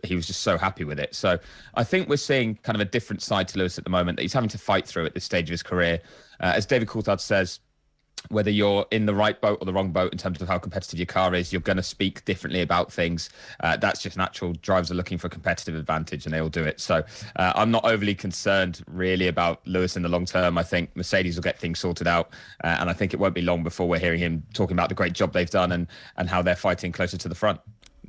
he was just so happy with it. So I think we're seeing kind of a different side to Lewis at the moment that he's having to fight through at this stage of his career. As David Coulthard says, whether you're in the right boat or the wrong boat in terms of how competitive your car is, you're going to speak differently about things. That's just natural. Drivers are looking for competitive advantage and they all do it. So I'm not overly concerned really about Lewis in the long term. I think Mercedes will get things sorted out. And I think it won't be long before we're hearing him talking about the great job they've done and how they're fighting closer to the front.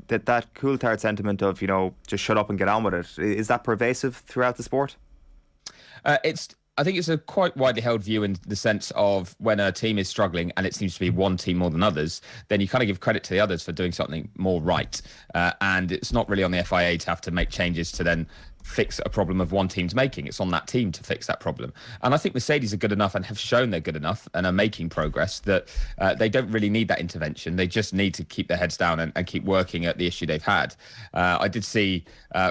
That Coulthard sentiment of, just shut up and get on with it, is that pervasive throughout the sport? I think it's a quite widely held view in the sense of when a team is struggling and it seems to be one team more than others, then you kind of give credit to the others for doing something more right. And it's not really on the FIA to have to make changes to then fix a problem of one team's making. It's on that team to fix that problem. And I think Mercedes are good enough and have shown they're good enough and are making progress that they don't really need that intervention. They just need to keep their heads down and keep working at the issue they've had. I did see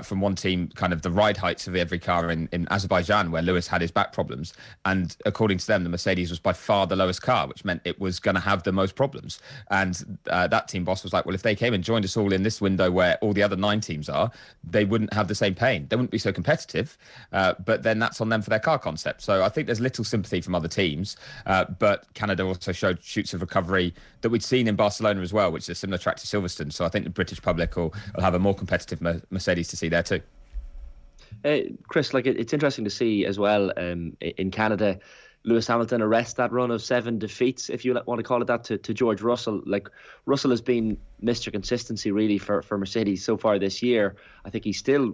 from one team kind of the ride heights of every car in Azerbaijan where Lewis had his back problems. And according to them, the Mercedes was by far the lowest car, which meant it was going to have the most problems. And that team boss was like, well, if they came and joined us all in this window where all the other 9 teams are, they wouldn't have the same pain. They wouldn't be so competitive, but then that's on them for their car concept. So I think there's little sympathy from other teams, but Canada also showed shoots of recovery that we'd seen in Barcelona as well, which is a similar track to Silverstone. So I think the British public will have a more competitive Mercedes to see there too. Chris, it's interesting to see as well in Canada, Lewis Hamilton arrest that run of 7 defeats, if you want to call it that, to George Russell. Russell has been Mr. Consistency really for Mercedes so far this year. I think he still,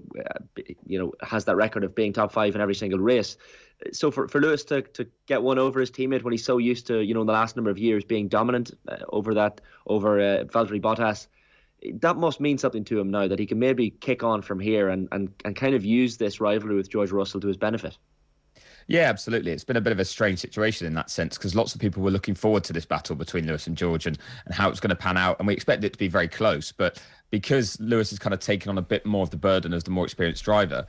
has that record of being top 5 in every single race. So for Lewis to get one over his teammate when he's so used to, in the last number of years being dominant over Valtteri Bottas, that must mean something to him now, that he can maybe kick on from here and kind of use this rivalry with George Russell to his benefit. Yeah, absolutely. It's been a bit of a strange situation in that sense because lots of people were looking forward to this battle between Lewis and George and how it's going to pan out. And we expected it to be very close. But because Lewis has kind of taken on a bit more of the burden as the more experienced driver,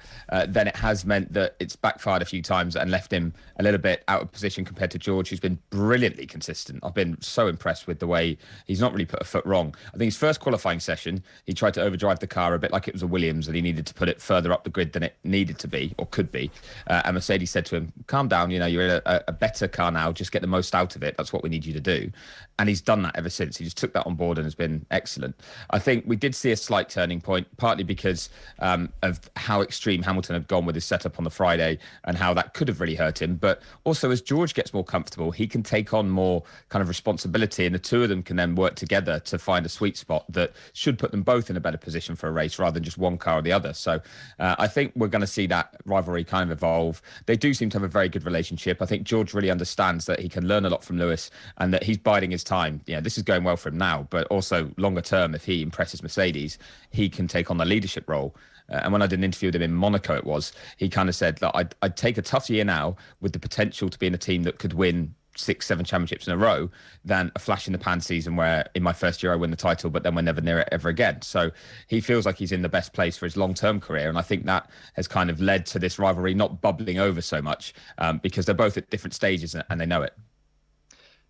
then it has meant that it's backfired a few times and left him a little bit out of position compared to George, who's been brilliantly consistent. I've been so impressed with the way he's not really put a foot wrong. I think his first qualifying session, he tried to overdrive the car a bit like it was a Williams and he needed to put it further up the grid than it needed to be or could be. And Mercedes said to him, calm down, you're in a better car now, just get the most out of it. That's what we need you to do. And he's done that ever since. He just took that on board and has been excellent. I think we did see a slight turning point, partly because of how extreme Hamilton had gone with his setup on the Friday and how that could have really hurt him. But also as George gets more comfortable, he can take on more kind of responsibility and the two of them can then work together to find a sweet spot that should put them both in a better position for a race rather than just one car or the other. So I think we're going to see that rivalry kind of evolve. They do seem to have a very good relationship. I think George really understands that he can learn a lot from Lewis and that he's biding his time. This is going well for him now, but also longer term, if he impresses Mercedes, he can take on the leadership role. And when I did an interview with him in Monaco, he kind of said that I'd take a tough year now with the potential to be in a team that could win 6-7 championships in a row than a flash in the pan season where in my first year I win the title, but then we're never near it ever again. So he feels like he's in the best place for his long-term career. And I think that has kind of led to this rivalry not bubbling over so much because they're both at different stages and they know it.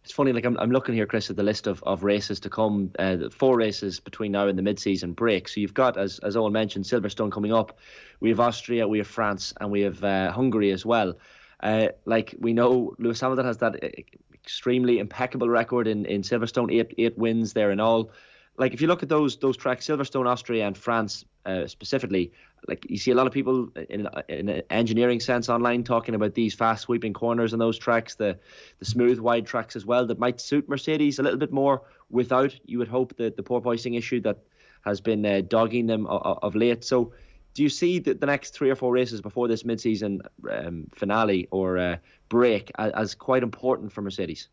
It's funny, I'm looking here, Chris, at the list of races to come, 4 races between now and the mid-season break. So you've got, as Owen mentioned, Silverstone coming up. We have Austria, we have France, and we have Hungary as well. We know Lewis Hamilton has that extremely impeccable record in Silverstone, 8 wins there in all. If you look at those tracks, Silverstone, Austria, and France specifically, you see a lot of people in an engineering sense online talking about these fast sweeping corners on those tracks, the smooth wide tracks as well, that might suit Mercedes a little bit more without, you would hope, the porpoising issue that has been dogging them of late. So do you see the next 3 or 4 races before this mid-season finale or break as quite important for Mercedes?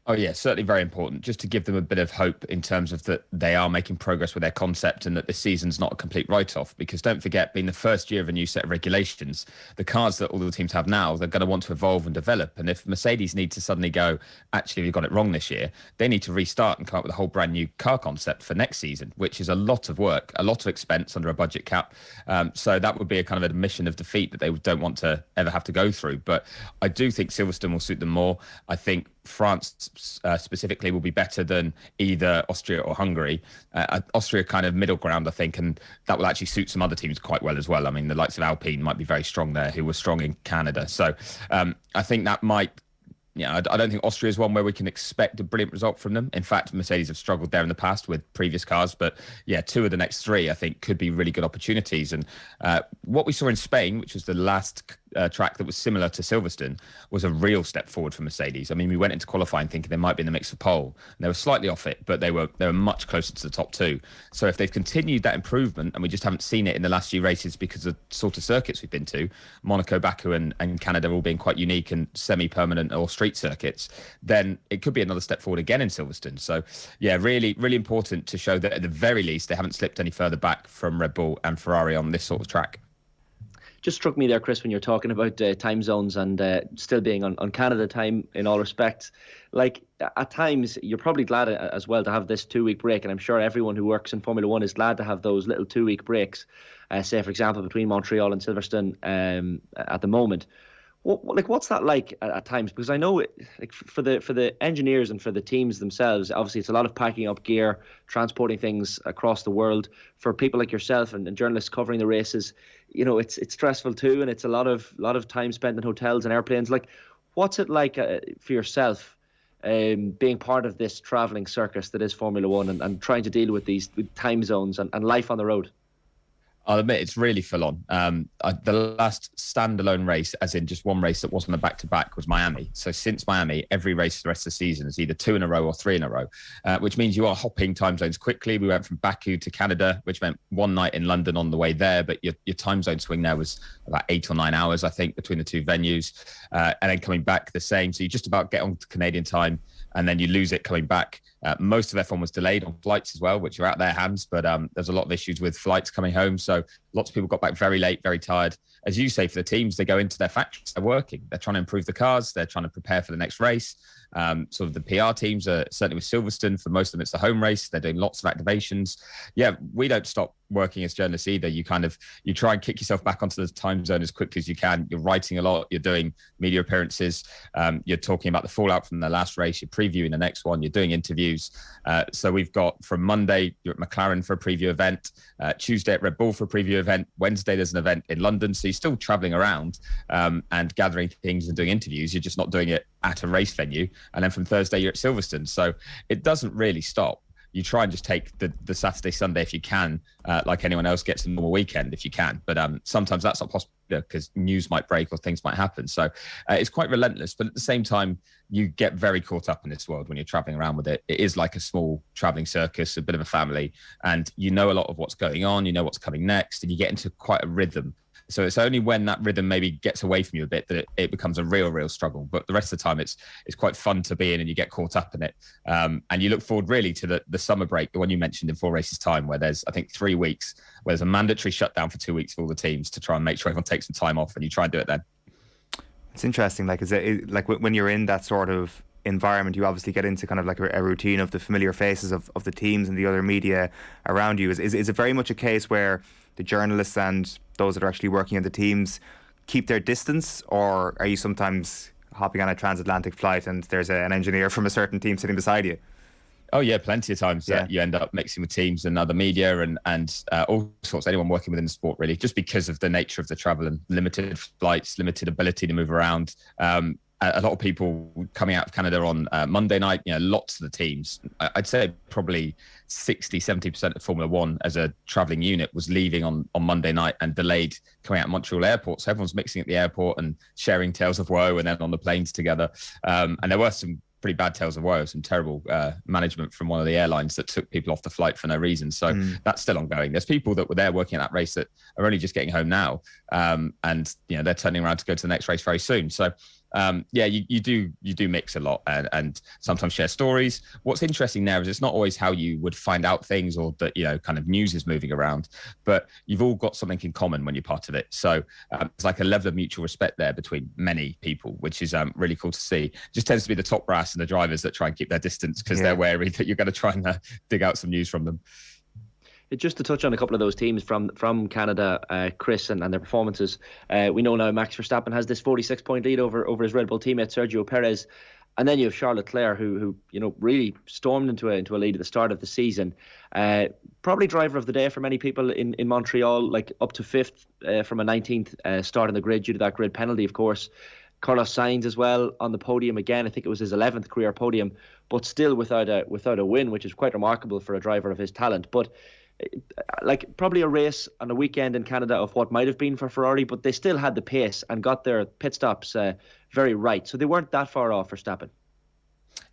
Oh, yeah, certainly very important, just to give them a bit of hope in terms of that they are making progress with their concept and that this season's not a complete write-off. Because don't forget, being the first year of a new set of regulations, the cards that all the teams have now, they're going to want to evolve and develop. And if Mercedes need to suddenly go, actually, we've got it wrong this year, they need to restart and come up with a whole brand new car concept for next season, which is a lot of work, a lot of expense under a budget cap. So that would be a kind of admission of defeat that they don't want to ever have to go through. But I do think Silverstone will suit them more. I think France specifically will be better than either Austria or Hungary. Austria kind of middle ground, I think, and that will actually suit some other teams quite well as well. I mean, the likes of Alpine might be very strong there, who were strong in Canada. So I think that might... I don't think Austria is one where we can expect a brilliant result from them. In fact, Mercedes have struggled there in the past with previous cars. But yeah, 2 of the next 3, I think, could be really good opportunities. And what we saw in Spain, which was the last track that was similar to Silverstone, was a real step forward for Mercedes. I mean, we went into qualifying thinking they might be in the mix for pole, and they were slightly off it, but they were much closer to the top 2. So if they've continued that improvement, and we just haven't seen it in the last few races because of the sort of circuits we've been to, Monaco, Baku and Canada all being quite unique and semi-permanent or street circuits, then it could be another step forward again in Silverstone. So yeah, really, really important to show that at the very least they haven't slipped any further back from Red Bull and Ferrari on this sort of track. Just struck me there, Chris, when you're talking about time zones and still being on Canada time in all respects. Like, at times, you're probably glad as well to have this 2-week break, and I'm sure everyone who works in Formula 1 is glad to have those little 2-week breaks, say, for example, between Montreal and Silverstone at the moment. What's that like at times? Because I know for the engineers and for the teams themselves, obviously it's a lot of packing up gear, transporting things across the world. For people like yourself and journalists covering the races, it's stressful too, and it's a lot of time spent in hotels and airplanes. Like, what's it like for yourself being part of this travelling circus that is Formula 1 and trying to deal with these time zones and life on the road? I'll admit it's really full on. The last standalone race, as in just one race that wasn't a back-to-back, was Miami. So since Miami, every race for the rest of the season is either 2 in a row or 3 in a row, which means you are hopping time zones quickly. We went from Baku to Canada, which meant one night in London on the way there, but your time zone swing there was about 8 or 9 hours, I think, between the 2 venues. And then coming back the same. So you just about get on to Canadian time, and then you lose it coming back. Most of F1 was delayed on flights as well, which are out their hands, but there's a lot of issues with flights coming home. So lots of people got back very late, very tired. As you say, for the teams, they go into their factories, they're working. They're trying to improve the cars. They're trying to prepare for the next race. Sort of the PR teams are certainly with Silverstone. For most of them, it's the home race. They're doing lots of activations. Yeah, we don't stop working as journalists either. You try and kick yourself back onto the time zone as quickly as you can. You're writing a lot. You're doing media appearances. You're talking about the fallout from the last race. You're previewing the next one. You're doing interviews. So we've got from Monday, you're at McLaren for a preview event. Tuesday at Red Bull for a preview event. Wednesday, there's an event in London. So you're still traveling around and gathering things and doing interviews. You're just not doing it at a race venue. And then from Thursday, you're at Silverstone. So it doesn't really stop. You try and just take the Saturday, Sunday if you can, like anyone else gets a normal weekend if you can. But sometimes that's not possible because news might break or things might happen. So it's quite relentless. But at the same time, you get very caught up in this world when you're traveling around with it. It is like a small traveling circus, a bit of a family. And you know a lot of what's going on. You know what's coming next. And you get into quite a rhythm. So it's only when that rhythm maybe gets away from you a bit that it becomes a real struggle. But the rest of the time, it's quite fun to be in and you get caught up in it. And you look forward really to the summer break, the one you mentioned in 4 races time, where there's, I think, 3 weeks, where there's a mandatory shutdown for 2 weeks for all the teams to try and make sure everyone takes some time off, and you try and do it then. It's interesting. Like, is it like when you're in that sort of environment, you obviously get into kind of like a routine of the familiar faces of the teams and the other media around you. Is it very much a case where the journalists and those that are actually working at the teams keep their distance, or are you sometimes hopping on a transatlantic flight and there's an engineer from a certain team sitting beside you? Oh yeah, plenty of times you end up mixing with teams and other media and all sorts, anyone working within the sport really, just because of the nature of the travel and limited flights, limited ability to move around. A lot of people coming out of Canada on Monday night, lots of the teams, I'd say probably 60-70% of Formula 1 as a travelling unit was leaving on Monday night and delayed coming out of Montreal airport. So everyone's mixing at the airport and sharing tales of woe and then on the planes together. And there were some pretty bad tales of woe, some terrible management from one of the airlines that took people off the flight for no reason. So that's still ongoing. There's people that were there working at that race that are only just getting home now. And they're turning around to go to the next race very soon. So You do mix a lot and sometimes share stories. What's interesting there is it's not always how you would find out things or that, kind of news is moving around, but you've all got something in common when you're part of it. So it's like a level of mutual respect there between many people, which is really cool to see. It just tends to be the top brass and the drivers that try and keep their distance because they're wary that you're going to try and dig out some news from them. Just to touch on a couple of those teams from Canada, Chris, and their performances. We know now Max Verstappen has this 46-point lead over his Red Bull teammate Sergio Perez, and then you have Charles Leclerc, who really stormed into a lead at the start of the season. Probably driver of the day for many people in Montreal, like up to fifth from a 19th start in the grid due to that grid penalty, of course. Carlos Sainz as well on the podium again. I think it was his 11th career podium, but still without a win, which is quite remarkable for a driver of his talent. But probably a race on a weekend in Canada of what might have been for Ferrari, but they still had the pace and got their pit stops very right. So they weren't that far off Verstappen.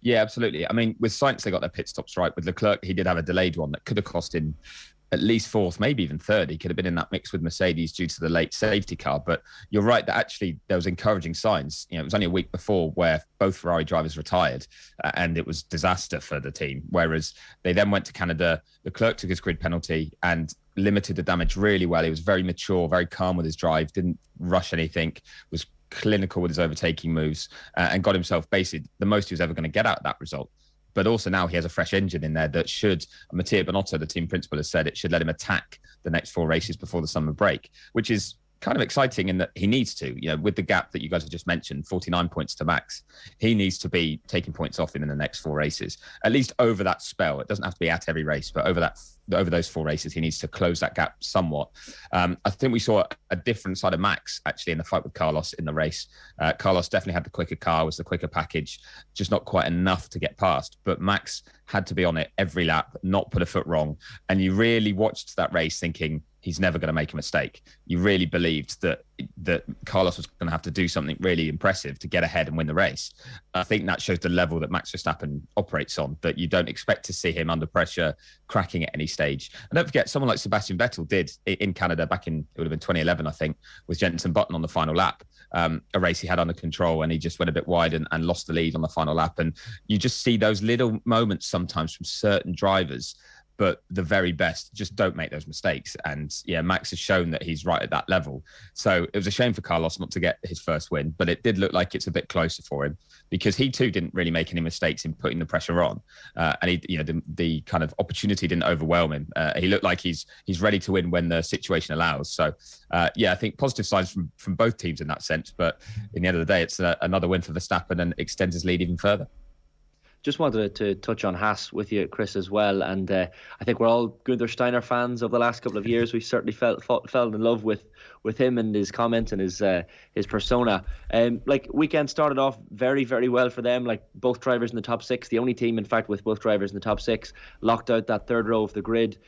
Yeah, absolutely. I mean, with Sainz, they got their pit stops right. With Leclerc, he did have a delayed one that could have cost him at least fourth, maybe even third. He could have been in that mix with Mercedes due to the late safety car. But you're right that actually there was encouraging signs. It was only a week before where both Ferrari drivers retired and it was disaster for the team. Whereas they then went to Canada, Leclerc took his grid penalty and limited the damage really well. He was very mature, very calm with his drive, didn't rush anything, was clinical with his overtaking moves and got himself basically the most he was ever going to get out of that result. But also now he has a fresh engine in there that should, Mattia Binotto, the team principal, has said it should let him attack the next 4 races before the summer break, which is kind of exciting in that he needs to, with the gap that you guys have just mentioned, 49 points to Max, he needs to be taking points off him in the next 4 races, at least over that spell. It doesn't have to be at every race, but over those 4 races, he needs to close that gap somewhat. I think we saw a different side of Max actually in the fight with Carlos in the race. Carlos definitely had the quicker car, was the quicker package, just not quite enough to get past. But Max had to be on it every lap, not put a foot wrong. And you really watched that race thinking, he's never going to make a mistake. You really believed that Carlos was going to have to do something really impressive to get ahead and win the race. I think that shows the level that Max Verstappen operates on, that you don't expect to see him under pressure, cracking at any stage. And don't forget, someone like Sebastian Vettel did in Canada back in, it would have been 2011, I think, with Jenson Button on the final lap. A race he had under control and he just went a bit wide and lost the lead on the final lap. And you just see those little moments sometimes from certain drivers, but the very best just don't make those mistakes. And Max has shown that he's right at that level. So it was a shame for Carlos not to get his first win, but it did look like it's a bit closer for him because he too didn't really make any mistakes in putting the pressure on. And the kind of opportunity didn't overwhelm him. He looked like he's ready to win when the situation allows. So I think positive signs from both teams in that sense. But in the end of the day, it's another win for Verstappen and extends his lead even further. Just wanted to touch on Haas with you, Chris, as well. And I think we're all Gunther Steiner fans of the last couple of years. We certainly fell in love with him and his comments and his persona. Weekend started off very, very well for them. Like both drivers in the top 6, the only team, in fact, with both drivers in the top 6, locked out that third row of the grid.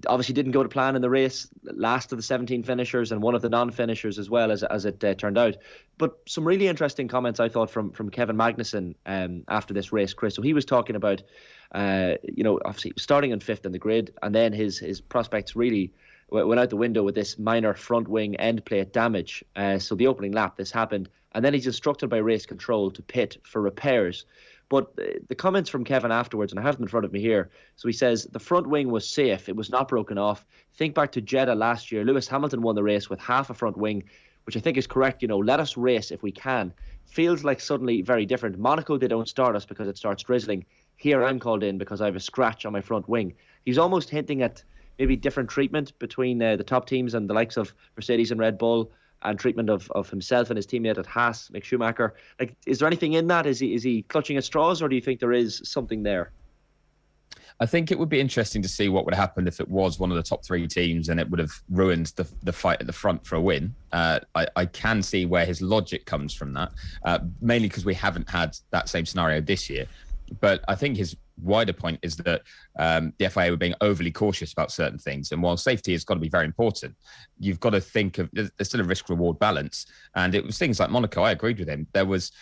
Obviously didn't go to plan in the race, last of the 17 finishers and one of the non-finishers as well as it turned out. But some really interesting comments I thought from Kevin Magnussen after this race, Chris. So he was talking about, obviously starting on 5th in the grid, and then his prospects really went out the window with this minor front wing end plate damage. So the opening lap, this happened, and then he's instructed by race control to pit for repairs. But the comments from Kevin afterwards, and I have them in front of me here. So he says, the front wing was safe. It was not broken off. Think back to Jeddah last year. Lewis Hamilton won the race with half a front wing, which I think is correct. Let us race if we can. Feels like suddenly very different. Monaco, they don't start us because it starts drizzling. Here I'm called in because I have a scratch on my front wing. He's almost hinting at maybe different treatment between the top teams and the likes of Mercedes and Red Bull, and treatment of himself and his teammate at Haas, Mick Schumacher. Is there anything in that? Is he clutching at straws, or do you think there is something there? I think it would be interesting to see what would happen if it was one of the top 3 teams and it would have ruined the fight at the front for a win. I can see where his logic comes from that, mainly because we haven't had that same scenario this year. But I think his wider point is that the FIA were being overly cautious about certain things. And while safety has got to be very important, you've got to think of, there's still a risk-reward balance. And it was things like Monaco, I agreed with him. There was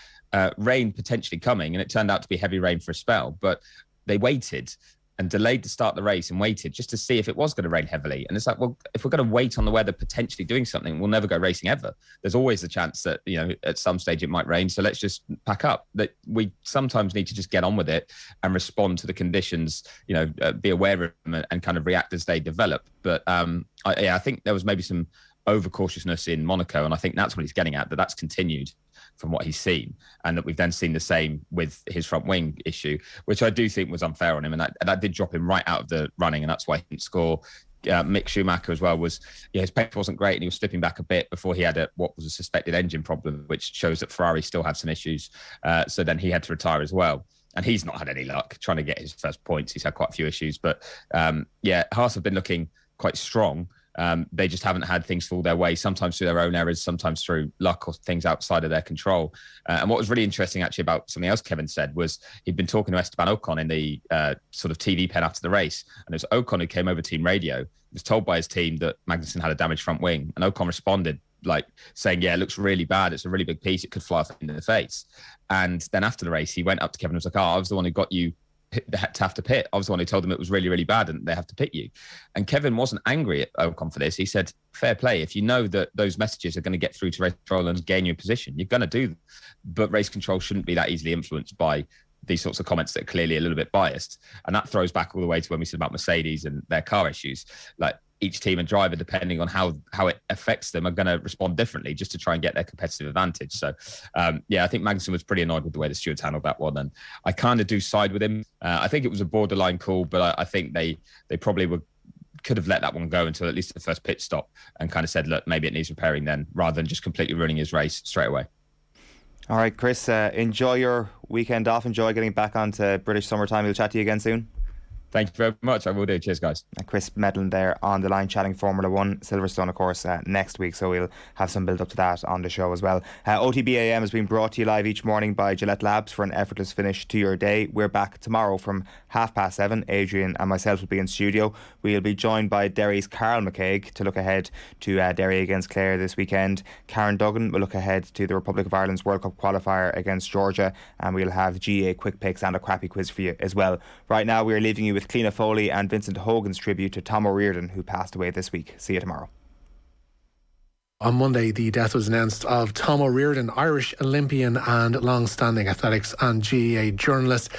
rain potentially coming, and it turned out to be heavy rain for a spell, but they waited. and delayed the start of the race and waited just to see if it was going to rain heavily. And it's like, well, if we're going to wait on the weather potentially doing something, we'll never go racing ever. There's always the chance that, at some stage it might rain. So let's just pack up. That we sometimes need to just get on with it and respond to the conditions, be aware of them and kind of react as they develop. But I think there was maybe some overcautiousness in Monaco. And I think that's what he's getting at, that's continued from what he's seen, and that we've then seen the same with his front wing issue, which I do think was unfair on him, and that did drop him right out of the running, and that's why he didn't score. Mick Schumacher as well his pace wasn't great, and he was slipping back a bit before he had what was a suspected engine problem, which shows that Ferrari still had some issues. So then he had to retire as well. And he's not had any luck trying to get his first points. He's had quite a few issues, but Haas have been looking quite strong. They just haven't had things fall their way, sometimes through their own errors, sometimes through luck or things outside of their control. And what was really interesting actually about something else Kevin said was he'd been talking to Esteban Ocon in the sort of TV pen after the race. And it was Ocon who came over team radio. He was told by his team that Magnussen had a damaged front wing. And Ocon responded saying, yeah, it looks really bad. It's a really big piece. It could fly off into the face. And then after the race, he went up to Kevin and was like, I was the one who got you to have to pit. I was the one who told them it was really, really bad and they have to pit you. And Kevin wasn't angry at Ocon for this. He said, fair play. If you know that those messages are going to get through to race control and gain you a position, you're going to do them. But race control shouldn't be that easily influenced by these sorts of comments that are clearly a little bit biased. And that throws back all the way to when we said about Mercedes and their car issues. Like each team and driver, depending on how it affects them, are going to respond differently just to try and get their competitive advantage. So, I think Magnussen was pretty annoyed with the way the stewards handled that one. And I kind of do side with him. I think it was a borderline call, but I think they probably could have let that one go until at least the first pit stop and kind of said, look, maybe it needs repairing then, rather than just completely ruining his race straight away. All right, Chris, enjoy your weekend off. Enjoy getting back onto British summertime. We'll chat to you again soon. Thank you very much. I will do. Cheers, guys. Chris Medland there on the line chatting Formula 1. Silverstone, of course, next week, so we'll have some build up to that on the show as well. OTB AM has been brought to you live each morning by Gillette Labs for an effortless finish to your day. We're back tomorrow from 7:30. Adrian and myself will be in studio. We'll be joined by Derry's Carl McCaig to look ahead to Derry against Clare this weekend. Karen Duggan will look ahead to the Republic of Ireland's World Cup qualifier against Georgia, and we'll have GA quick picks and a crappy quiz for you as well. Right now we're leaving you with Cliona Foley and Vincent Hogan's tribute to Tom O'Riordan, who passed away this week. See you tomorrow. On Monday, the death was announced of Tom O'Riordan, Irish Olympian and long-standing athletics and GAA journalist.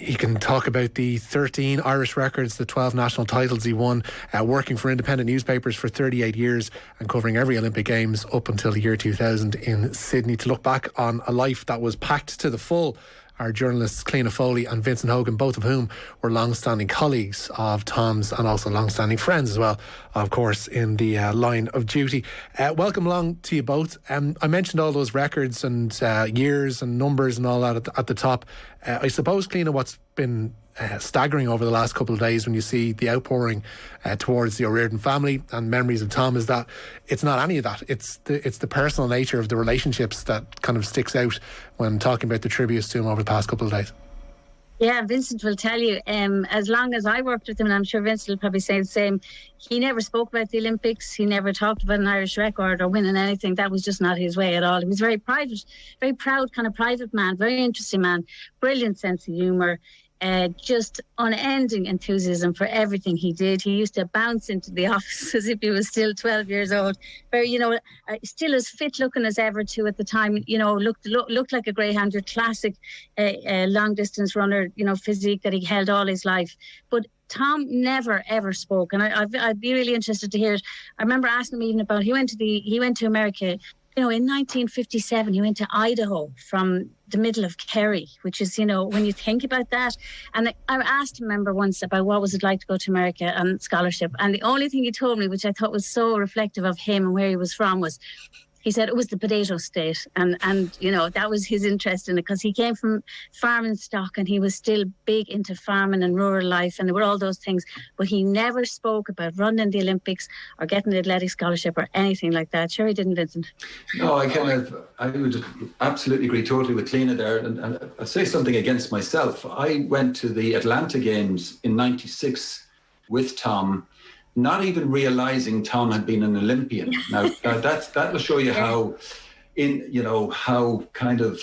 You can talk about the 13 Irish records, the 12 national titles he won, working for independent newspapers for 38 years and covering every Olympic Games up until the year 2000 in Sydney. To look back on a life that was packed to the full, our journalists Cliona Foley and Vincent Hogan, both of whom were long-standing colleagues of Tom's and also long-standing friends as well, of course, in the line of duty. Welcome along to you both. I mentioned all those records and years and numbers and all that at the top. I suppose, Cliona, what's been staggering over the last couple of days when you see the outpouring towards the O'Riordan family and memories of Tom is that it's not any of that. It's the personal nature of the relationships that kind of sticks out when talking about the tributes to him over the past couple of days. Yeah, Vincent will tell you, as long as I worked with him, and I'm sure Vincent will probably say the same, he never spoke about the Olympics. He never talked about an Irish record or winning anything. That was just not his way at all. He was very private, very proud, kind of private man, very interesting man, brilliant sense of humour. Just unending enthusiasm for everything he did. He used to bounce into the office as if he was still 12 years old. Very, still as fit looking as ever too at the time. Looked like a greyhound, your classic long distance runner. Physique that he held all his life. But Tom never ever spoke, and I'd be really interested to hear it. I remember asking him even about he went to America. In 1957, he went to Idaho from the middle of Kerry, which is, when you think about that. And I asked him, remember once, about what was it like to go to America on scholarship. And the only thing he told me, which I thought was so reflective of him and where he was from, was he said it was the potato state. And that was his interest in it, because he came from farming stock and he was still big into farming and rural life, and there were all those things. But he never spoke about running the Olympics or getting the athletic scholarship or anything like that. Sure he didn't, Vincent? No, I would absolutely agree totally with Cliona there. And I'll say something against myself. I went to the Atlanta Games in '96 with Tom, not even realising Tom had been an Olympian. Now that will show you how kind of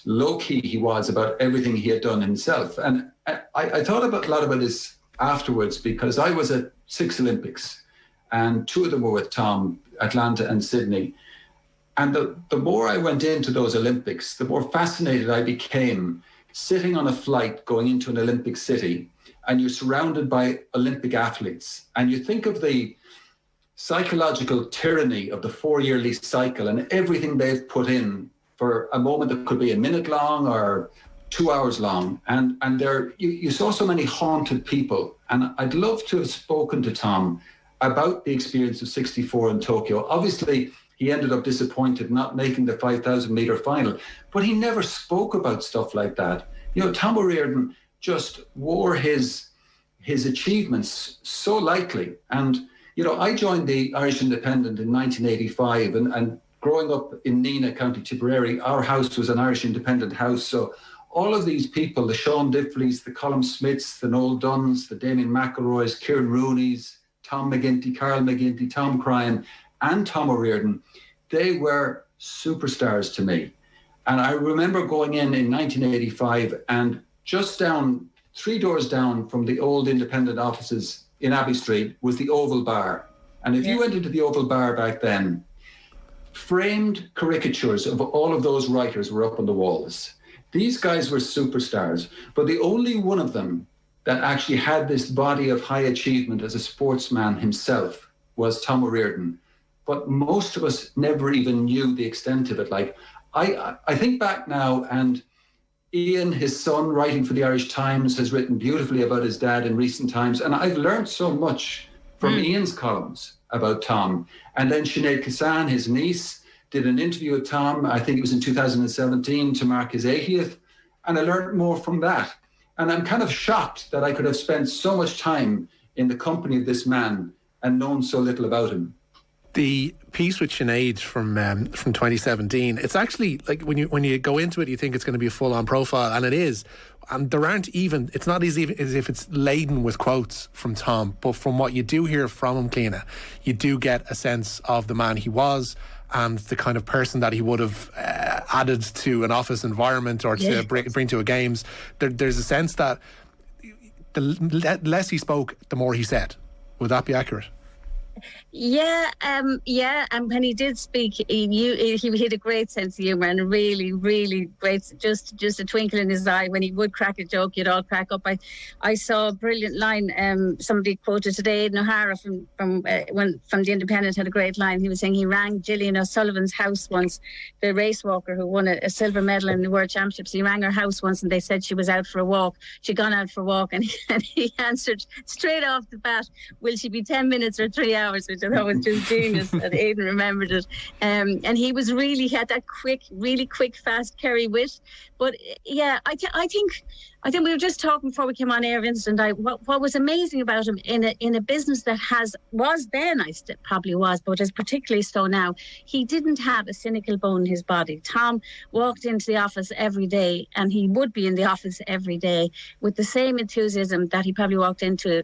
low-key he was about everything he had done himself. And I thought about a lot about this afterwards, because I was at 6 Olympics, and 2 of them were with Tom, Atlanta and Sydney. And the more I went into those Olympics, the more fascinated I became sitting on a flight going into an Olympic city, and you're surrounded by Olympic athletes, and you think of the psychological tyranny of the 4-yearly cycle and everything they've put in for a moment that could be a minute long or 2 hours long. And there you saw so many haunted people. And I'd love to have spoken to Tom about the experience of 64 in Tokyo. Obviously, he ended up disappointed not making the 5,000 metre final, but he never spoke about stuff like that. You know, Tom O'Riordan just wore his achievements so lightly. And, you know, I joined the Irish Independent in 1985, and growing up in Neenah, County Tipperary, our house was an Irish Independent house. So all of these people, the Sean Diffleys, the Colm Smiths, the Noel Dunns, the Damien McElroys, Kieran Rooneys, Tom McGinty, Carl McGinty, Tom Cryan, and Tom O'Riordan, they were superstars to me. And I remember going in 1985, and just down 3 doors down from the old independent offices in Abbey Street was the Oval Bar. And if you went into the Oval Bar back then, framed caricatures of all of those writers were up on the walls. These guys were superstars, but the only one of them that actually had this body of high achievement as a sportsman himself was Tom O'Riordan. But most of us never even knew the extent of it. Like, I think back now, and Ian, his son, writing for the Irish Times, has written beautifully about his dad in recent times. And I've learned so much from Ian's columns about Tom. And then Sinead Kassan, his niece, did an interview with Tom, I think it was in 2017, to mark his 80th. And I learned more from that. And I'm kind of shocked that I could have spent so much time in the company of this man and known so little about him. The piece with Sinead from 2017, it's actually like when you go into it, you think it's going to be a full-on profile, and it is. And there aren't even, it's not as if it's laden with quotes from Tom, but from what you do hear from him, Cliona, you do get a sense of the man he was and the kind of person that he would have added to an office environment or to bring to a games. There's a sense that the less he spoke, the more he said. Would that be accurate? And when he did speak, he had a great sense of humour and really, really great, just a twinkle in his eye. When he would crack a joke, you'd all crack up. I saw a brilliant line, somebody quoted today, Eoin O'Gara from The Independent had a great line. He was saying he rang Gillian O'Sullivan's house once, the race walker who won a silver medal in the World Championships. He rang her house once and they said she was out for a walk. She'd gone out for a walk, and he answered straight off the bat, will she be 10 minutes or 3 hours? Which I thought was just genius, that Aidan remembered it. And he had that really quick, fast Kerry wit. But yeah, I think we were just talking before we came on air, Vincent, what was amazing about him in a business that was then, probably was, but is particularly so now, he didn't have a cynical bone in his body. Tom walked into the office every day, and he would be in the office every day with the same enthusiasm that he probably walked into,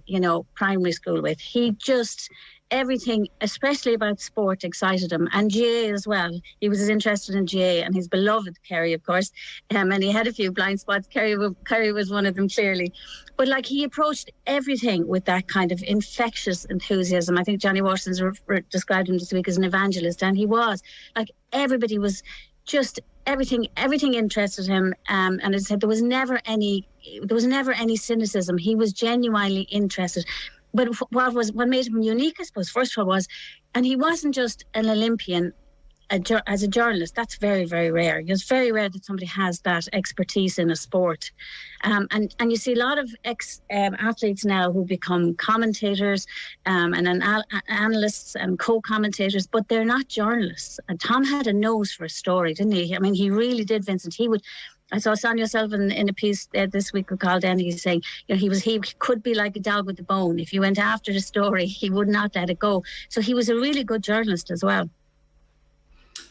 primary school with. He just... everything, especially about sport, excited him, and GA as well. He was as interested in GA and his beloved Kerry, of course, and he had a few blind spots. Kerry was one of them, clearly. But he approached everything with that kind of infectious enthusiasm. I think Johnny Watson's described him this week as an evangelist, and he was. Everybody was just everything interested him, and as I said, there was never any cynicism. He was genuinely interested. But what made him unique, I suppose, first of all, was, and he wasn't just an Olympian as a journalist. That's very, very rare. It's very rare that somebody has that expertise in a sport. And you see a lot of ex-athletes now who become commentators and analysts and co-commentators, but they're not journalists. And Tom had a nose for a story, didn't he? I mean, he really did, Vincent. I saw Sonia Sullivan in a piece this week with Carl Denny saying, he could be like a dog with a bone. If you went after the story, he would not let it go. So he was a really good journalist as well.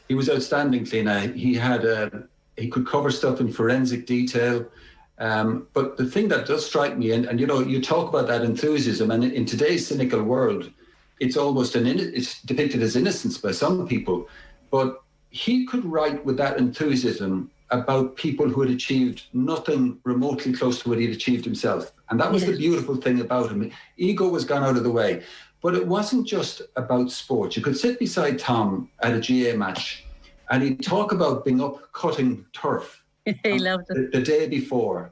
He was outstanding, Cliona. He could cover stuff in forensic detail. But the thing that does strike me, and you talk about that enthusiasm, and in today's cynical world, it's almost it's depicted as innocence by some people. But he could write with that enthusiasm about people who had achieved nothing remotely close to what he'd achieved himself. And that was the beautiful thing about him. Ego was gone out of the way. But it wasn't just about sport. You could sit beside Tom at a GA match and he'd talk about being up cutting turf he loved it. The day before.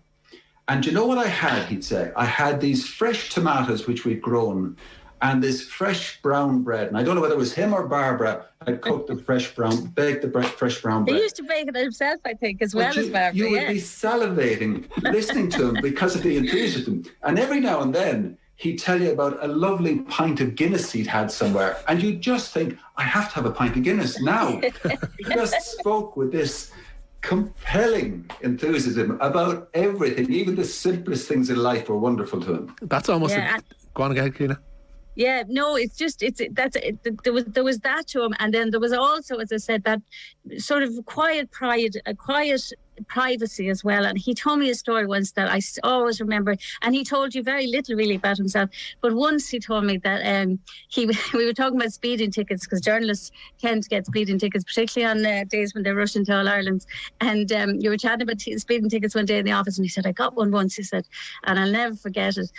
And you know what I had, he'd say? I had these fresh tomatoes which we'd grown and this fresh brown bread. And I don't know whether it was him or Barbara had cooked the fresh brown, baked the fresh brown bread. He used to bake it himself, I think, as well as Barbara. You would be salivating listening to him because of the enthusiasm. And every now and then, he'd tell you about a lovely pint of Guinness he'd had somewhere. And you'd just think, I have to have a pint of Guinness now. He just spoke with this compelling enthusiasm about everything. Even the simplest things in life were wonderful to him. That's almost go on again, Keena. Yeah, no, there was that to him, and then there was also, as I said, that sort of quiet pride, a quiet privacy as well. And he told me a story once that I always remember, and he told you very little really about himself, but once he told me that we were talking about speeding tickets, because journalists tend to get speeding tickets, particularly on days when they're rushing to All Ireland's, and you were chatting about speeding tickets one day in the office, and he said, I got one once, he said, and I'll never forget it.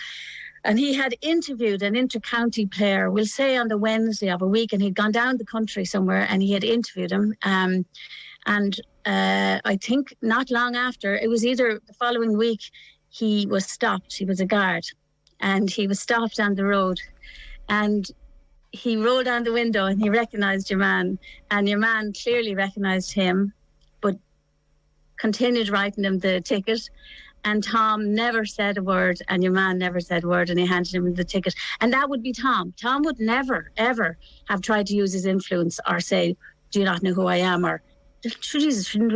And he had interviewed an inter-county player, we'll say on the Wednesday of a week, and he'd gone down the country somewhere and he had interviewed him. I think not long after, it was either the following week, he was stopped. He was a guard and he was stopped on the road. And he rolled down the window and he recognised your man. And your man clearly recognised him, but continued writing him the ticket. And Tom never said a word, and your man never said a word, and he handed him the ticket. And that would be Tom. Tom would never, ever have tried to use his influence or say, do you not know who I am? Or, Jesus, we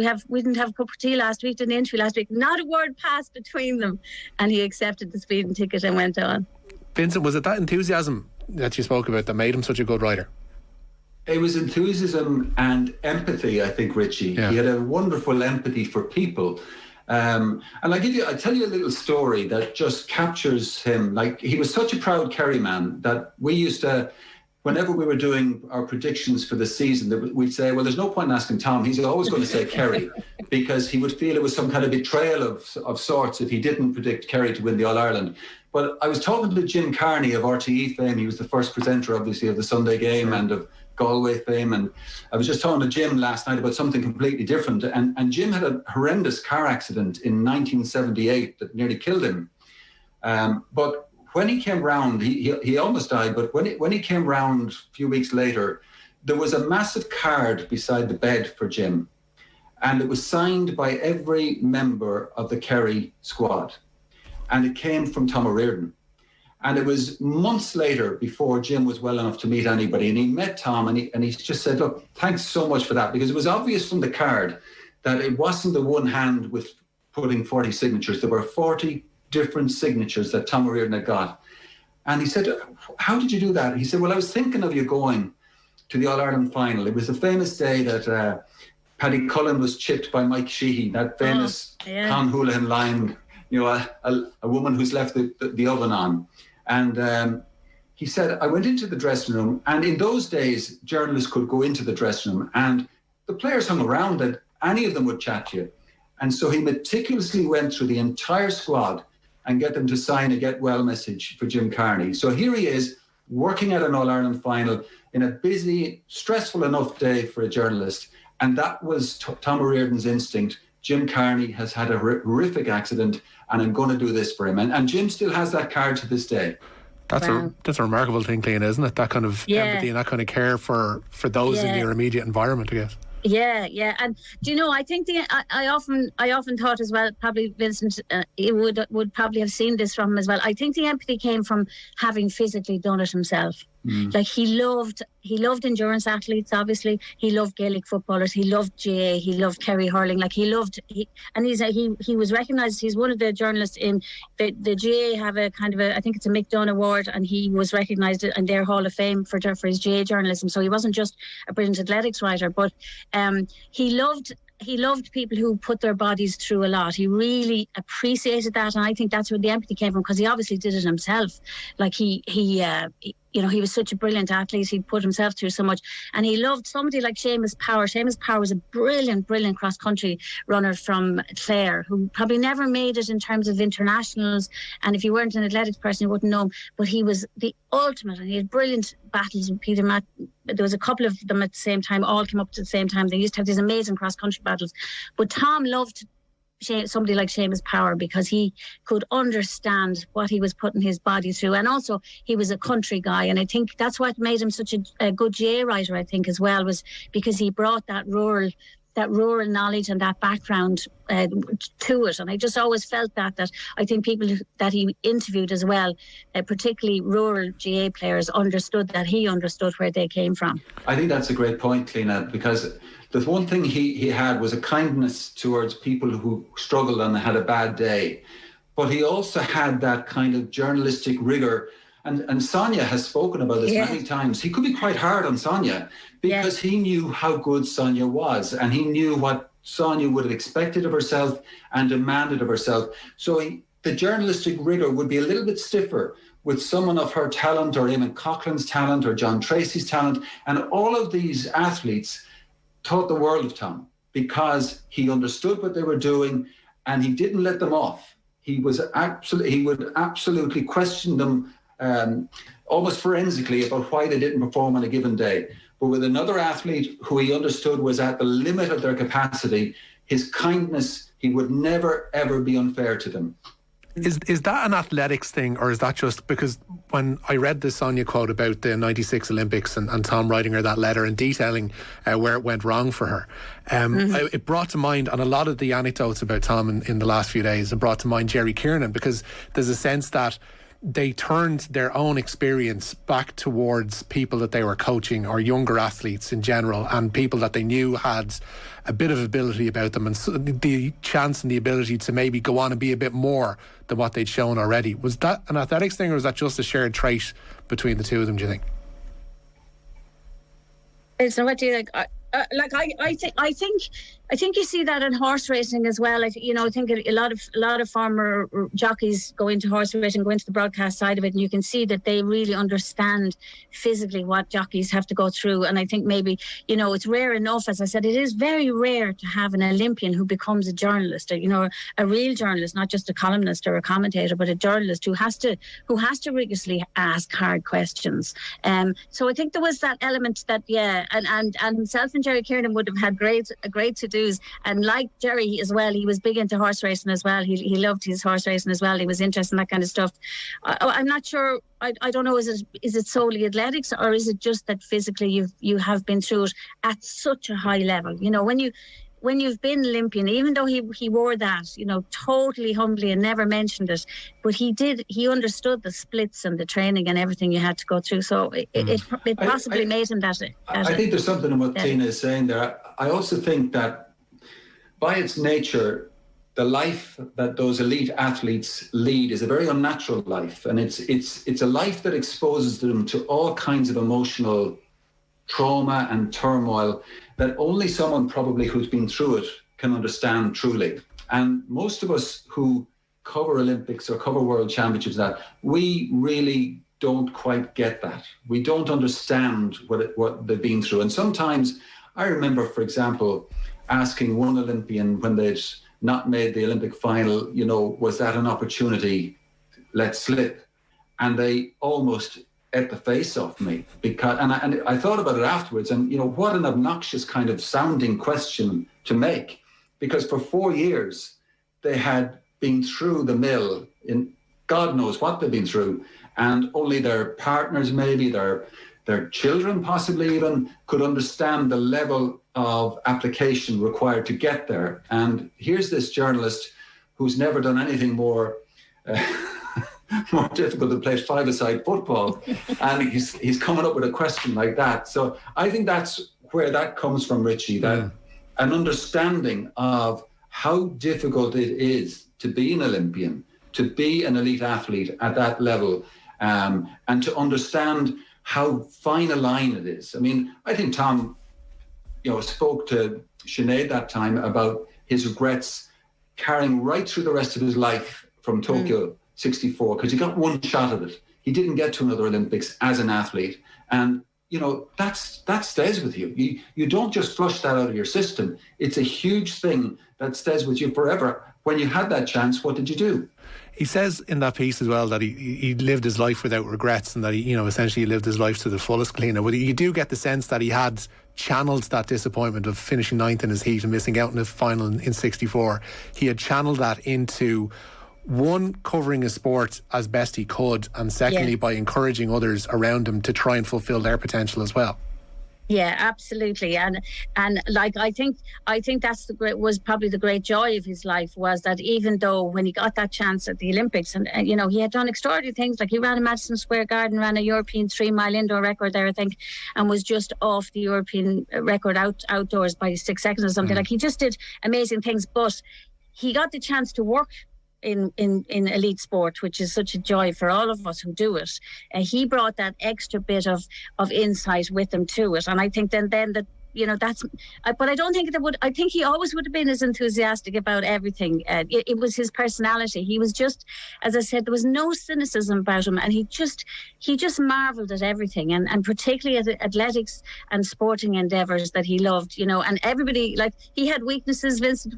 didn't have a cup of tea last week, didn't interview last week. Not a word passed between them. And he accepted the speeding ticket and went on. Vincent, was it that enthusiasm that you spoke about that made him such a good writer? It was enthusiasm and empathy, I think, Richie. Yeah. He had a wonderful empathy for people. And I tell you a little story that just captures him. Like, he was such a proud Kerry man that we used to, whenever we were doing our predictions for the season, we'd say, well, there's no point in asking Tom. He's always going to say Kerry, because he would feel it was some kind of betrayal of sorts if he didn't predict Kerry to win the All-Ireland. But I was talking to Jim Carney of RTE fame. He was the first presenter, obviously, of the Sunday game and of Galway fame. And I was just talking to Jim last night about something completely different. And Jim had a horrendous car accident in 1978 that nearly killed him. But when he came round, he almost died, but when he came round a few weeks later, there was a massive card beside the bed for Jim. And it was signed by every member of the Kerry squad. And it came from Tom O'Riordan. And it was months later before Jim was well enough to meet anybody. And he met Tom and he just said, look, thanks so much for that. Because it was obvious from the card that it wasn't the one hand with putting 40 signatures. There were 40 different signatures that Tom O'Riordan had got. And he said, how did you do that? He said, well, I was thinking of you going to the All-Ireland final. It was a famous day that Paddy Cullen was chipped by Mike Sheahan, that famous Con Houlihan line, a woman who's left the oven on. And he said, I went into the dressing room, and in those days, journalists could go into the dressing room, and the players hung around, and any of them would chat to you. And so he meticulously went through the entire squad and get them to sign a get well message for Jim Carney. So here he is, working at an All-Ireland final in a busy, stressful enough day for a journalist. And that was Tom O'Riordan's instinct. Jim Carney has had a horrific accident, and I'm going to do this for him. And Jim still has that card to this day. That's a remarkable thing, Cliona, isn't it? That kind of empathy and that kind of care for those in your immediate environment, I guess. Yeah, and do you know? I think I often thought as well. Probably Vincent, he would probably have seen this from him as well. I think the empathy came from having physically done it himself. Like he loved endurance athletes. Obviously, he loved Gaelic footballers. He loved GA. He loved Kerry hurling. Like he was recognised. He's one of the journalists in the GA have a kind of I think it's a Mick Dunn Award, and he was recognised in their Hall of Fame for his GA journalism. So he wasn't just a brilliant athletics writer, but he loved people who put their bodies through a lot. He really appreciated that, and I think that's where the empathy came from, because he obviously did it himself. Like he he was such a brilliant athlete. He'd put himself through so much. And he loved somebody like Seamus Power. Seamus Power was a brilliant cross-country runner from Clare who probably never made it in terms of internationals. And if you weren't an athletics person, you wouldn't know him. But he was the ultimate, and he had brilliant battles with Peter Matt. There was a couple of them at the same time, all came up at the same time. They used to have these amazing cross-country battles. But Tom loved somebody like Seamus Power because he could understand what he was putting his body through, and also he was a country guy, and I think that's what made him such a good GA writer, I think, as well, was because he brought that rural knowledge and that background to it. And I just always felt that I think people that he interviewed as well, particularly rural GA players, understood that he understood where they came from. I think that's a great point, Cliona, because the one thing he had was a kindness towards people who struggled and had a bad day. But he also had that kind of journalistic rigour. And Sonia has spoken about this many times. He could be quite hard on Sonia because he knew how good Sonia was, and he knew what Sonia would have expected of herself and demanded of herself. So the journalistic rigour would be a little bit stiffer with someone of her talent, or Eamon Coughlin's talent, or John Tracy's talent. And all of these athletes thought the world of Tom because he understood what they were doing and he didn't let them off. He would absolutely question them almost forensically about why they didn't perform on a given day. But with another athlete who he understood was at the limit of their capacity, his kindness, he would never, ever be unfair to them. Is that an athletics thing, or is that just because when I read the Sonia quote about the 96 Olympics and Tom writing her that letter and detailing where it went wrong for her, it brought to mind, and a lot of the anecdotes about Tom in the last few days, it brought to mind Jerry Kiernan, because there's a sense that they turned their own experience back towards people that they were coaching, or younger athletes in general, and people that they knew had a bit of ability about them, and the chance and the ability to maybe go on and be a bit more than what they'd shown already. Was that an athletics thing, or was that just a shared trait between the two of them, do you think? So what do you think? I think you see that in horse racing as well. I think a lot of former jockeys go into horse racing, go into the broadcast side of it, and you can see that they really understand physically what jockeys have to go through. And I think maybe, it's rare enough, as I said, it is very rare to have an Olympian who becomes a journalist, a real journalist, not just a columnist or a commentator, but a journalist who has to rigorously ask hard questions. So I think there was that element that, and himself and Jerry Kiernan would have had great to-dos. And like Jerry as well, he was big into horse racing as well. He loved his horse racing as well. He was interested in that kind of stuff. I'm not sure. I don't know. Is it solely athletics, or is it just that physically you have been through it at such a high level? When you've been Olympian, even though he wore that, totally humbly and never mentioned it, but he understood the splits and the training and everything you had to go through. So it possibly made him that. I think there's something in what Tina is saying there. I also think that by its nature, the life that those elite athletes lead is a very unnatural life, and it's a life that exposes them to all kinds of emotional trauma and turmoil that only someone probably who's been through it can understand truly. And most of us who cover Olympics or cover World Championships, that we really don't quite get that. We don't understand what they've been through. And sometimes I remember, for example, asking one Olympian when they'd not made the Olympic final, was that an opportunity let slip? And they almost ate the face off me, because and I thought about it afterwards, and what an obnoxious kind of sounding question to make, because for 4 years they had been through the mill in God knows what they've been through, and only their partners, maybe their children possibly even, could understand the level of application required to get there. And here's this journalist who's never done anything more difficult than play five-a-side football, and he's coming up with a question like that. So I think that's where that comes from, Richie, that an understanding of how difficult it is to be an Olympian, to be an elite athlete at that level, and to understand how fine a line it is. I mean, I think Tom, spoke to Sinead that time about his regrets carrying right through the rest of his life from Tokyo 64, because he got one shot at it. He didn't get to another Olympics as an athlete. And, you know, that stays with you. You don't just flush that out of your system. It's a huge thing that stays with you forever. When you had that chance, what did you do? He says in that piece as well that he lived his life without regrets, and that he, you know, essentially lived his life to the fullest, Cliona. But you do get the sense that he had channeled that disappointment of finishing ninth in his heat and missing out in the final in 64. He had channeled that into, one, covering his sport as best he could, and secondly, by encouraging others around him to try and fulfil their potential as well. Yeah, absolutely, and like I think that's was probably the great joy of his life, was that even though when he got that chance at the Olympics, and you know, he had done extraordinary things, like he ran a Madison Square Garden, ran a European 3-mile indoor record there, I think, and was just off the European record outdoors by 6 seconds or something. Like, he just did amazing things, but he got the chance to work in elite sport, which is such a joy for all of us who do it. He brought that extra bit of insight with him to it, and I think then that, you know, that's, but I don't think I think he always would have been as enthusiastic about everything. It was his personality. He was just, as I said, there was no cynicism about him, and he just marvelled at everything, and particularly at athletics and sporting endeavours that he loved, you know. And everybody, like, he had weaknesses. Vincent,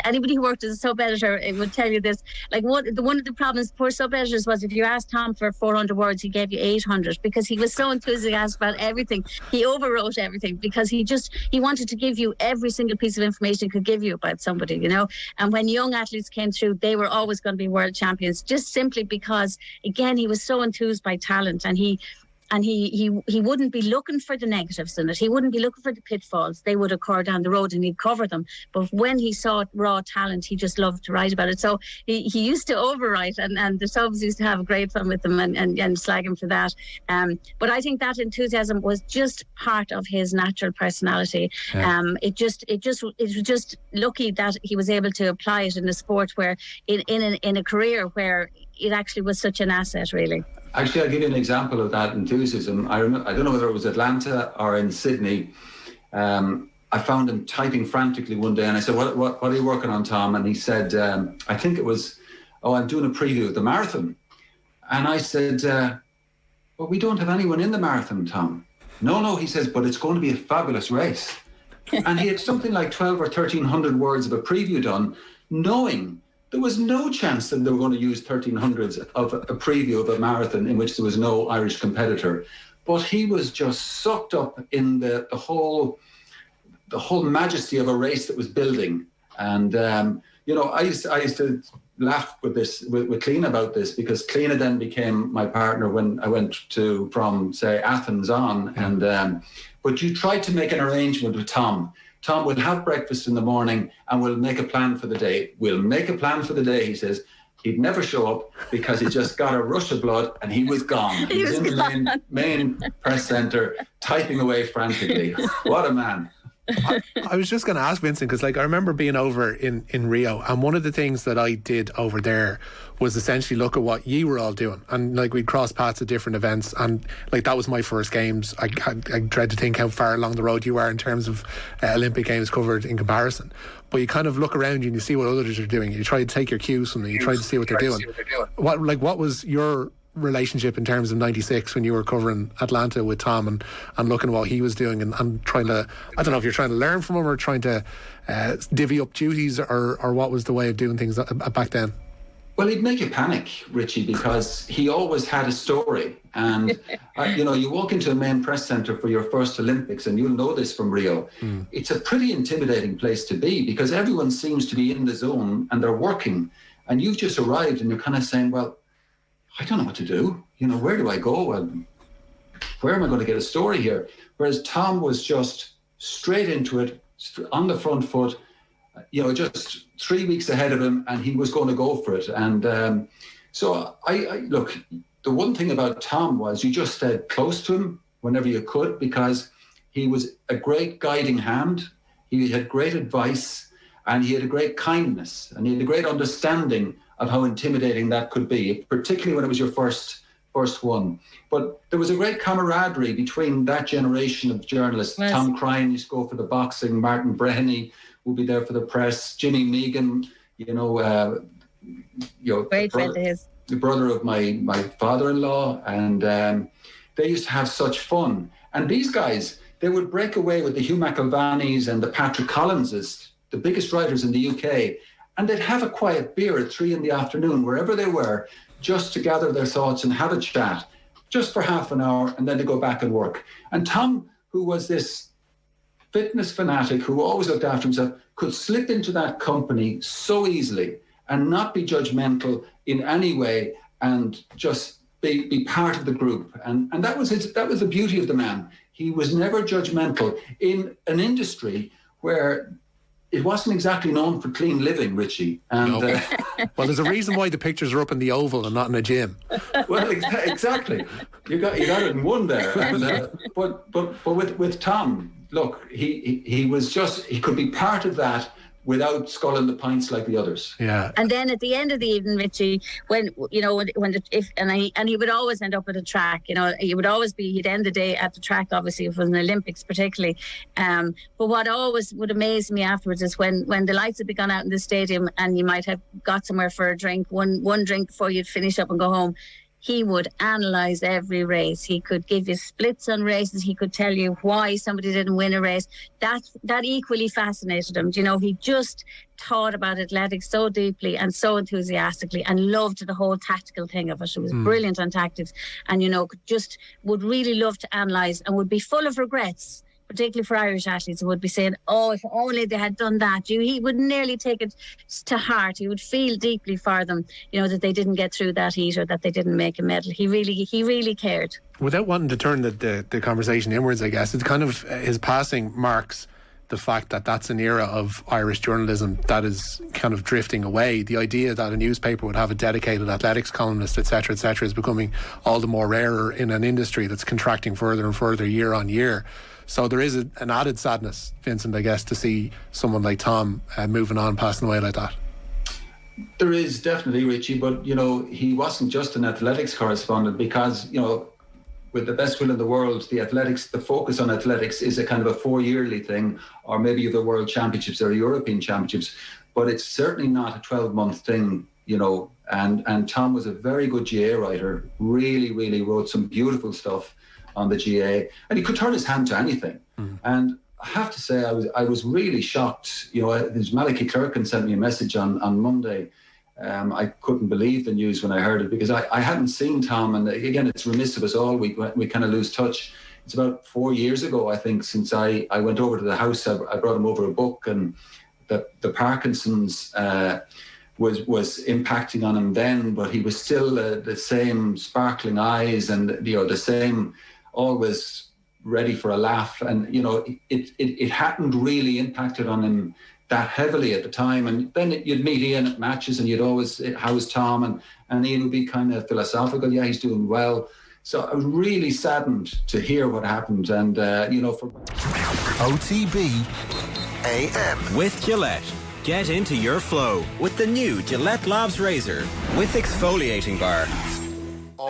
anybody who worked as a sub-editor would tell you this. Like, one of the problems for sub-editors was, if you asked Tom for 400 words, he gave you 800, because he was so enthusiastic about everything. He overwrote everything because he wanted to give you every single piece of information he could give you about somebody, you know. And when young athletes came through, they were always going to be world champions, just simply because, again, he was so enthused by talent, and he wouldn't be looking for the negatives in it. He wouldn't be looking for the pitfalls. They would occur down the road, and he'd cover them. But when he saw raw talent, he just loved to write about it. So he used to overwrite, and the subs used to have great fun with him and slag him for that. But I think that enthusiasm was just part of his natural personality. Yeah. It was just lucky that he was able to apply it in a sport where, in a career where it actually was such an asset, really. Actually, I'll give you an example of that enthusiasm. I don't know whether it was Atlanta or in Sydney. I found him typing frantically one day, and I said, what are you working on, Tom? And he said, I think it was, I'm doing a preview of the marathon. And I said, well, we don't have anyone in the marathon, Tom. No, he says, but it's going to be a fabulous race. And he had something like 12 or 1,300 words of a preview done, knowing there was no chance that they were going to use 1,300 of a preview of a marathon in which there was no Irish competitor. But he was just sucked up in the whole majesty of a race that was building. And, you know, I used to laugh with Cliona about this, because Cliona then became my partner when I went from, say, Athens on. And but you tried to make an arrangement with Tom. Tom will have breakfast in the morning and we'll make a plan for the day. We'll make a plan for the day, he says. He'd never show up because he just got a rush of blood and he was gone. He was in the main press centre typing away frantically. What a man. I was just going to ask Vincent, because, like, I remember being over in Rio, and one of the things that I did over there was essentially look at what you were all doing, and like we'd cross paths at different events, and like that was my first games. I dread to think how far along the road you are in terms of Olympic games covered in comparison, but you kind of look around you and you see what others are doing. You try to take your cues from them. You try to see what they're doing. What was your relationship in terms of 96 when you were covering Atlanta with Tom and looking at what he was doing and trying to, I don't know if you're trying to learn from him or trying to divvy up duties, or what was the way of doing things back then? Well, he'd make you panic, Richie, because he always had a story. And, you know, you walk into a main press centre for your first Olympics, and you'll know this from Rio. It's a pretty intimidating place to be because everyone seems to be in the zone and they're working. And you've just arrived and you're kind of saying, well, I don't know what to do. You know, where do I go? And where am I going to get a story here? Whereas Tom was just straight into it, on the front foot, you know, just 3 weeks ahead of him, and he was going to go for it. And so I look, the one thing about Tom was you just stayed close to him whenever you could, because he was a great guiding hand. He had great advice, and he had a great kindness, and he had a great understanding of how intimidating that could be, particularly when it was your first one. But there was a great camaraderie between that generation of journalists. Yes. Tom Crine used to go for the boxing, Martin Breheny would be there for the press, Jimmy Megan, great friend of his. the brother of my father-in-law, and they used to have such fun. And these guys, they would break away with the Hugh McIlvanys and the Patrick Collinses, the biggest writers in the UK, and they'd have a quiet beer at 3 p.m, wherever they were, just to gather their thoughts and have a chat, just for half an hour, and then they go back and work. And Tom, who was this fitness fanatic who always looked after himself, could slip into that company so easily and not be judgmental in any way, and just be part of the group. And that was the beauty of the man. He was never judgmental in an industry where it wasn't exactly known for clean living, Richie. And well, there's a reason why the pictures are up in the Oval and not in a gym. Well, exactly. You got it in one there. And, but with Tom, look, he was just, he could be part of that without sculling the pints like the others. Yeah. And then at the end of the evening, Richie, when he would always end up at a track, he'd end the day at the track, obviously, if it was an Olympics particularly. But what always would amaze me afterwards is when the lights would be gone out in the stadium and you might have got somewhere for a drink, one drink before you'd finish up and go home. He would analyse every race. He could give you splits on races. He could tell you why somebody didn't win a race. That equally fascinated him. He just thought about athletics so deeply and so enthusiastically, and loved the whole tactical thing of it. He was brilliant on tactics, and just would really love to analyse, and would be full of regrets, particularly for Irish athletes, who would be saying, oh, if only they had done that. He would nearly take it to heart. He would feel deeply for them, that they didn't get through that heat or that they didn't make a medal. He really cared. Without wanting to turn the conversation inwards, I guess, it's kind of, his passing marks the fact that that's an era of Irish journalism that is kind of drifting away. The idea that a newspaper would have a dedicated athletics columnist, etc., is becoming all the more rarer in an industry that's contracting further and further year on year. So there is an added sadness, Vincent, I guess, to see someone like Tom moving on, passing away like that. There is definitely, Richie, but, he wasn't just an athletics correspondent, because, with the best will in the world, the focus on athletics is a kind of a 4-yearly thing, or maybe the World Championships or European Championships, but it's certainly not a 12-month thing, and Tom was a very good GA writer, really wrote some beautiful stuff on the GA, and he could turn his hand to anything. And I have to say, I was really shocked. There's Malachy Clerkin sent me a message on Monday. I couldn't believe the news when I heard it, because I hadn't seen Tom, and again, it's remiss of us all, we kind of lose touch. It's about 4 years ago, I think, since I went over to the house. I brought him over a book, and the Parkinson's was impacting on him then, but he was still the same sparkling eyes, and the same, always ready for a laugh, and it hadn't really impacted on him that heavily at the time. And then you'd meet Ian at matches, and you'd always, how's Tom, and Ian would be kind of philosophical, yeah, he's doing well. So I was really saddened to hear what happened, and for OTB AM with Gillette. Get into your flow with the new Gillette Labs Razor with exfoliating bar.